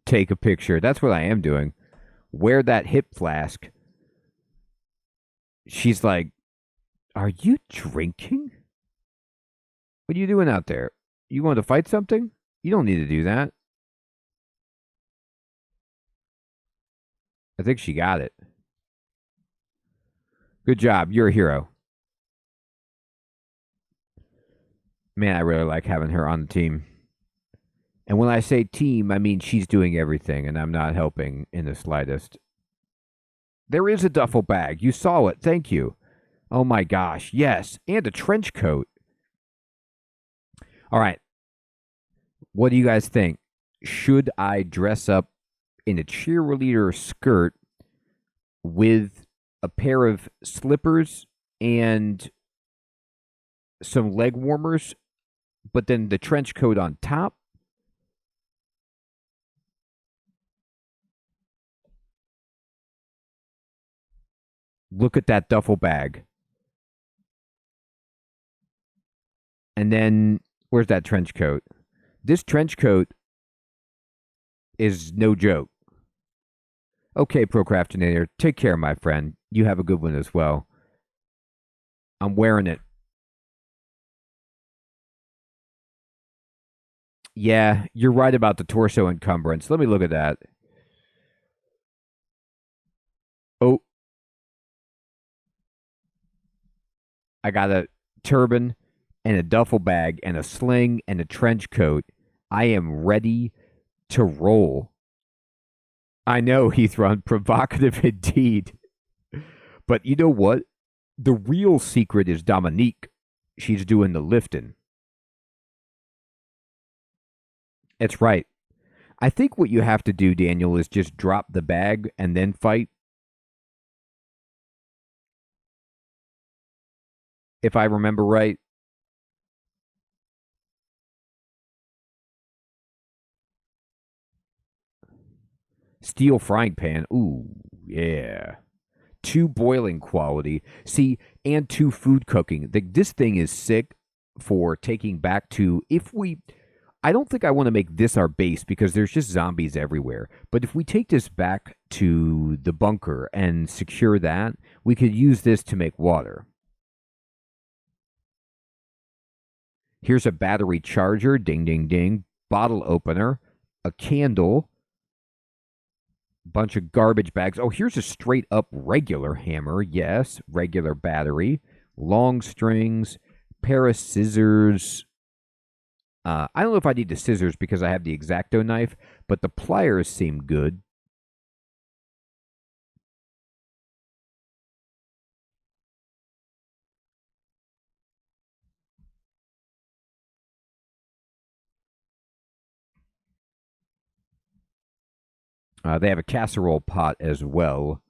Take a picture. That's what I am doing. Wear that hip flask. She's like, are you drinking? What are you doing out there? You want to fight something? You don't need to do that. I think she got it. Good job. You're a hero. Man, I really like having her on the team. And when I say team, I mean she's doing everything and I'm not helping in the slightest. There is a duffel bag. You saw it. Thank you. Oh my gosh. Yes. And a trench coat. All right. What do you guys think? Should I dress up in a cheerleader skirt with a pair of slippers and some leg warmers, but then the trench coat on top? Look at that duffel bag. And then, where's that trench coat? This trench coat is no joke. Okay, Procrastinator, take care, my friend. You have a good one as well. I'm wearing it. Yeah, you're right about the torso encumbrance. Let me look at that. Oh, I got a turban and a duffel bag and a sling and a trench coat. I am ready to roll. I know, Heathron, provocative indeed. But you know what? The real secret is Dominique. She's doing the lifting. It's right. I think what you have to do, Daniel, is just drop the bag and then fight. If I remember right. Steel frying pan. Ooh, yeah. Two boiling quality. See, and two food cooking. This thing is sick for taking back to if we. I don't think I want to make this our base because there's just zombies everywhere. But if we take this back to the bunker and secure that, we could use this to make water. Here's a battery charger. Ding, ding, ding. Bottle opener. A candle. Bunch of garbage bags. Oh, here's a straight up regular hammer. Yes, regular battery. Long strings. Pair of scissors. I don't know if I need the scissors because I have the X-Acto knife, but the pliers seem good. They have a casserole pot as well,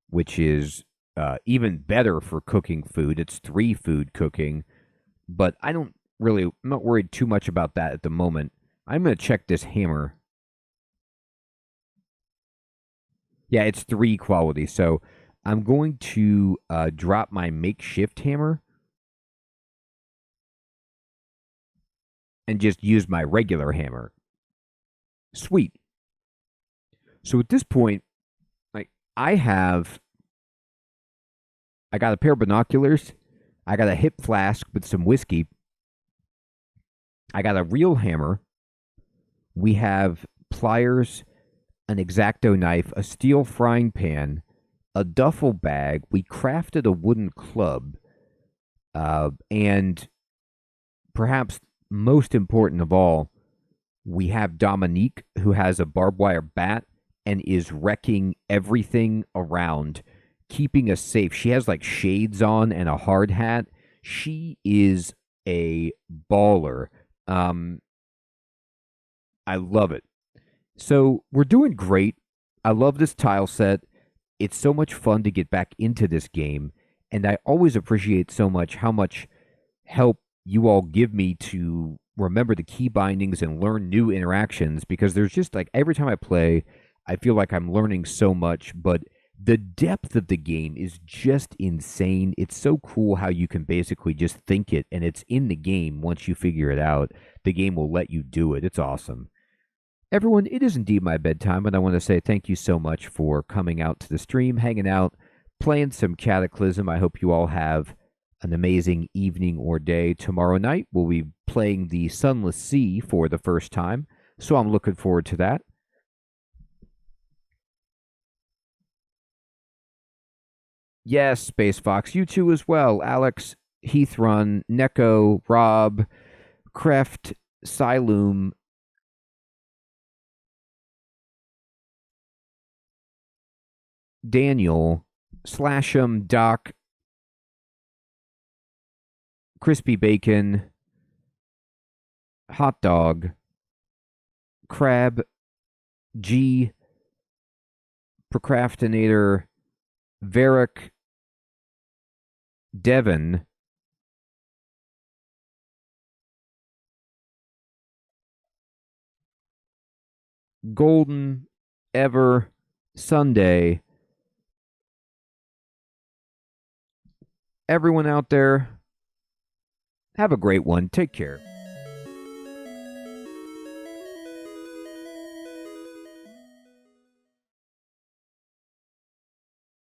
which is even better for cooking food. It's 3 food cooking, but I'm not worried too much about that at the moment. I'm going to check this hammer. Yeah, it's 3 quality. So I'm going to drop my makeshift hammer and just use my regular hammer. Sweet. So at this point, I have, I got a pair of binoculars. I got a hip flask with some whiskey. I got a real hammer. We have pliers, an X-Acto knife, a steel frying pan, a duffel bag. We crafted a wooden club. And perhaps most important of all, we have Dominique, who has a barbed wire bat and is wrecking everything around, keeping us safe. She has like shades on and a hard hat. She is a baller. Um, I love it. So we're doing great. I love this tile set. It's so much fun to get back into this game. And I always appreciate so much how much help you all give me to remember the key bindings and learn new interactions, because there's just like every time I play, I feel like I'm learning so much, but the depth of the game is just insane. It's so cool how you can basically just think it and it's in the game. Once you figure it out, the game will let you do it. It's awesome. Everyone, it is indeed my bedtime, and I want to say thank you so much for coming out to the stream, hanging out, playing some Cataclysm. I hope you all have an amazing evening or day. Tomorrow night, we'll be playing the Sunless Sea for the first time, so I'm looking forward to that. Yes, Space Fox, you too as well. Alex, Heathrun, Neko, Rob, Kreft, Siloom, Daniel, Slash'em, Doc, Crispy Bacon, Hot Dog, Crab, G, Procrastinator, Varric, Devon, Golden, Ever, Sunday. Everyone out there, have a great one. Take care.